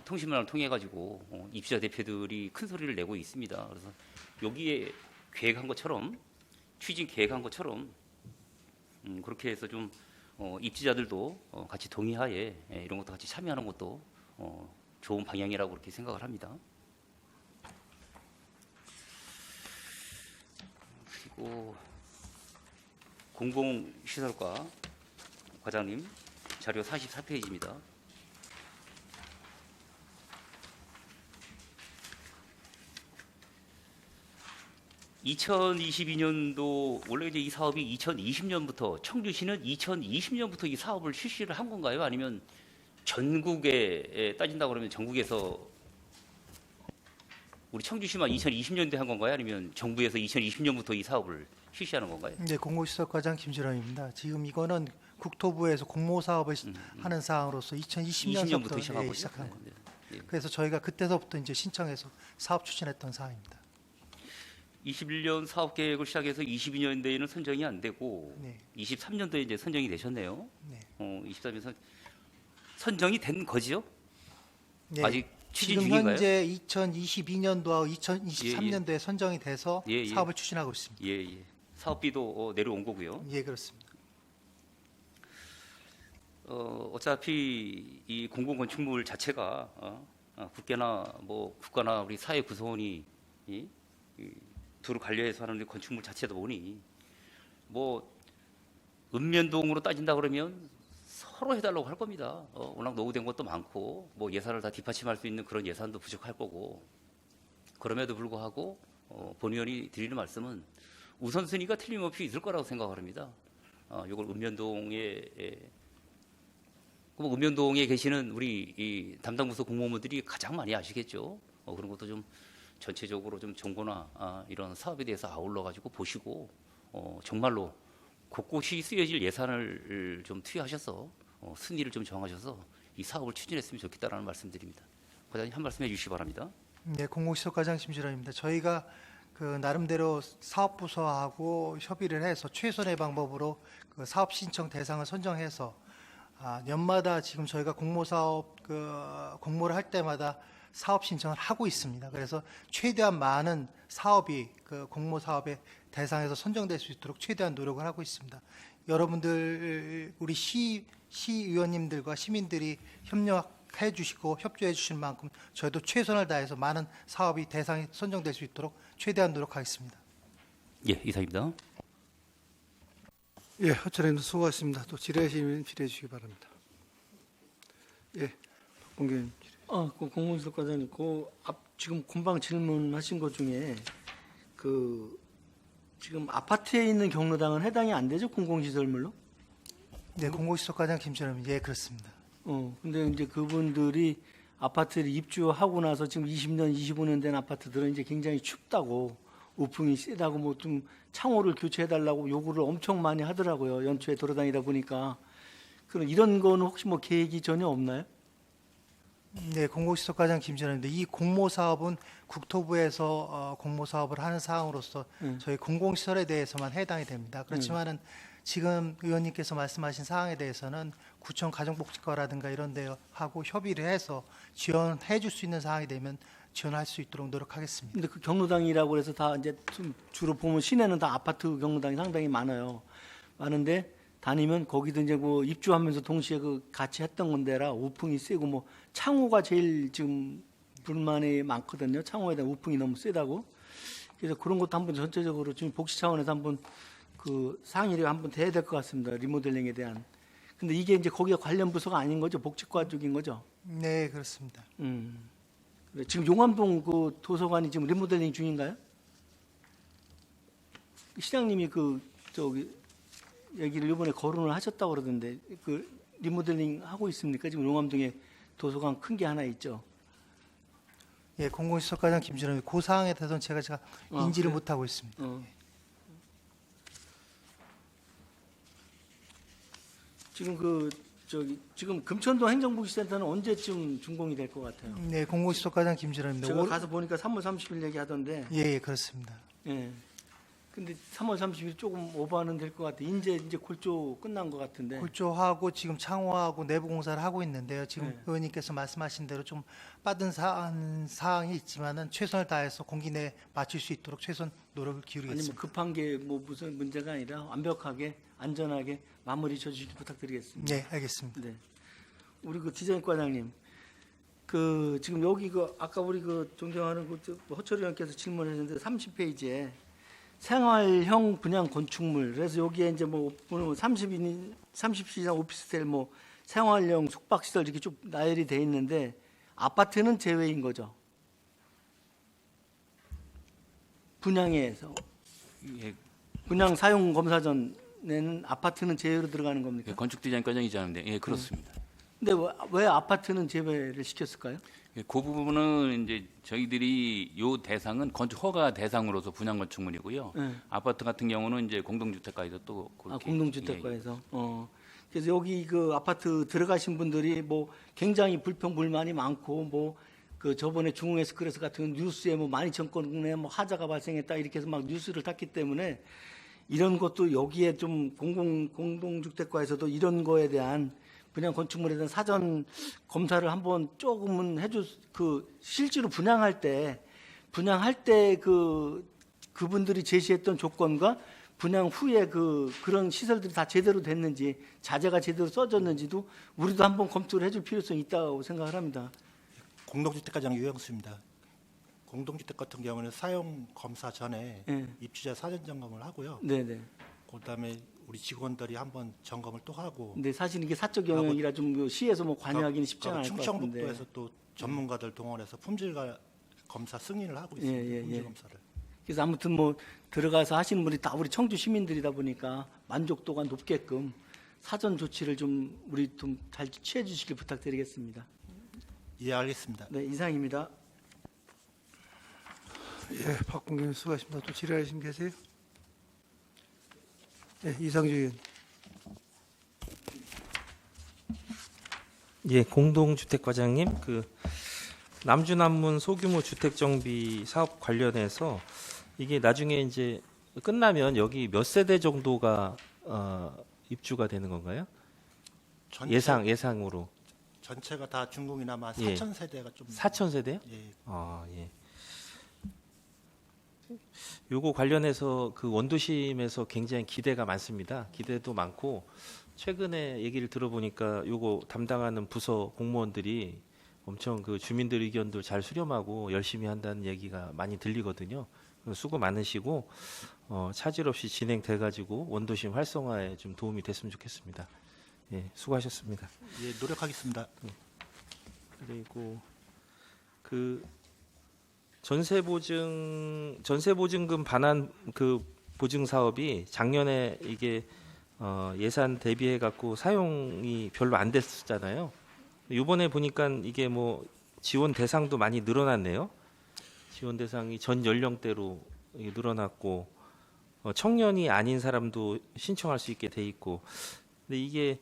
통신문화를 통해 가지고 입주자 대표들이 큰 소리를 내고 있습니다. 그래서 여기에 계획한 것처럼 추진 계획한 것처럼 그렇게 해서 좀 입주자들도 같이 동의하에 이런 것도 같이 참여하는 것도 좋은 방향이라고 그렇게 생각을 합니다. 그리고 공공시설과 과장님 자료 44페이지입니다. (2022년도) 원래 이제 이 사업이 2020년부터 청주시는 2020년부터 이 사업을 실시를 한 건가요? 아니면 전국에 따진다고 그러면 전국에서 우리 청주시만 2020년도에 한 건가요? 아니면 정부에서 2020년부터 이 사업을 실시하는 건가요? 네, 공공시설과장 김지람입니다. 지금 이거는 국토부에서 공모 사업을 하는 사항으로서 2020년부터 시작하고 시작한 겁니다. 네. 그래서 저희가 그때서부터 이제 신청해서 사업 추진했던 사항입니다. 21년 사업 계획을 시작해서 22년도에는 선정이 안 되고 네. 23년도에 이제 선정이 되셨네요. 네. 23년 선정이 된 거지요? 네. 아직 추진 지금 중인가요? 현재 2022년도하고 2023년도에 선정이 돼서 사업을 추진하고 있습니다. 예. 사업비도 내려온 거고요. 예, 그렇습니다. 어차피 이 공공건축물 자체가 국가나 우리 사회 구성원이 두루 관리해서 하는 건축물 자체다 보니 읍면동으로 따진다 그러면 서로 해달라고 할 겁니다. 워낙 노후된 것도 많고 예산을 다 뒷받침할 수 있는 그런 예산도 부족할 거고 그럼에도 불구하고 본 의원이 드리는 말씀은 우선순위가 틀림없이 있을 거라고 생각을 합니다. 이걸 읍면동에 계시는 우리 이 담당 부서 공무원분들이 가장 많이 아시겠죠. 그런 것도 좀 전체적으로 좀 정보나 이런 사업에 대해서 아울러 가지고 보시고 정말로 곳곳이 쓰여질 예산을 좀 투여하셔서 순위를 좀 정하셔서 이 사업을 추진했으면 좋겠다라는 말씀드립니다. 과장님 한 말씀 해주시기 바랍니다. 네, 공공시설과장 심실원입니다. 저희가 그 나름대로 사업부서하고 협의를 해서 최선의 방법으로 그 사업 신청 대상을 선정해서 연마다 지금 저희가 공모사업 공모를 할 때마다 사업 신청을 하고 있습니다. 그래서 최대한 많은 사업이 그 공모 사업의 대상에서 선정될 수 있도록 최대한 노력을 하고 있습니다. 여러분들 우리 시의원님들과 시민들이 협력해 주시고 협조해 주신 만큼 저희도 최선을 다해서 많은 사업이 대상이 선정될 수 있도록 최대한 노력하겠습니다. 예, 이상입니다. 예, 허철님 수고하셨습니다. 또 질의하시면 질의해 주시기 바랍니다. 예, 박봉규 의원님. 그 공공시설 과장님, 지금 금방 질문하신 것 중에 지금 아파트에 있는 경로당은 해당이 안 되죠, 공공시설물로? 네, 공공시설과장 김철호입니다. 예, 그렇습니다. 근데 이제 그분들이 아파트를 입주하고 나서 지금 20년, 25년 된 아파트들은 이제 굉장히 춥다고, 우풍이 세다고 뭐 좀 창호를 교체해달라고 요구를 엄청 많이 하더라고요. 연초에 돌아다니다 보니까. 그럼 이런 거는 혹시 뭐 계획이 전혀 없나요? 네, 공공시설과장 김진원입니다. 이 공모사업은 국토부에서 공모사업을 하는 사항으로서 저희 공공시설에 대해서만 해당이 됩니다. 그렇지만은 지금 의원님께서 말씀하신 사항에 대해서는 구청 가정복지과라든가 이런 데하고 협의를 해서 지원해 줄 수 있는 사항이 되면 지원할 수 있도록 노력하겠습니다. 근데 그 경로당이라고 해서 다 이제 좀 주로 보면 시내는 다 아파트 경로당이 상당히 많아요. 많은데 다니면 거기도 이제 뭐 입주하면서 동시에 같이 했던 건데라 우풍이 세고 뭐 창호가 제일 지금 불만이 많거든요. 창호에 대한 우풍이 너무 세다고. 그래서 그런 것도 한번 전체적으로 지금 복지 차원에서 한번 상의를 한번 돼야 될 것 같습니다. 리모델링에 대한. 근데 이게 이제 거기가 관련 부서가 아닌 거죠? 복지과 쪽인 거죠? 네, 그렇습니다. 그래, 지금 용암동 도서관이 지금 리모델링 중인가요? 시장님이 얘기를 이번에 거론을 하셨다고 그러던데 리모델링 하고 있습니까? 지금 용암동에 도서관 큰 게 하나 있죠. 예, 공공시설과장 김진호입니다. 그 사항에 대해서는 제가 인지를 그래? 못하고 있습니다. 지금 지금 금천동 행정복지센터는 언제쯤 준공이 될 것 같아요? 네, 공공시설과장 김진호입니다. 제가 가서 보니까 3월 30일 얘기하던데. 예, 그렇습니다. 예. 근데 3월 30일 조금 오버는 될 것 같아요. 이제 골조 끝난 것 같은데. 골조하고 지금 창호하고 내부 공사를 하고 있는데요. 지금 의원님께서 말씀하신 대로 좀 빠른 사항이 있지만은 최선을 다해서 공기 내에 맞출 수 있도록 최선 노력을 기울이겠습니다. 아니 뭐 급한 게 뭐 무슨 문제가 아니라 완벽하게 안전하게 마무리 쳐주시기 부탁드리겠습니다. 네, 알겠습니다. 네. 우리 디자인과장님, 지금 여기 아까 우리 존경하는 허철 의원께서 질문하셨는데 30페이지에 생활형 분양 건축물, 그래서 여기에 이제 뭐 30시 이상 오피스텔 뭐 생활형 숙박시설 이렇게 쭉 나열이 돼 있는데 아파트는 제외인 거죠. 분양에서 예, 분양 사용 검사 전에는 아파트는 제외로 들어가는 겁니까? 예, 건축 디자인 과정이자는데 예, 그렇습니다. 근데 왜 아파트는 제외를 시켰을까요? 예, 그 부분은 이제 저희들이 요 대상은 건축 허가 대상으로서 분양 건축물이고요. 아파트 같은 경우는 이제 공동주택가에서 또 그렇게, 공동주택가에서. 그래서 여기 아파트 들어가신 분들이 뭐 굉장히 불평불만이 많고 뭐 저번에 중흥에스크레스 같은 뉴스에 뭐 12,000건의 뭐 하자가 발생했다 이렇게 해서 막 뉴스를 탔기 때문에 이런 것도 여기에 좀 공동주택가에서도 이런 거에 대한 분양 건축물에 대한 사전 검사를 한번 조금은 실제로 분양할 때 그분들이 제시했던 조건과 분양 후에 그런 시설들이 다 제대로 됐는지 자재가 제대로 써졌는지도 우리도 한번 검토를 해줄 필요성이 있다고 생각을 합니다. 공동주택과장 유영수입니다. 공동주택 같은 경우는 사용 검사 전에 입주자 사전 점검을 하고요. 네네. 그다음에 우리 직원들이 한번 점검을 또 하고. 근데 사실 이게 사적 영역이라 좀 시에서 뭐 관여하기는 쉽지 않을 것 같은데. 충청북도에서 또 전문가들 동원해서 품질 검사 승인을 하고 있습니다. 품질 검사를. 그래서 아무튼 뭐 들어가서 하시는 분이 다 우리 청주 시민들이다 보니까 만족도가 높게끔 사전 조치를 좀 우리 좀 잘 취해 주시길 부탁드리겠습니다. 예, 알겠습니다. 네, 이상입니다. 예, 박봉규 의원 수고하십니다. 또 질의하신 분 계세요? 예, 이상주 의원. 예, 공동주택과장님, 남주남문 소규모 주택 정비 사업 관련해서 이게 나중에 이제 끝나면 여기 몇 세대 정도가 입주가 되는 건가요? 예상으로. 전체가 다 준공이나마 예. 4천 세대가 좀 4천 세대요? 예. 아, 예. 요거 관련해서 그 원도심에서 굉장히 기대가 많습니다. 기대도 많고 최근에 얘기를 들어보니까 요거 담당하는 부서 공무원들이 엄청 그 주민들 의견도 잘 수렴하고 열심히 한다는 얘기가 많이 들리거든요. 수고 많으시고 차질 없이 진행돼가지고 원도심 활성화에 좀 도움이 됐으면 좋겠습니다. 예, 수고하셨습니다. 예, 노력하겠습니다. 그리고 그 전세보증금 반환 그 보증 사업이 작년에 이게 예산 대비해 갖고 사용이 별로 안 됐었잖아요. 이번에 보니까 이게 뭐 지원 대상도 많이 늘어났네요. 지원 대상이 전 연령대로 이게 늘어났고 청년이 아닌 사람도 신청할 수 있게 돼 있고. 근데 이게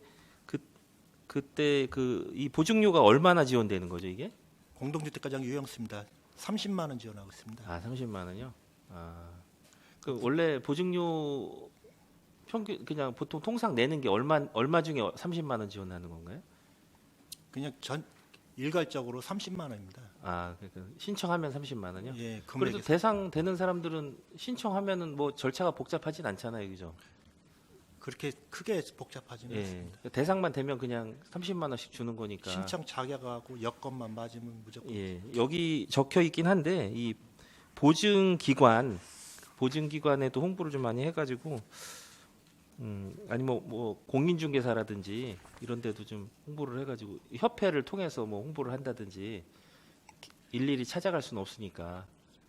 그때 이 보증료가 얼마나 지원되는 거죠, 이게? 공동주택가정 유형수입니다. 30만 원 지원하고 있습니다. 아, 30만 원이요? 그 원래 보증료 평균 그냥 보통 통상 내는 게 얼마 중에 30만 원 지원하는 건가요? 그냥 일괄적으로 30만 원입니다. 그러니까 신청하면 30만 원이요? 예, 그래도 대상 되는 사람들은 신청하면은 뭐 절차가 복잡하진 않잖아요, 그죠? 그렇게 크게 복잡하지는 않습니다. 대상만 되면 그냥 30만 원씩 주는 거니까. 신청 자격하고 여건만 맞으면 무조건. 예, 여기 적혀 있긴 한데 이 보증기관에도 홍보를 좀 많이 해가지고 아니 뭐 공인중개사라든지 이런 데도 좀 홍보를 해가지고 협회를 통해서 뭐 홍보를 한다든지 일일이 찾아갈 수는 없으니까.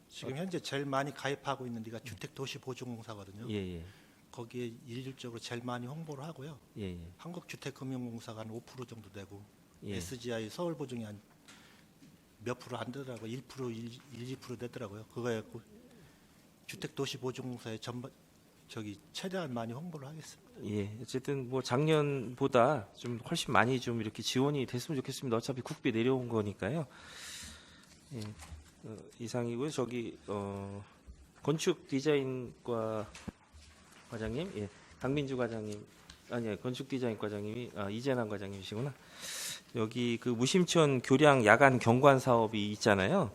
지금 현재 제일 많이 가입하고 있는 데가 주택도시보증공사거든요. 예. 거기에 일률적으로 제일 많이 홍보를 하고요. 예. 한국주택금융공사가 한 5% 정도 되고 예. SGI 서울보증이 한 몇 프로 안 되더라고요. 1%, 2% 되더라고요. 그거에 주택도시보증공사에 최대한 많이 홍보를 하겠습니다. 예, 어쨌든 뭐 작년보다 좀 훨씬 많이 좀 이렇게 지원이 됐으면 좋겠습니다. 어차피 국비 내려온 거니까요. 예, 이상이고요. 건축 디자인과 과장님, 예, 강민주 과장님, 건축 디자인 과장님이 이재남 과장님이시구나. 여기 그 무심천 교량 야간 경관 사업이 있잖아요.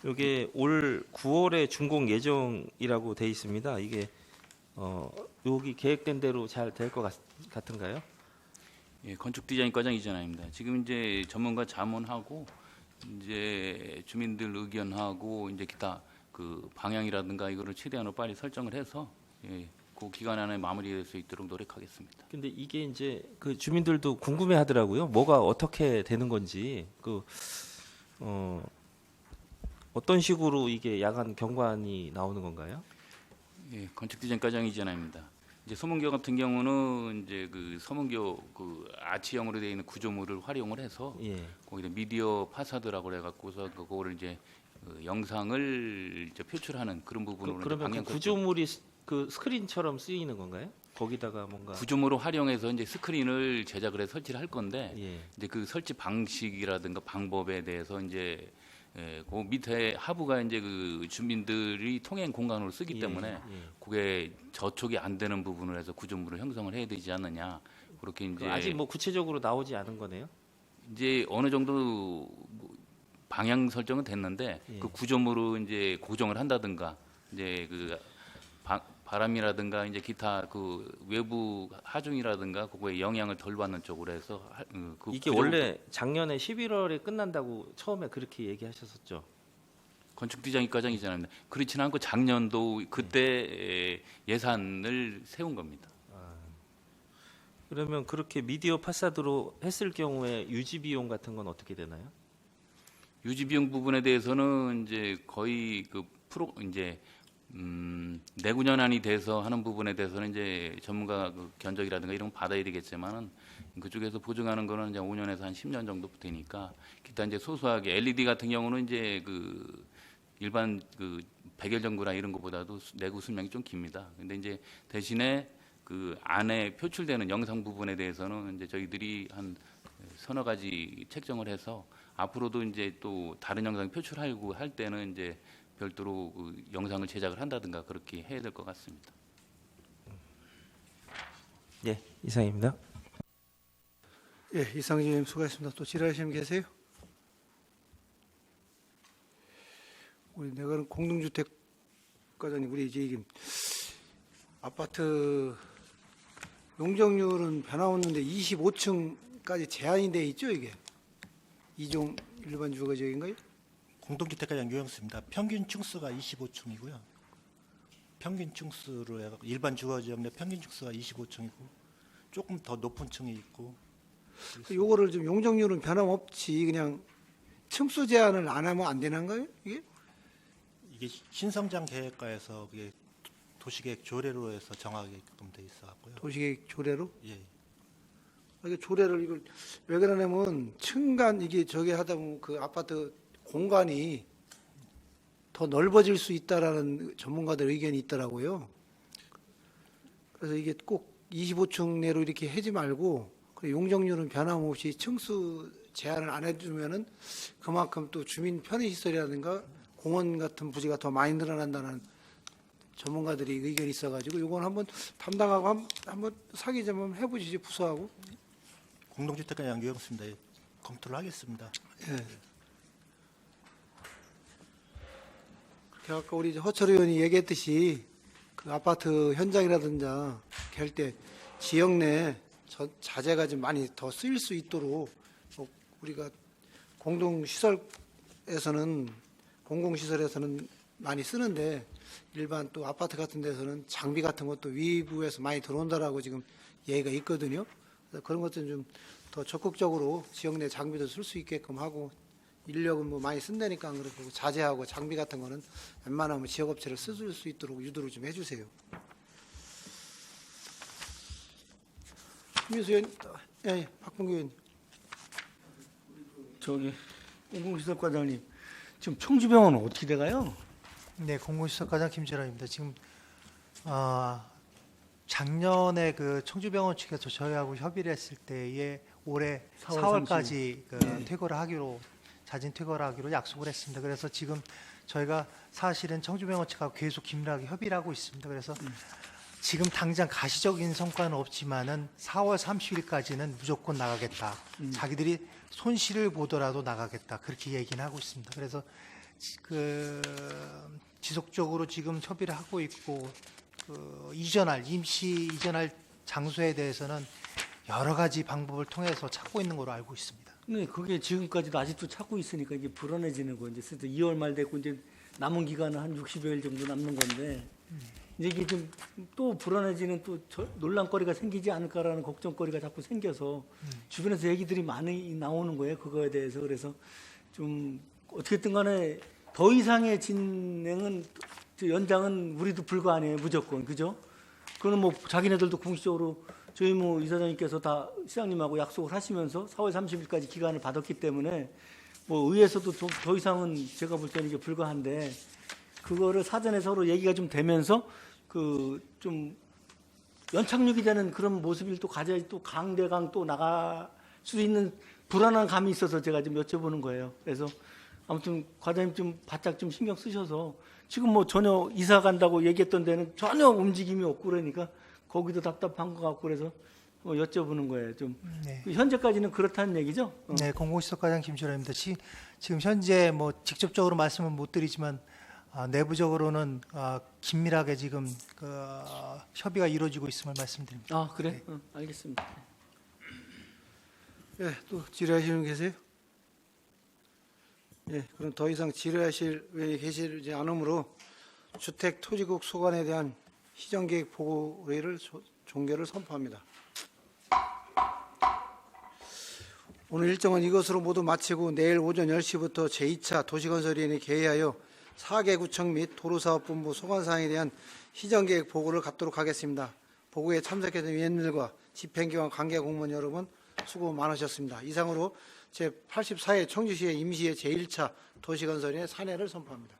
이게 올 9월에 준공 예정이라고 돼 있습니다. 이게 여기 계획된 대로 잘 될 것 같은가요? 예, 건축 디자인 과장 이전화입니다. 지금 이제 전문가 자문하고 이제 주민들 의견하고 이제 기타 그 방향이라든가 이거를 최대한으로 빨리 설정을 해서 그 기간 안에 마무리될 수 있도록 노력하겠습니다. 근데 이게 이제 그 주민들도 궁금해하더라고요. 뭐가 어떻게 되는 건지 어떤 식으로 이게 야간 경관이 나오는 건가요? 예, 건축 디자인 과장 이전화입니다. 이제 서문교 같은 경우는 이제 그 서문교 그 아치형으로 되어 있는 구조물을 활용을 해서 거기다 미디어 파사드라고 해갖고서 그거를 이제 영상을 이제 표출하는 그런 부분으로 그러면 그 구조물이 그 스크린처럼 쓰이는 건가요? 거기다가 뭔가 구조물을 활용해서 이제 스크린을 제작을 해서 설치를 할 건데 이제 그 설치 방식이라든가 방법에 대해서 이제 그 밑에 하부가 이제 그 주민들이 통행 공간으로 쓰기 때문에 그게 저촉이 안 되는 부분을 해서 구조물을 형성을 해야 되지 않느냐 그렇게 이제 아직 뭐 구체적으로 나오지 않은 거네요. 이제 어느 정도 방향 설정은 됐는데 그 구조물을 이제 고정을 한다든가 이제 그 바람이라든가 이제 기타 그 외부 하중이라든가 그거에 영향을 덜 받는 쪽으로 해서 이게 원래 작년에 11월에 끝난다고 처음에 그렇게 얘기하셨었죠. 건축 디자인 과장이잖아요. 그렇지는 않고 작년도 그때 예산을 세운 겁니다. 그러면 그렇게 미디어 파사드로 했을 경우에 유지 비용 같은 건 어떻게 되나요? 유지 비용 부분에 대해서는 이제 거의 그 이제 내구년안이 돼서 하는 부분에 대해서는 이제 전문가 그 견적이라든가 이런 거 받아야 되겠지만은 그쪽에서 보증하는 거는 이제 5년에서 한 10년 정도 되니까 기타 이제 소소하게 LED 같은 경우는 이제 그 일반 그 백열전구나 이런 것보다도 내구 수명이 좀 깁니다. 근데 이제 대신에 그 안에 표출되는 영상 부분에 대해서는 이제 저희들이 한 서너 가지 책정을 해서 앞으로도 이제 또 다른 영상 표출하고 할 때는 이제 별도로 그 영상을 제작을 한다든가 그렇게 해야 될 것 같습니다. 예, 이상입니다. 예, 이상진 의원님 수고하셨습니다. 또 질의하시는 분 계세요? 우리 내가는 공동주택과장님, 우리 이제 이게 아파트 용적률은 변함없는데 25층까지 제한이 돼 있죠, 이게? 2종 일반 주거 지역인가요? 공동주택가장 유영수입니다. 평균 층수가 25층이고요. 평균 층수로 해서 일반 주거 지역 내 평균 층수가 25층이고 조금 더 높은 층이 있고. 요거를 좀 용적률은 변함없이 그냥 층수 제한을 안 하면 안 되는 거예요, 이게? 이게 신성장 계획과에서 그게 도시계획 조례로 해서 정하게끔 돼 있어갖고요. 도시계획 조례로? 예. 이게 조례를 이걸 왜 그러냐면 층간 이게 저게 하다 보면 그 아파트 공간이 더 넓어질 수 있다라는 전문가들 의견이 있더라고요. 그래서 이게 꼭 25층 내로 이렇게 하지 말고 용적률은 변함없이 층수 제한을 안 해주면은 그만큼 또 주민 편의시설이라든가 공원 같은 부지가 더 많이 늘어난다는 전문가들이 의견이 있어가지고 이건 한번 담당하고 한번 상의 좀 해보시죠, 부서하고. 공동주택가장 유영수입니다. 예, 검토를 하겠습니다. 예. 그렇게 아까 우리 이제 허철 의원이 얘기했듯이 그 아파트 현장이라든지 할 때 지역 내 자재가 좀 많이 더 쓰일 수 있도록 우리가 공공시설에서는 많이 쓰는데 일반 또 아파트 같은 데서는 장비 같은 것도 위부에서 많이 들어온다라고 지금 얘기가 있거든요. 그래서 그런 것들은 좀 더 적극적으로 지역 내 장비도 쓸 수 있게끔 하고 인력은 뭐 많이 쓴다니까 안 그렇고 자재하고 장비 같은 거는 웬만하면 지역업체를 쓸 수 있도록 유도를 좀 해주세요. 김민수 의원, 예, 박봉규 의원. 저기 공공시설과장님, 지금 청주병원은 어떻게 돼가요? 네, 공공시설과장 김재란입니다. 지금 작년에 그 청주병원 측에서 저희하고 협의를 했을 때에 올해 4월까지 그 퇴거를 하기로 자진 퇴거를 하기로 약속을 했습니다. 그래서 지금 저희가 사실은 청주병원 측하고 계속 긴밀하게 협의를 하고 있습니다. 그래서 지금 당장 가시적인 성과는 없지만은 4월 30일까지는 무조건 나가겠다. 자기들이 손실을 보더라도 나가겠다. 그렇게 얘기는 하고 있습니다. 그래서 그 지속적으로 지금 협의를 하고 있고 그 임시 이전할 장소에 대해서는 여러 가지 방법을 통해서 찾고 있는 걸로 알고 있습니다. 네, 그게 지금까지도 아직도 찾고 있으니까 이게 불안해지는 거. 이제 2월 말 됐고 이제 남은 기간은 한 60여일 정도 남는 건데 이제 이게 좀 또 불안해지는 또 논란거리가 생기지 않을까라는 걱정거리가 자꾸 생겨서 주변에서 얘기들이 많이 나오는 거예요. 그거에 대해서. 그래서 좀 어떻게든 간에 더 이상의 진행은 연장은 우리도 불가 아니에요. 무조건. 그죠? 그거는 뭐 자기네들도 공식적으로 저희 뭐 이사장님께서 다 시장님하고 약속을 하시면서 4월 30일까지 기간을 받았기 때문에 뭐 의회에서도 더 이상은 제가 볼 때는 이게 불가한데 그거를 사전에 서로 얘기가 좀 되면서 그 좀 연착륙이 되는 그런 모습을 또 가져야지 또 강대강 또 나갈 수 있는 불안한 감이 있어서 제가 좀 여쭤보는 거예요. 그래서 아무튼 과장님 좀 바짝 좀 신경 쓰셔서 지금 뭐 전혀 이사 간다고 얘기했던 데는 전혀 움직임이 없고 그러니까 거기도 답답한 것 같고 그래서 여쭤보는 거예요. 좀 네. 현재까지는 그렇다는 얘기죠? 네, 공공시설과장 김철호입니다. 지금 현재 뭐 직접적으로 말씀은 못 드리지만 내부적으로는 긴밀하게 지금 그 협의가 이루어지고 있음을 말씀드립니다. 아 그래? 네. 알겠습니다. 예, 또 질의하시는 분 계세요? 예, 그럼 더 이상 질의하실 의원이 계시지 않으므로 주택토지국 소관에 대한 시정계획 보고회의를 종결을 선포합니다. 오늘 일정은 이것으로 모두 마치고 내일 오전 10시부터 제2차 도시건설위원회 개회하여 4개 구청 및 도로사업본부 소관사항에 대한 시정계획 보고를 갖도록 하겠습니다. 보고에 참석해준 위원들과 집행기관 관계공무원 여러분 수고 많으셨습니다. 이상으로 제84회 청주시의 임시의 제1차 도시건설위원회 산회를 선포합니다.